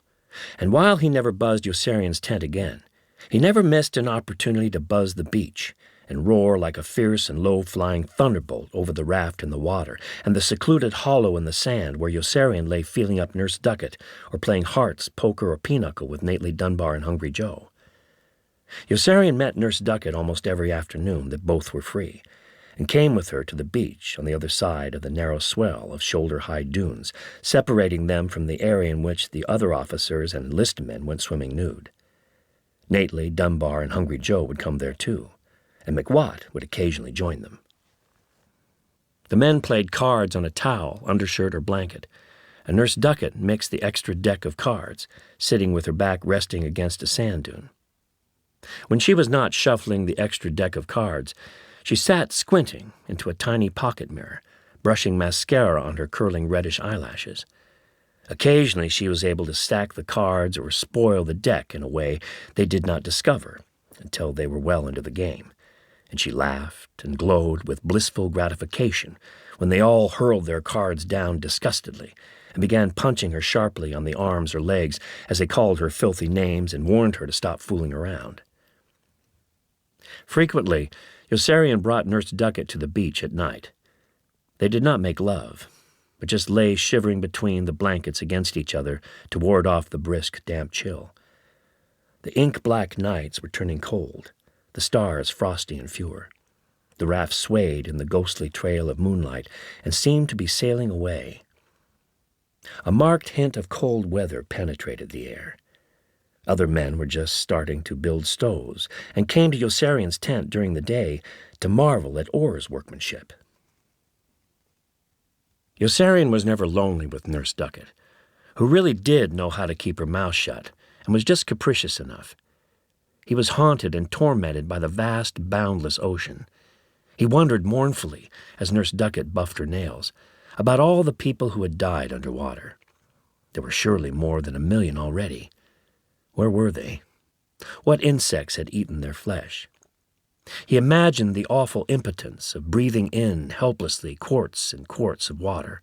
and while he never buzzed Yossarian's tent again, he never missed an opportunity to buzz the beach and roar like a fierce and low-flying thunderbolt over the raft in the water and the secluded hollow in the sand where Yossarian lay feeling up Nurse Duckett or playing hearts, poker, or pinochle with Nately Dunbar and Hungry Joe. Yossarian met Nurse Duckett almost every afternoon that both were free, and came with her to the beach on the other side of the narrow swell of shoulder-high dunes, separating them from the area in which the other officers and enlisted men went swimming nude. Nately, Dunbar, and Hungry Joe would come there too, and McWatt would occasionally join them. The men played cards on a towel, undershirt, or blanket, and Nurse Duckett mixed the extra deck of cards, sitting with her back resting against a sand dune. When she was not shuffling the extra deck of cards, she sat squinting into a tiny pocket mirror, brushing mascara on her curling reddish eyelashes. Occasionally she was able to stack the cards or spoil the deck in a way they did not discover until they were well into the game, and she laughed and glowed with blissful gratification when they all hurled their cards down disgustedly and began punching her sharply on the arms or legs as they called her filthy names and warned her to stop fooling around. Frequently, Yossarian brought Nurse Duckett to the beach at night. They did not make love, but just lay shivering between the blankets against each other to ward off the brisk, damp chill. The ink-black nights were turning cold, the stars frosty and fewer. The raft swayed in the ghostly trail of moonlight and seemed to be sailing away. A marked hint of cold weather penetrated the air. Other men were just starting to build stoves and came to Yossarian's tent during the day to marvel at Orr's workmanship. Yossarian was never lonely with Nurse Duckett, who really did know how to keep her mouth shut and was just capricious enough. He was haunted and tormented by the vast, boundless ocean. He wondered mournfully, as Nurse Duckett buffed her nails, about all the people who had died underwater. There were surely more than 1 million already. Where were they? What insects had eaten their flesh? He imagined the awful impotence of breathing in helplessly quarts and quarts of water.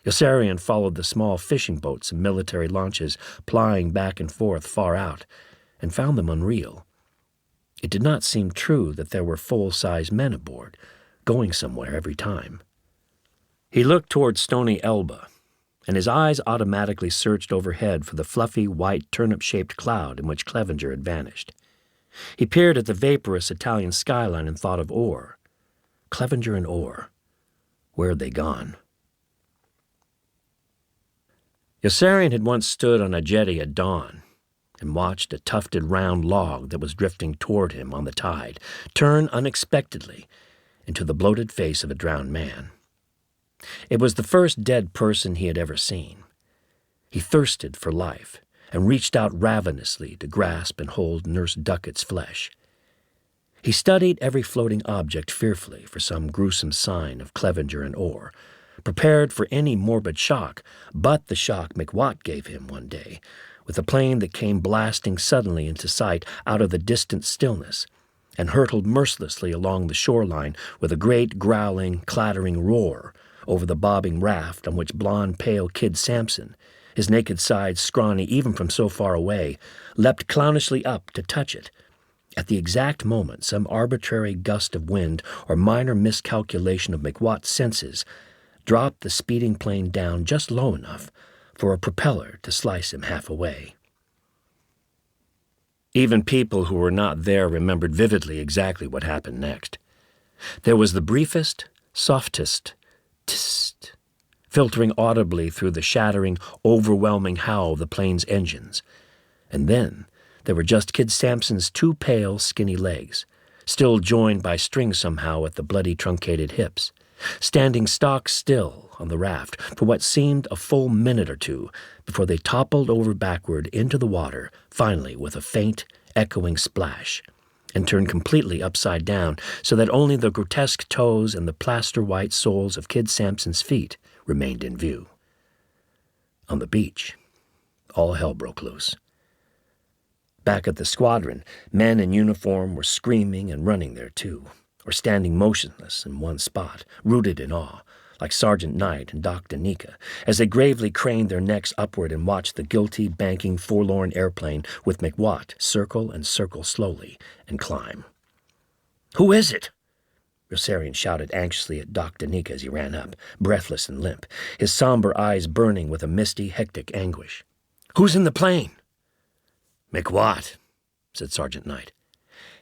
Yossarian followed the small fishing boats and military launches plying back and forth far out, and found them unreal. It did not seem true that there were full-size men aboard, going somewhere every time. He looked toward Stony Elba, and his eyes automatically searched overhead for the fluffy, white, turnip-shaped cloud in which Clevenger had vanished. He peered at the vaporous Italian skyline and thought of Orr. Clevenger and Orr. Where had they gone? Yossarian had once stood on a jetty at dawn and watched a tufted round log that was drifting toward him on the tide turn unexpectedly into the bloated face of a drowned man. It was the first dead person he had ever seen. He thirsted for life and reached out ravenously to grasp and hold Nurse Duckett's flesh. He studied every floating object fearfully for some gruesome sign of Clevenger and Orr, prepared for any morbid shock but the shock McWatt gave him one day, with a plane that came blasting suddenly into sight out of the distant stillness and hurtled mercilessly along the shoreline with a great growling, clattering roar over the bobbing raft on which blond, pale Kid Sampson, his naked sides scrawny even from so far away, leapt clownishly up to touch it. At the exact moment some arbitrary gust of wind or minor miscalculation of McWatt's senses dropped the speeding plane down just low enough for a propeller to slice him half away. Even people who were not there remembered vividly exactly what happened next. There was the briefest, softest tst, filtering audibly through the shattering, overwhelming howl of the plane's engines. And then there were just Kid Sampson's two pale, skinny legs, still joined by string somehow at the bloody, truncated hips, standing stock still on the raft for what seemed a full minute or two before they toppled over backward into the water, finally with a faint, echoing splash, and turned completely upside down so that only the grotesque toes and the plaster-white soles of Kid Sampson's feet remained in view. On the beach, all hell broke loose. Back at the squadron, men in uniform were screaming and running there too, or standing motionless in one spot, rooted in awe, like Sergeant Knight and Doc Danica, as they gravely craned their necks upward and watched the guilty, banking, forlorn airplane with McWatt circle and circle slowly and climb. "Who is it?" Yossarian shouted anxiously at Doc Danica as he ran up, breathless and limp, his somber eyes burning with a misty, hectic anguish. "Who's in the plane?" "McWatt," said Sergeant Knight.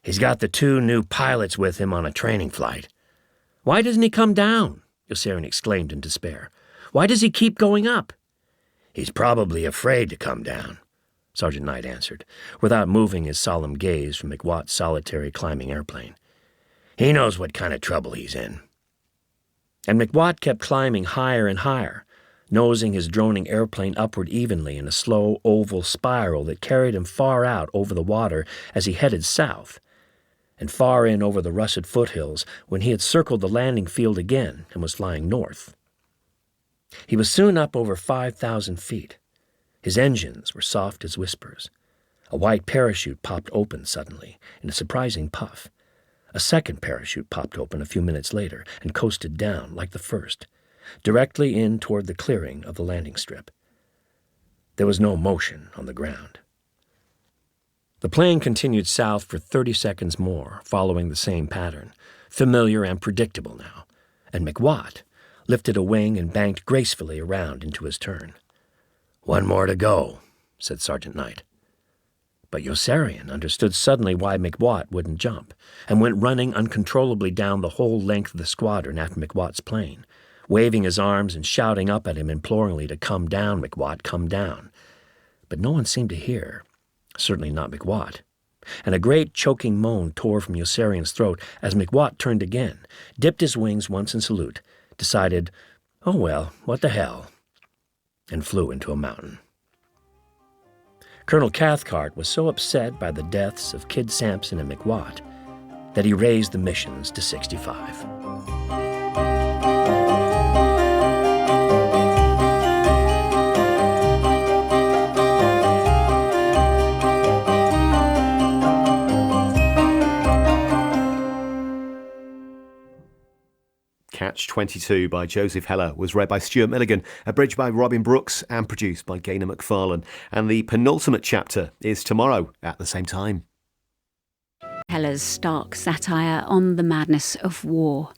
"He's got the two new pilots with him on a training flight." "Why doesn't he come down?" Yossarian exclaimed in despair. "Why does he keep going up?" "He's probably afraid to come down," Sergeant Knight answered, without moving his solemn gaze from McWatt's solitary climbing airplane. "He knows what kind of trouble he's in." And McWatt kept climbing higher and higher, nosing his droning airplane upward evenly in a slow oval spiral that carried him far out over the water as he headed south, and far in over the russet foothills when he had circled the landing field again and was flying north. He was soon up over 5,000 feet. His engines were soft as whispers. A white parachute popped open suddenly in a surprising puff. A second parachute popped open a few minutes later and coasted down like the first, directly in toward the clearing of the landing strip. There was no motion on the ground. The plane continued south for 30 seconds more, following the same pattern, familiar and predictable now, and McWatt lifted a wing and banked gracefully around into his turn. "One more to go," said Sergeant Knight. But Yossarian understood suddenly why McWatt wouldn't jump, and went running uncontrollably down the whole length of the squadron after McWatt's plane, waving his arms and shouting up at him imploringly to "Come down, McWatt, come down." But no one seemed to hear, certainly not McWatt, and a great choking moan tore from Yossarian's throat as McWatt turned again, dipped his wings once in salute, decided, "Oh well, what the hell," and flew into a mountain. Colonel Cathcart was so upset by the deaths of Kid Sampson and McWatt that he raised the missions to 65. Catch-22 by Joseph Heller was read by Stuart Milligan, abridged by Robin Brooks and produced by Gaynor McFarlane. And the penultimate chapter is tomorrow at the same time. Heller's stark satire on the madness of war.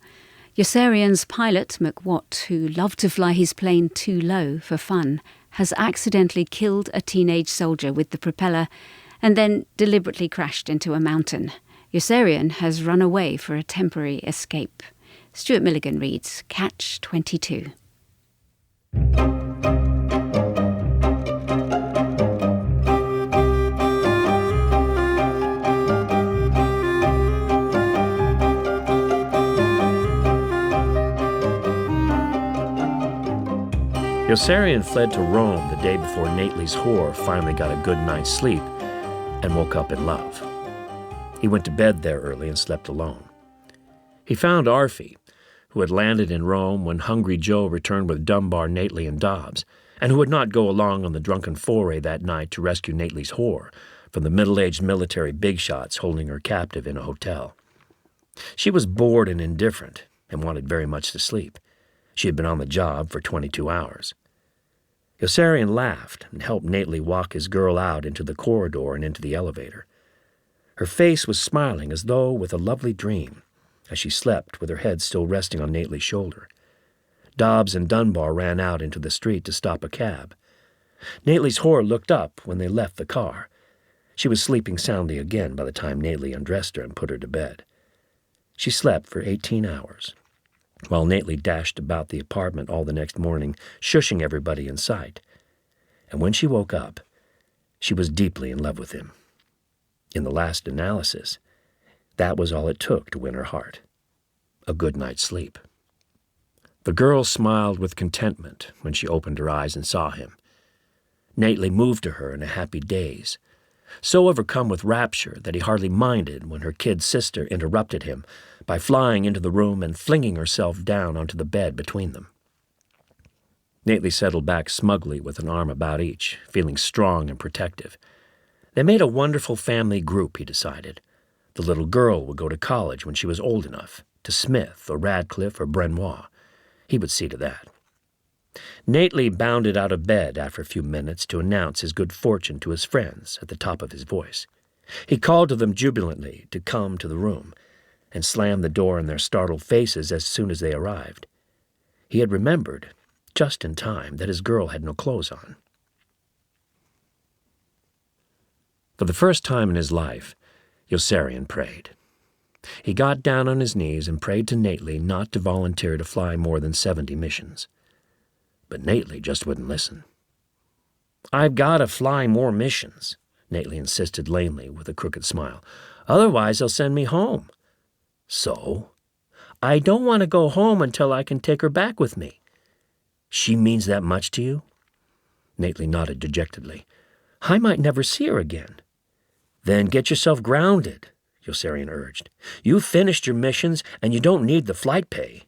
Yossarian's pilot, McWatt, who loved to fly his plane too low for fun, has accidentally killed a teenage soldier with the propeller and then deliberately crashed into a mountain. Yossarian has run away for a temporary escape. Stuart Milligan reads Catch-22. Yossarian fled to Rome the day before Nately's whore finally got a good night's sleep and woke up in love. He went to bed there early and slept alone. He found Arfie, who had landed in Rome when Hungry Joe returned with Dunbar, Nately, and Dobbs, and who would not go along on the drunken foray that night to rescue Nately's whore from the middle-aged military bigshots holding her captive in a hotel. She was bored and indifferent and wanted very much to sleep. She had been on the job for 22 hours. Yossarian laughed and helped Nately walk his girl out into the corridor and into the elevator. Her face was smiling as though with a lovely dream, as she slept with her head still resting on Nately's shoulder. Dobbs and Dunbar ran out into the street to stop a cab. Nately's whore looked up when they left the car. She was sleeping soundly again by the time Nately undressed her and put her to bed. She slept for 18 hours. While Nately dashed about the apartment all the next morning, shushing everybody in sight. And when she woke up, she was deeply in love with him. In the last analysis, that was all it took to win her heart. A good night's sleep. The girl smiled with contentment when she opened her eyes and saw him. Nately moved to her in a happy daze, so overcome with rapture that he hardly minded when her kid sister interrupted him by flying into the room and flinging herself down onto the bed between them. Nately settled back smugly with an arm about each, feeling strong and protective. They made a wonderful family group, he decided. The little girl would go to college when she was old enough, to Smith or Radcliffe or Brenois. He would see to that. Nately bounded out of bed after a few minutes to announce his good fortune to his friends at the top of his voice. He called to them jubilantly to come to the room, and slammed the door in their startled faces as soon as they arrived. He had remembered, just in time, that his girl had no clothes on. For the first time in his life, Yossarian prayed. He got down on his knees and prayed to Nately not to volunteer to fly more than 70 missions. But Nately just wouldn't listen. "I've got to fly more missions," Nately insisted lamely with a crooked smile. "Otherwise they'll send me home." "So?" "I don't want to go home until I can take her back with me." "She means that much to you?" Nately nodded dejectedly. "I might never see her again." "Then get yourself grounded," Yossarian urged. "You've finished your missions, and you don't need the flight pay."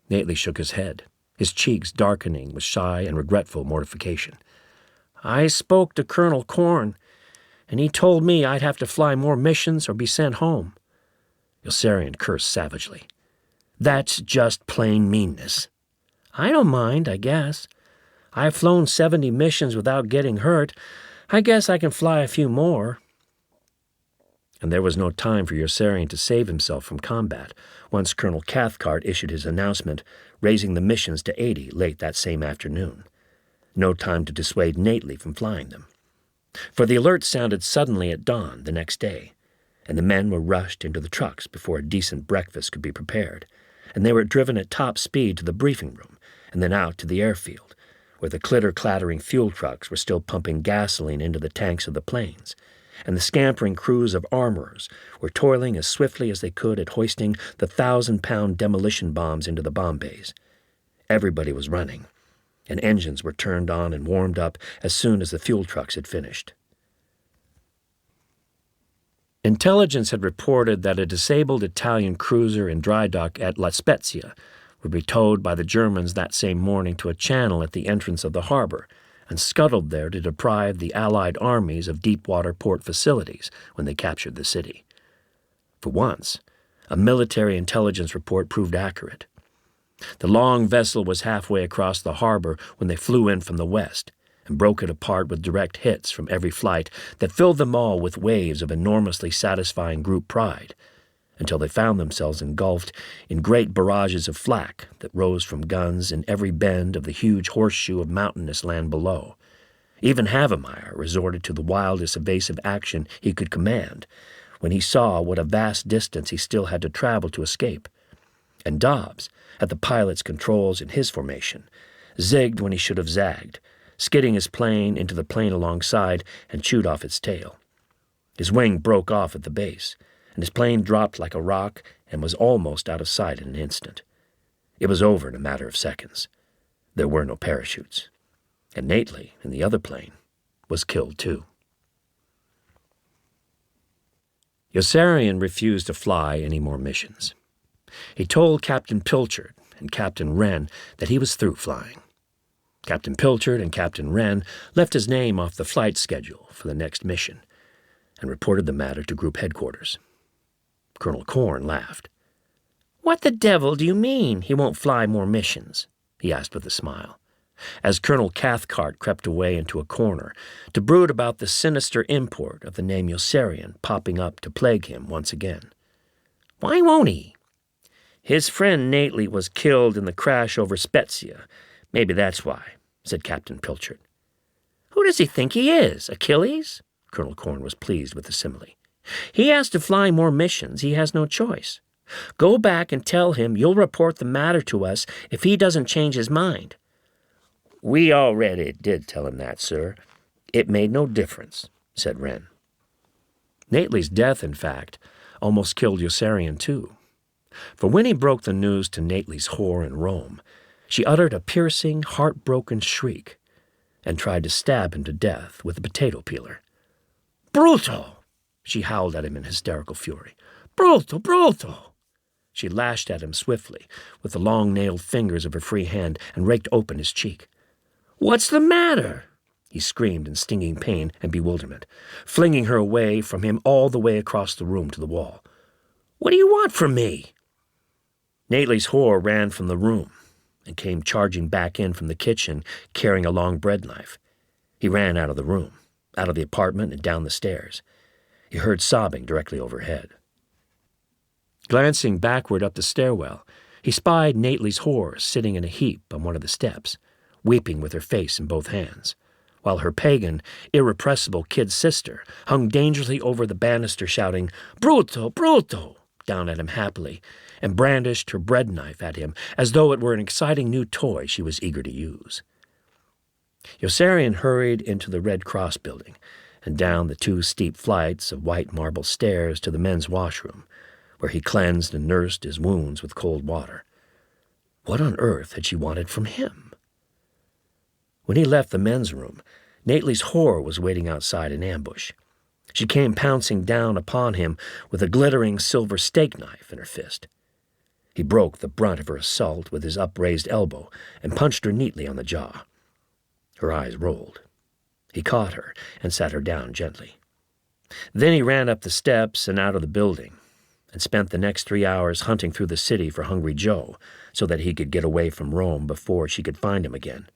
Nately shook his head, his cheeks darkening with shy and regretful mortification. "I spoke to Colonel Corn, and he told me I'd have to fly more missions or be sent home." Yossarian cursed savagely. "That's just plain meanness." "I don't mind, I guess. I've flown 70 missions without getting hurt. I guess I can fly a few more." And there was no time for Yossarian to save himself from combat once Colonel Cathcart issued his announcement, raising the missions to 80 late that same afternoon. No time to dissuade Nately from flying them. For the alert sounded suddenly at dawn the next day, and the men were rushed into the trucks before a decent breakfast could be prepared, and they were driven at top speed to the briefing room and then out to the airfield, where the clitter-clattering fuel trucks were still pumping gasoline into the tanks of the planes, and the scampering crews of armorers were toiling as swiftly as they could at hoisting the 1,000-pound demolition bombs into the bomb bays. Everybody was running, and engines were turned on and warmed up as soon as the fuel trucks had finished. Intelligence had reported that a disabled Italian cruiser in dry dock at La Spezia would be towed by the Germans that same morning to a channel at the entrance of the harbor and scuttled there to deprive the Allied armies of deep-water port facilities when they captured the city. For once, a military intelligence report proved accurate. The long vessel was halfway across the harbor when they flew in from the west and broke it apart with direct hits from every flight that filled them all with waves of enormously satisfying group pride, until they found themselves engulfed in great barrages of flak that rose from guns in every bend of the huge horseshoe of mountainous land below. Even Havemeyer resorted to the wildest evasive action he could command when he saw what a vast distance he still had to travel to escape. And Dobbs, at the pilot's controls in his formation, zigged when he should have zagged, skidding his plane into the plane alongside and chewed off its tail. His wing broke off at the base, and his plane dropped like a rock and was almost out of sight in an instant. It was over in a matter of seconds. There were no parachutes. And Nately, in the other plane, was killed too. Yossarian refused to fly any more missions. He told Captain Pilchard and Captain Wren that he was through flying. Captain Pilchard and Captain Wren left his name off the flight schedule for the next mission and reported the matter to group headquarters. Colonel Corn laughed. "What the devil do you mean he won't fly more missions?" he asked with a smile, as Colonel Cathcart crept away into a corner to brood about the sinister import of the name Yossarian popping up to plague him once again. "Why won't he? His friend Nately was killed in the crash over Spezia. Maybe that's why," said Captain Pilchard. "Who does he think he is, Achilles?" Colonel Corn was pleased with the simile. "He has to fly more missions. He has no choice. Go back and tell him you'll report the matter to us if he doesn't change his mind." "We already did tell him that, sir. It made no difference," said Wren. Nately's death, in fact, almost killed Yossarian too. For when he broke the news to Nately's whore in Rome, she uttered a piercing, heartbroken shriek and tried to stab him to death with a potato peeler. "Brutal!" she howled at him in hysterical fury. "Brutal, brutal!" She lashed at him swiftly with the long-nailed fingers of her free hand and raked open his cheek. "What's the matter?" he screamed in stinging pain and bewilderment, flinging her away from him all the way across the room to the wall. "What do you want from me?" Nately's whore ran from the room and came charging back in from the kitchen carrying a long bread knife. He ran out of the room, out of the apartment and down the stairs. He heard sobbing directly overhead. Glancing backward up the stairwell, he spied Nately's whore sitting in a heap on one of the steps, weeping with her face in both hands, while her pagan, irrepressible kid sister hung dangerously over the banister shouting, "Bruto, bruto!" down at him happily, and brandished her bread knife at him as though it were an exciting new toy she was eager to use. Yossarian hurried into the Red Cross building and down the 2 steep flights of white marble stairs to the men's washroom, where he cleansed and nursed his wounds with cold water. What on earth had she wanted from him? When he left the men's room, Nately's whore was waiting outside in ambush. She came pouncing down upon him with a glittering silver steak knife in her fist. He broke the brunt of her assault with his upraised elbow and punched her neatly on the jaw. Her eyes rolled. He caught her and sat her down gently. Then he ran up the steps and out of the building and spent the next 3 hours hunting through the city for Hungry Joe so that he could get away from Rome before she could find him again.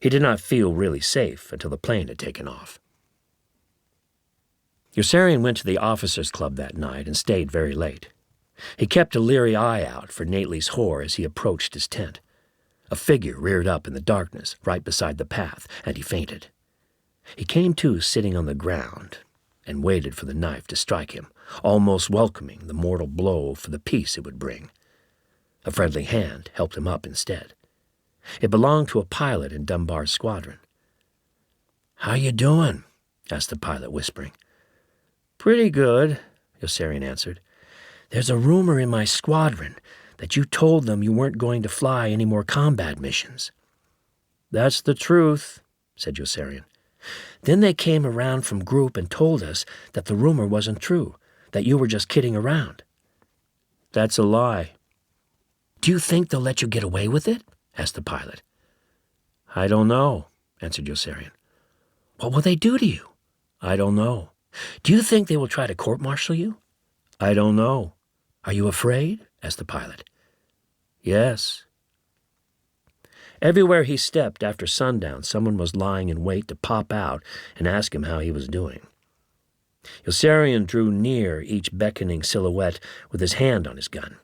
He did not feel really safe until the plane had taken off. Yossarian went to the officers' club that night and stayed very late. He kept a leery eye out for Nately's whore as he approached his tent. A figure reared up in the darkness right beside the path, and he fainted. He came to sitting on the ground and waited for the knife to strike him, almost welcoming the mortal blow for the peace it would bring. A friendly hand helped him up instead. It belonged to a pilot in Dunbar's squadron. "How you doing?" asked the pilot, whispering. "Pretty good," Yossarian answered. "There's a rumor in my squadron that you told them you weren't going to fly any more combat missions." "That's the truth," said Yossarian. "Then they came around from group and told us that the rumor wasn't true, that you were just kidding around." "That's a lie." "Do you think they'll let you get away with it?" asked the pilot. "I don't know," answered Yossarian. "What will they do to you?" "I don't know." "Do you think they will try to court-martial you?" "I don't know." "Are you afraid?" asked the pilot. Yes. Everywhere he stepped after sundown, someone was lying in wait to pop out and ask him how he was doing. Yossarian drew near each beckoning silhouette with his hand on his gun,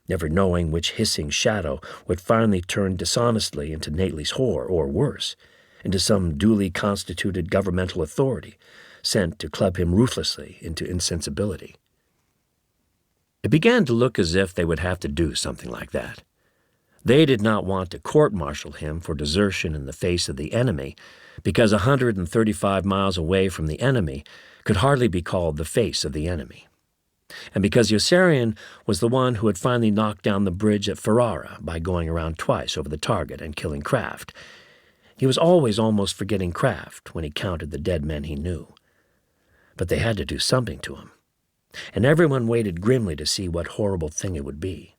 never knowing which hissing shadow would finally turn dishonestly into Nately's whore, or worse, into some duly constituted governmental authority sent to club him ruthlessly into insensibility. It began to look as if they would have to do something like that. They did not want to court-martial him for desertion in the face of the enemy, because 135 miles away from the enemy could hardly be called the face of the enemy, and because Yossarian was the one who had finally knocked down the bridge at Ferrara by going around twice over the target and killing Kraft. He was always almost forgetting Kraft when he counted the dead men he knew. But they had to do something to him, and everyone waited grimly to see what horrible thing it would be.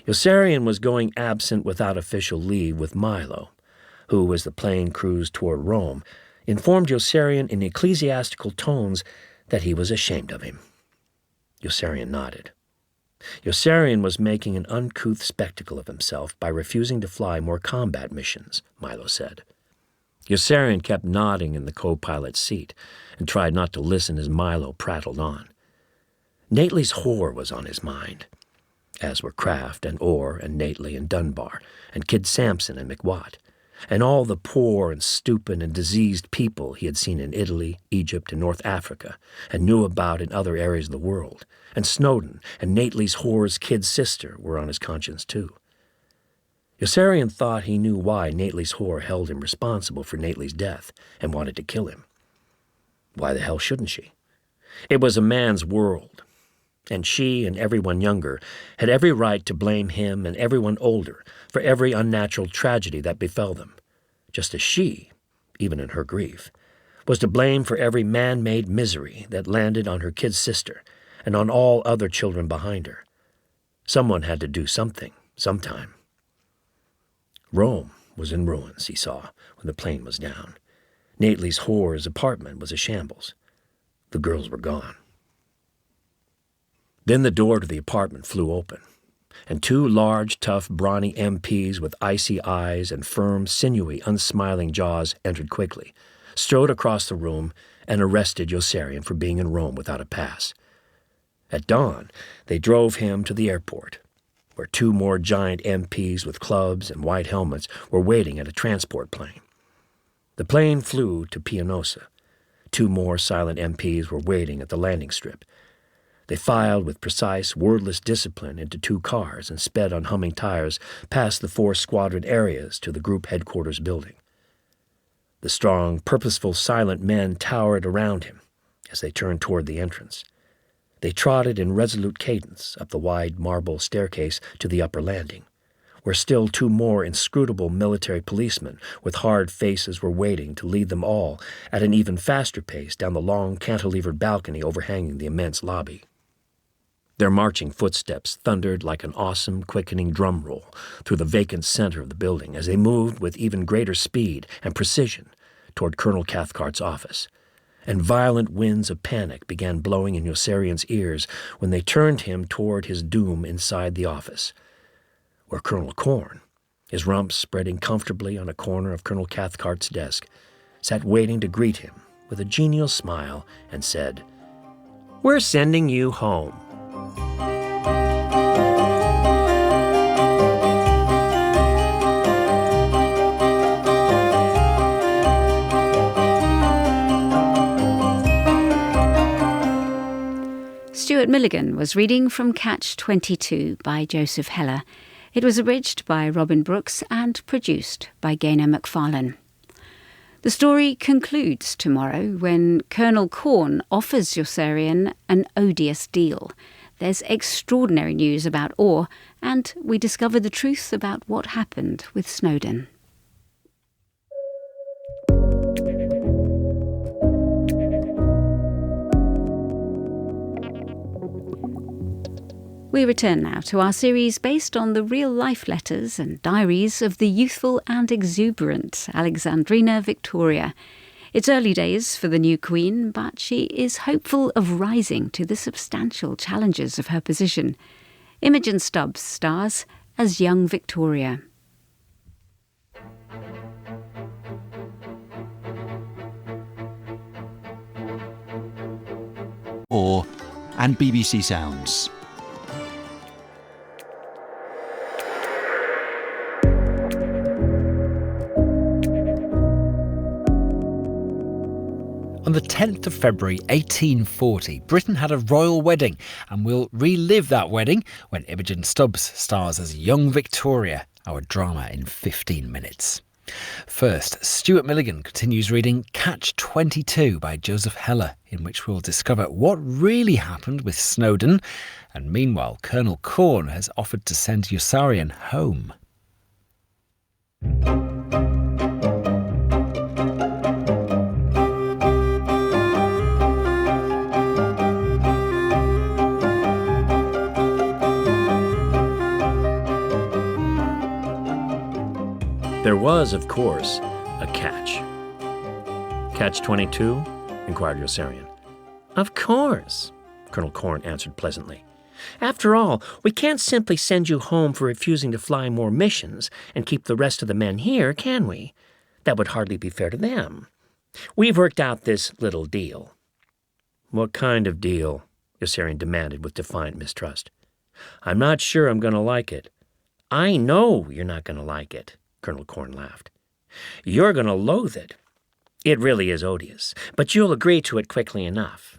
Yossarian was going absent without official leave with Milo, who, as the plane cruised toward Rome, informed Yossarian in ecclesiastical tones that he was ashamed of him. Yossarian nodded. Yossarian was making an uncouth spectacle of himself by refusing to fly more combat missions, Milo said. Yossarian kept nodding in the co-pilot's seat and tried not to listen as Milo prattled on. Nately's whore was on his mind, as were Kraft and Orr and Nately and Dunbar and Kid Sampson and McWatt, and all the poor and stupid and diseased people he had seen in Italy, Egypt, and North Africa, and knew about in other areas of the world. And Snowden and Nately's whore's kid sister were on his conscience too. Yossarian thought he knew why Nately's whore held him responsible for Nately's death and wanted to kill him. Why the hell shouldn't she? It was a man's world, and she and everyone younger had every right to blame him and everyone older for every unnatural tragedy that befell them, just as she, even in her grief, was to blame for every man-made misery that landed on her kid sister and on all other children behind her. Someone had to do something, sometime. Rome was in ruins, he saw, when the plane was down. Nately's whore's apartment was a shambles. The girls were gone. Then the door to the apartment flew open, and two large, tough, brawny MPs with icy eyes and firm, sinewy, unsmiling jaws entered quickly, strode across the room, and arrested Yossarian for being in Rome without a pass. At dawn, they drove him to the airport, where two more giant MPs with clubs and white helmets were waiting at a transport plane. The plane flew to Pianosa. Two more silent MPs were waiting at the landing strip. They filed with precise, wordless discipline into two cars and sped on humming tires past the four squadron areas to the group headquarters building. The strong, purposeful, silent men towered around him as they turned toward the entrance. They trotted in resolute cadence up the wide marble staircase to the upper landing, where still two more inscrutable military policemen with hard faces were waiting to lead them all at an even faster pace down the long cantilevered balcony overhanging the immense lobby. Their marching footsteps thundered like an awesome, quickening drum roll through the vacant center of the building as they moved with even greater speed and precision toward Colonel Cathcart's office. And violent winds of panic began blowing in Yossarian's ears when they turned him toward his doom inside the office, where Colonel Corn, his rump spreading comfortably on a corner of Colonel Cathcart's desk, sat waiting to greet him with a genial smile and said, "We're sending you home." Stuart Milligan was reading from Catch 22 by Joseph Heller. It was abridged by Robin Brooks and produced by Gaynor McFarlane. The story concludes tomorrow when Colonel Corn offers Yossarian an odious deal. There's extraordinary news about Orr, and we discover the truth about what happened with Snowden. We return now to our series based on the real-life letters and diaries of the youthful and exuberant Alexandrina Victoria. It's early days for the new queen, but she is hopeful of rising to the substantial challenges of her position. Imogen Stubbs stars as young Victoria. And BBC Sounds. On the 10th of February 1840, Britain had a royal wedding, and we'll relive that wedding when Imogen Stubbs stars as young Victoria, our drama in 15 minutes. First, Stuart Milligan continues reading Catch 22 by Joseph Heller, in which we'll discover what really happened with Snowdon, and meanwhile Colonel Corn has offered to send Yossarian home. There was, of course, a catch. Catch 22? Inquired Yossarian. Of course, Colonel Corn answered pleasantly. After all, we can't simply send you home for refusing to fly more missions and keep the rest of the men here, can we? That would hardly be fair to them. We've worked out this little deal. What kind of deal? Yossarian demanded with defiant mistrust. I'm not sure I'm going to like it. I know you're not going to like it. Colonel Corn laughed. You're going to loathe it. It really is odious, but you'll agree to it quickly enough.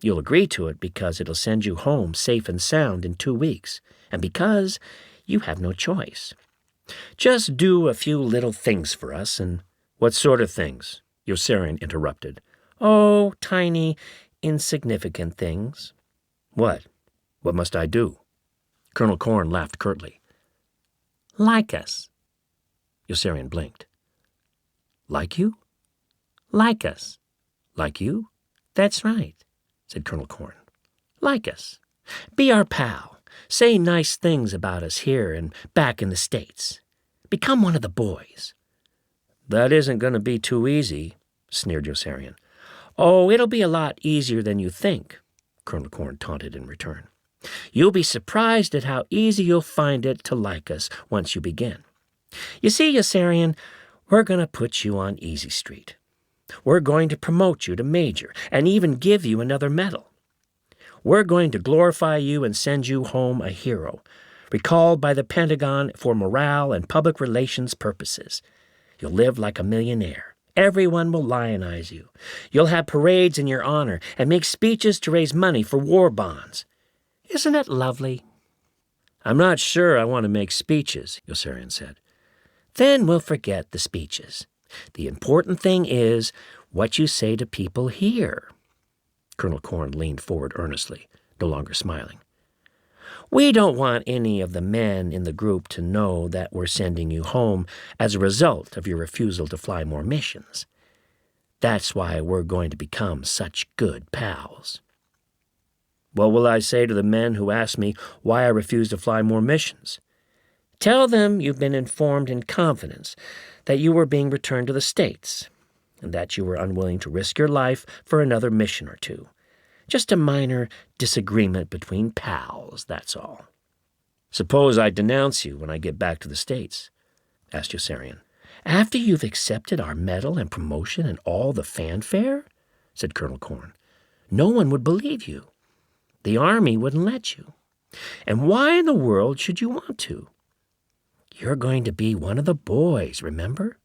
You'll agree to it because it'll send you home safe and sound in 2 weeks, and because you have no choice. Just do a few little things for us, and— What sort of things? Yossarian interrupted. Oh, tiny, insignificant things. What? What must I do? Colonel Corn laughed curtly. Like us. Yossarian blinked. Like you? Like us. Like you? That's right, said Colonel Corn. Like us. Be our pal. Say nice things about us here and back in the States. Become one of the boys. That isn't going to be too easy, sneered Yossarian. Oh, it'll be a lot easier than you think, Colonel Corn taunted in return. You'll be surprised at how easy you'll find it to like us once you begin. You see, Yossarian, we're going to put you on Easy Street. We're going to promote you to Major and even give you another medal. We're going to glorify you and send you home a hero, recalled by the Pentagon for morale and public relations purposes. You'll live like a millionaire. Everyone will lionize you. You'll have parades in your honor and make speeches to raise money for war bonds. Isn't it lovely? I'm not sure I want to make speeches, Yossarian said. Then we'll forget the speeches. The important thing is what you say to people here. Colonel Corn leaned forward earnestly, no longer smiling. We don't want any of the men in the group to know that we're sending you home as a result of your refusal to fly more missions. That's why we're going to become such good pals. What will I say to the men who ask me why I refuse to fly more missions? Tell them you've been informed in confidence that you were being returned to the States, and that you were unwilling to risk your life for another mission or two. Just a minor disagreement between pals, that's all. Suppose I denounce you when I get back to the States, asked Yossarian. After you've accepted our medal and promotion and all the fanfare, said Colonel Corn, no one would believe you. The Army wouldn't let you. And why in the world should you want to? You're going to be one of the boys, remember?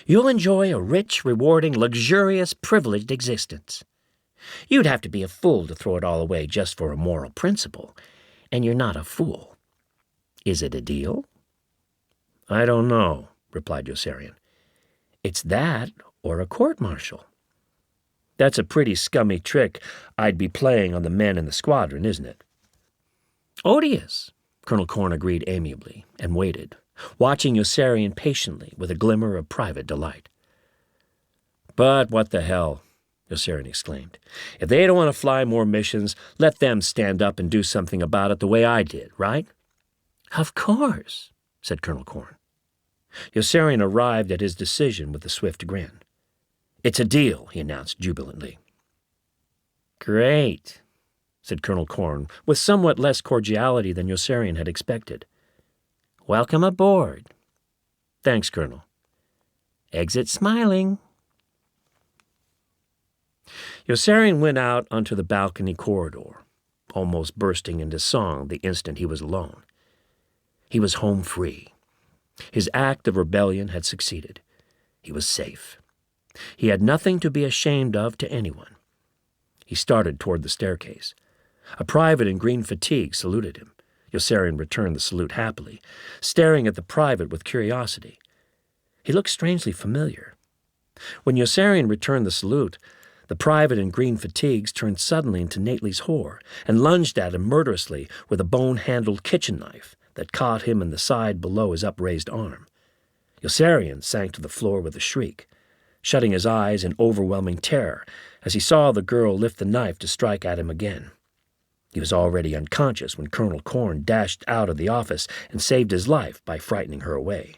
You'll enjoy a rich, rewarding, luxurious, privileged existence. You'd have to be a fool to throw it all away just for a moral principle, and you're not a fool. Is it a deal? I don't know, replied Yossarian. It's that or a court-martial. That's a pretty scummy trick I'd be playing on the men in the squadron, isn't it? Odious, Colonel Corn agreed amiably, and waited, watching Yossarian patiently with a glimmer of private delight. But what the hell, Yossarian exclaimed. If they don't want to fly more missions, let them stand up and do something about it the way I did, right? Of course, said Colonel Corn. Yossarian arrived at his decision with a swift grin. It's a deal, he announced jubilantly. Great, said Colonel Korn, with somewhat less cordiality than Yossarian had expected. "Welcome aboard." "Thanks, Colonel." "Exit smiling." Yossarian went out onto the balcony corridor, almost bursting into song the instant he was alone. He was home free. His act of rebellion had succeeded. He was safe. He had nothing to be ashamed of to anyone. He started toward the staircase. A private in green fatigue saluted him. Yossarian returned the salute happily, staring at the private with curiosity. He looked strangely familiar. When Yossarian returned the salute, the private in green fatigues turned suddenly into Nately's whore and lunged at him murderously with a bone-handled kitchen knife that caught him in the side below his upraised arm. Yossarian sank to the floor with a shriek, shutting his eyes in overwhelming terror as he saw the girl lift the knife to strike at him again. He was already unconscious when Colonel Korn dashed out of the office and saved his life by frightening her away.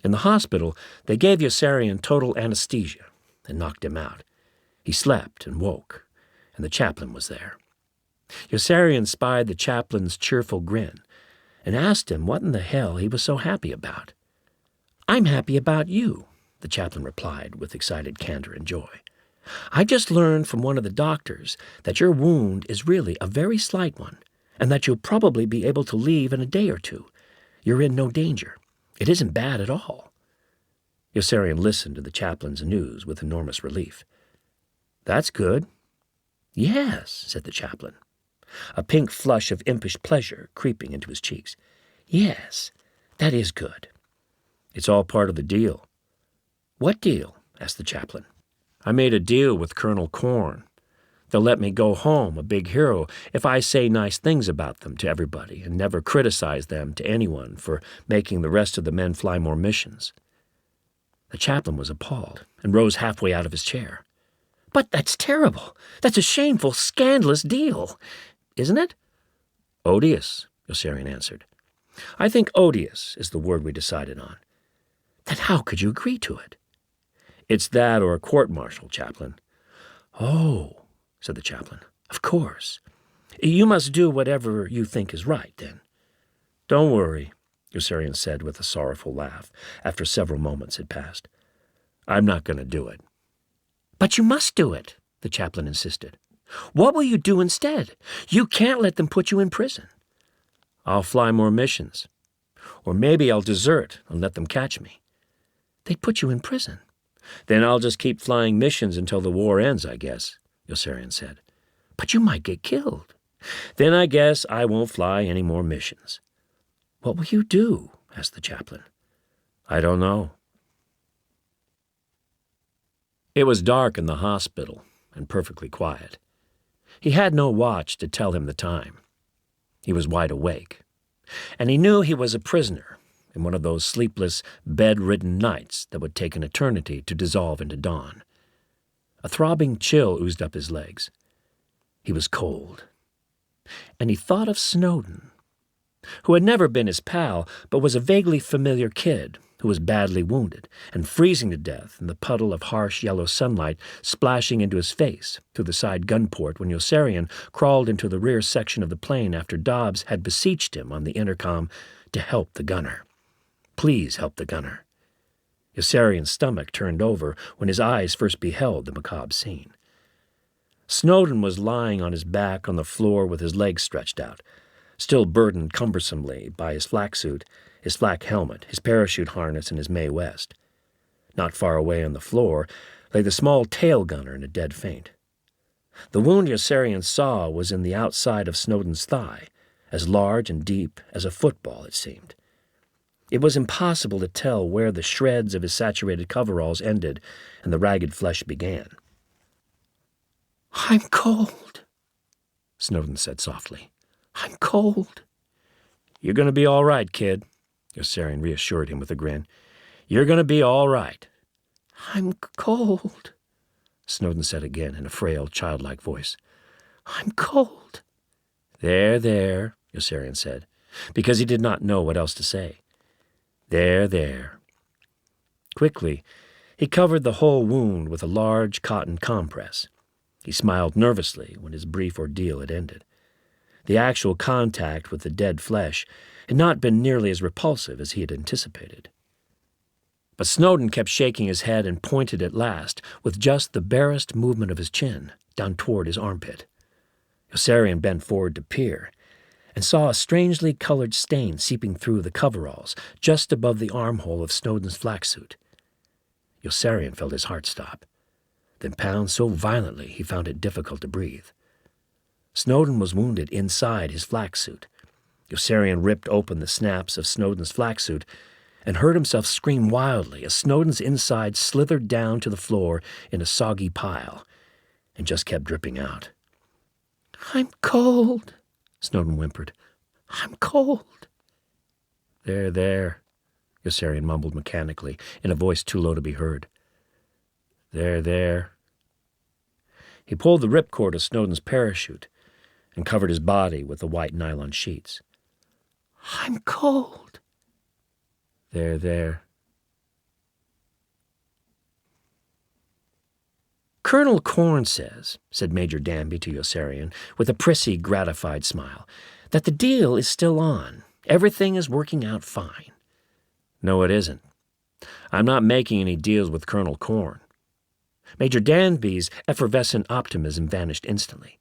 In the hospital, they gave Yossarian total anesthesia and knocked him out. He slept and woke, and the chaplain was there. Yossarian spied the chaplain's cheerful grin and asked him what in the hell he was so happy about. "I'm happy about you," the chaplain replied with excited candor and joy. "I just learned from one of the doctors that your wound is really a very slight one, and that you'll probably be able to leave in a day or two. You're in no danger. It isn't bad at all." Yossarian listened to the chaplain's news with enormous relief. "That's good." "Yes," said the chaplain, a pink flush of impish pleasure creeping into his cheeks. "Yes, that is good." "It's all part of the deal." "What deal?" asked the chaplain. "I made a deal with Colonel Korn. They'll let me go home a big hero if I say nice things about them to everybody and never criticize them to anyone for making the rest of the men fly more missions." The chaplain was appalled and rose halfway out of his chair. "But that's terrible. That's a shameful, scandalous deal, isn't it?" "Odious," Yossarian answered. "I think odious is the word we decided on." "Then how could you agree to it?" "It's that or a court-martial, chaplain." "Oh," said the chaplain, "of course. You must do whatever you think is right, then." "Don't worry," Yossarian said with a sorrowful laugh, after several moments had passed. "I'm not going to do it." "But you must do it," the chaplain insisted. "What will you do instead? You can't let them put you in prison." "I'll fly more missions. Or maybe I'll desert and let them catch me." "They'd put you in prison." "Then I'll just keep flying missions until the war ends, I guess," Yossarian said. "But you might get killed." "Then I guess I won't fly any more missions." "What will you do?" asked the chaplain. "I don't know." It was dark in the hospital and perfectly quiet. He had no watch to tell him the time. He was wide awake, and he knew he was a prisoner in one of those sleepless, bed-ridden nights that would take an eternity to dissolve into dawn. A throbbing chill oozed up his legs. He was cold, and he thought of Snowden, who had never been his pal, but was a vaguely familiar kid who was badly wounded and freezing to death in the puddle of harsh yellow sunlight splashing into his face through the side gun port when Yossarian crawled into the rear section of the plane after Dobbs had beseeched him on the intercom to help the gunner. Please help the gunner. Yossarian's stomach turned over when his eyes first beheld the macabre scene. Snowden was lying on his back on the floor with his legs stretched out, still burdened cumbersomely by his flak suit, his flak helmet, his parachute harness, and his Mae West. Not far away on the floor lay the small tail gunner in a dead faint. The wound Yossarian saw was in the outside of Snowden's thigh, as large and deep as a football, it seemed. It was impossible to tell where the shreds of his saturated coveralls ended and the ragged flesh began. "I'm cold," Snowden said softly. "I'm cold." "You're going to be all right, kid," Yossarian reassured him with a grin. "You're going to be all right." "I'm cold," Snowden said again in a frail, childlike voice. "I'm cold." There, Yossarian said, because he did not know what else to say. There. Quickly, he covered the whole wound with a large cotton compress. He smiled nervously when his brief ordeal had ended. The actual contact with the dead flesh had not been nearly as repulsive as he had anticipated. But Snowden kept shaking his head and pointed at last, with just the barest movement of his chin, down toward his armpit. Yossarian bent forward to peer, and saw a strangely colored stain seeping through the coveralls just above the armhole of Snowden's flak suit. Yossarian felt his heart stop, then pound so violently he found it difficult to breathe. Snowden was wounded inside his flak suit. Yossarian ripped open the snaps of Snowden's flak suit and heard himself scream wildly as Snowden's inside slithered down to the floor in a soggy pile and just kept dripping out. "I'm cold," Snowden whimpered. "I'm cold." There, Yossarian mumbled mechanically in a voice too low to be heard. There. He pulled the ripcord of Snowden's parachute and covered his body with the white nylon sheets. "I'm cold." There. "Colonel Corn says," said Major Danby to Yossarian, with a prissy, gratified smile, "that the deal is still on. Everything is working out fine." "No, it isn't. I'm not making any deals with Colonel Corn." Major Danby's effervescent optimism vanished instantly.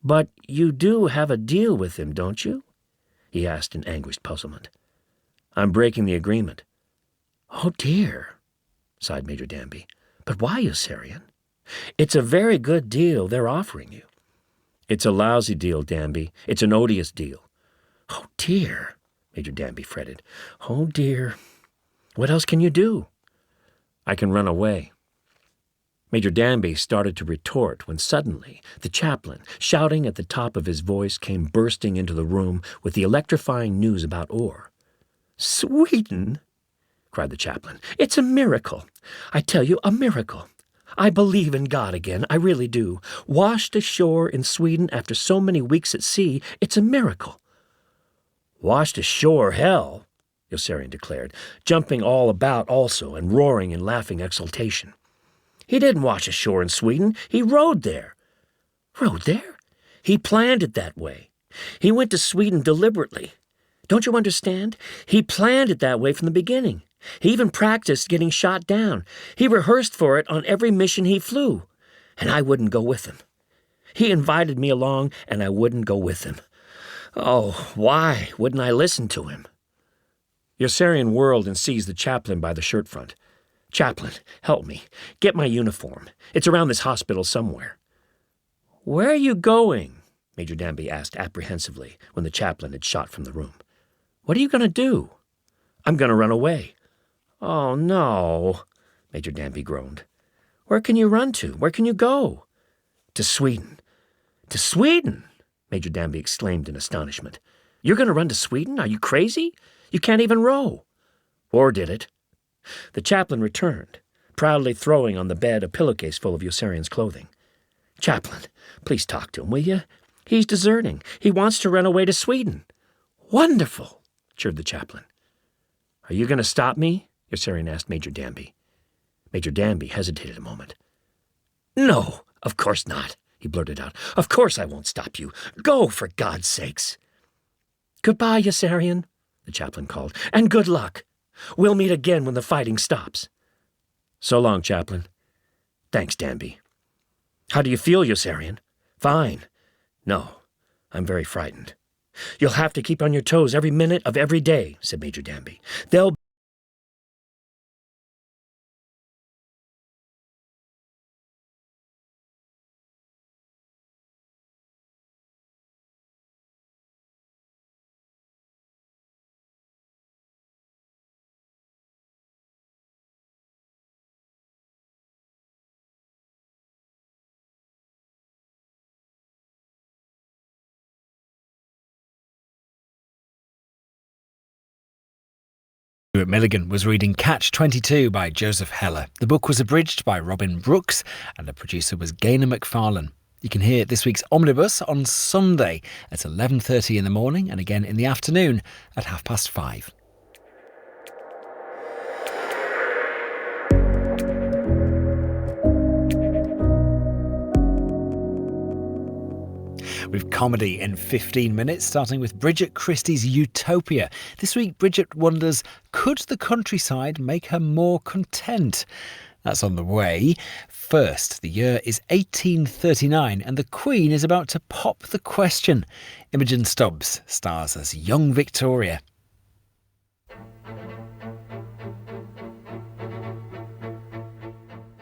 "But you do have a deal with him, don't you?" he asked in anguished puzzlement. "I'm breaking the agreement." "Oh, dear," sighed Major Danby. "But why, Yossarian? It's a very good deal they're offering you." "It's a lousy deal, Danby. It's an odious deal." "Oh, dear," Major Danby fretted. "Oh, dear. What else can you do?" "I can run away." Major Danby started to retort when suddenly the chaplain, shouting at the top of his voice, came bursting into the room with the electrifying news about Orr. "Sweden!" cried the chaplain. "It's a miracle. I tell you, a miracle. I believe in God again, I really do. Washed ashore in Sweden after so many weeks at sea, it's a miracle." "Washed ashore, hell," Yossarian declared, jumping all about also and roaring in laughing exultation. "He didn't wash ashore in Sweden. He rode there." "Rode there?" "He planned it that way. He went to Sweden deliberately. Don't you understand? He planned it that way from the beginning. He even practiced getting shot down. He rehearsed for it on every mission he flew. And I wouldn't go with him. He invited me along, and I wouldn't go with him. Oh, why wouldn't I listen to him?" Yossarian whirled and seized the chaplain by the shirt front. "Chaplain, help me. Get my uniform. It's around this hospital somewhere." "Where are you going?" Major Danby asked apprehensively when the chaplain had shot from the room. "What are you going to do?" "I'm going to run away." "Oh, no," Major Danby groaned. "Where can you run to? Where can you go?" "To Sweden." "To Sweden?" Major Danby exclaimed in astonishment. "You're going to run to Sweden? Are you crazy? You can't even row." "Or did it?" The chaplain returned, proudly throwing on the bed a pillowcase full of Yossarian's clothing. "Chaplain, please talk to him, will you? He's deserting. He wants to run away to Sweden." "Wonderful," cheered the chaplain. "Are you going to stop me?" Yossarian asked Major Danby. Major Danby hesitated a moment. "No, of course not," he blurted out. "Of course I won't stop you. Go, for God's sakes." "Goodbye, Yossarian," the chaplain called, "and good luck. We'll meet again when the fighting stops." "So long, chaplain." "Thanks, Danby." "How do you feel, Yossarian?" "Fine." "No, I'm very frightened." "You'll have to keep on your toes every minute of every day," said Major Danby. "They'll Stuart Milligan was reading Catch-22 by Joseph Heller. The book was abridged by Robin Brooks and the producer was Gaynor McFarlane. You can hear this week's Omnibus on Sunday at 11:30 in the morning and again in the afternoon at 5:30. with comedy in 15 minutes, starting with Bridget Christie's Utopia. This week, Bridget wonders, could the countryside make her more content? That's on the way. First, the year is 1839 and the Queen is about to pop the question. Imogen Stubbs stars as young Victoria.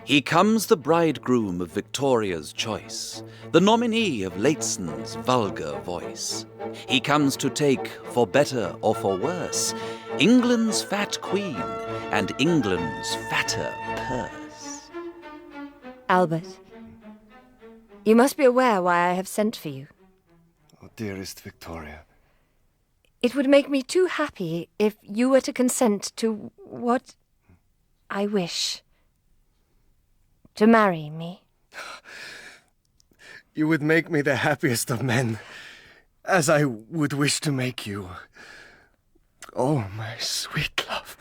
He comes the bridegroom of Victoria's choice, the nominee of Lateson's vulgar voice. He comes to take, for better or for worse, England's fat queen and England's fatter purse. Albert, you must be aware why I have sent for you. Oh, dearest Victoria. It would make me too happy if you were to consent to what I wish. To marry me. You would make me the happiest of men, as I would wish to make you. Oh, my sweet love.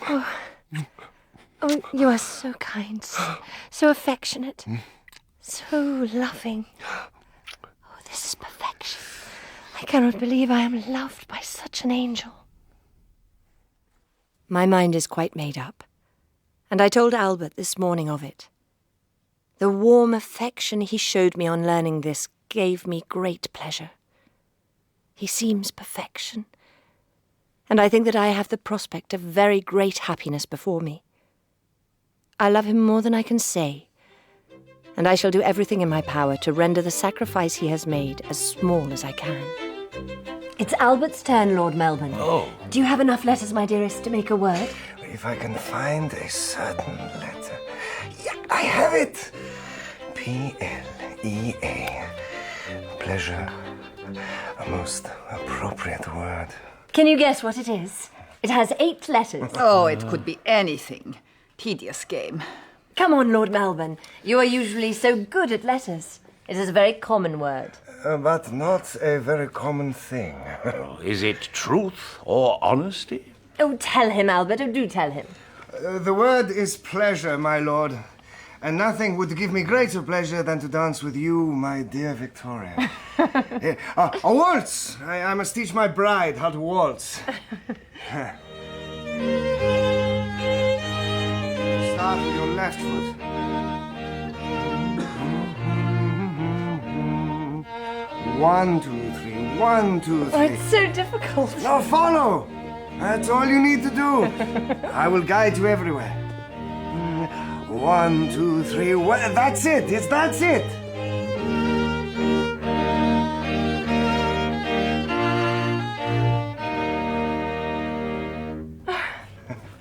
Oh, you are so kind, so affectionate, so loving. Oh, this is perfection. I cannot believe I am loved by such an angel. My mind is quite made up, and I told Albert this morning of it. The warm affection he showed me on learning this gave me great pleasure. He seems perfection, and I think that I have the prospect of very great happiness before me. I love him more than I can say, and I shall do everything in my power to render the sacrifice he has made as small as I can. It's Albert's turn, Lord Melbourne. Oh. Do you have enough letters, my dearest, to make a word? If I can find a certain letter. Yeah, I have it! P-L-E-A. Pleasure. A most appropriate word. Can you guess what it is? It has 8 letters. Oh, it could be anything. Tedious game. Come on, Lord Melbourne. You are usually so good at letters. It is a very common word. But not a very common thing. Is it truth or honesty? Oh, tell him, Albert. Oh, do tell him. The word is pleasure, my lord. And nothing would give me greater pleasure than to dance with you, my dear Victoria. A waltz! I must teach my bride how to waltz. Start with your left foot. One, two, three. 1, 2, 3. Oh, it's so difficult. Now follow. That's all you need to do. I will guide you everywhere. 1, 2, 3. That's it. That's it.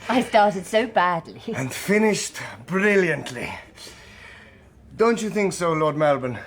I started so badly. And finished brilliantly. Don't you think so, Lord Melbourne?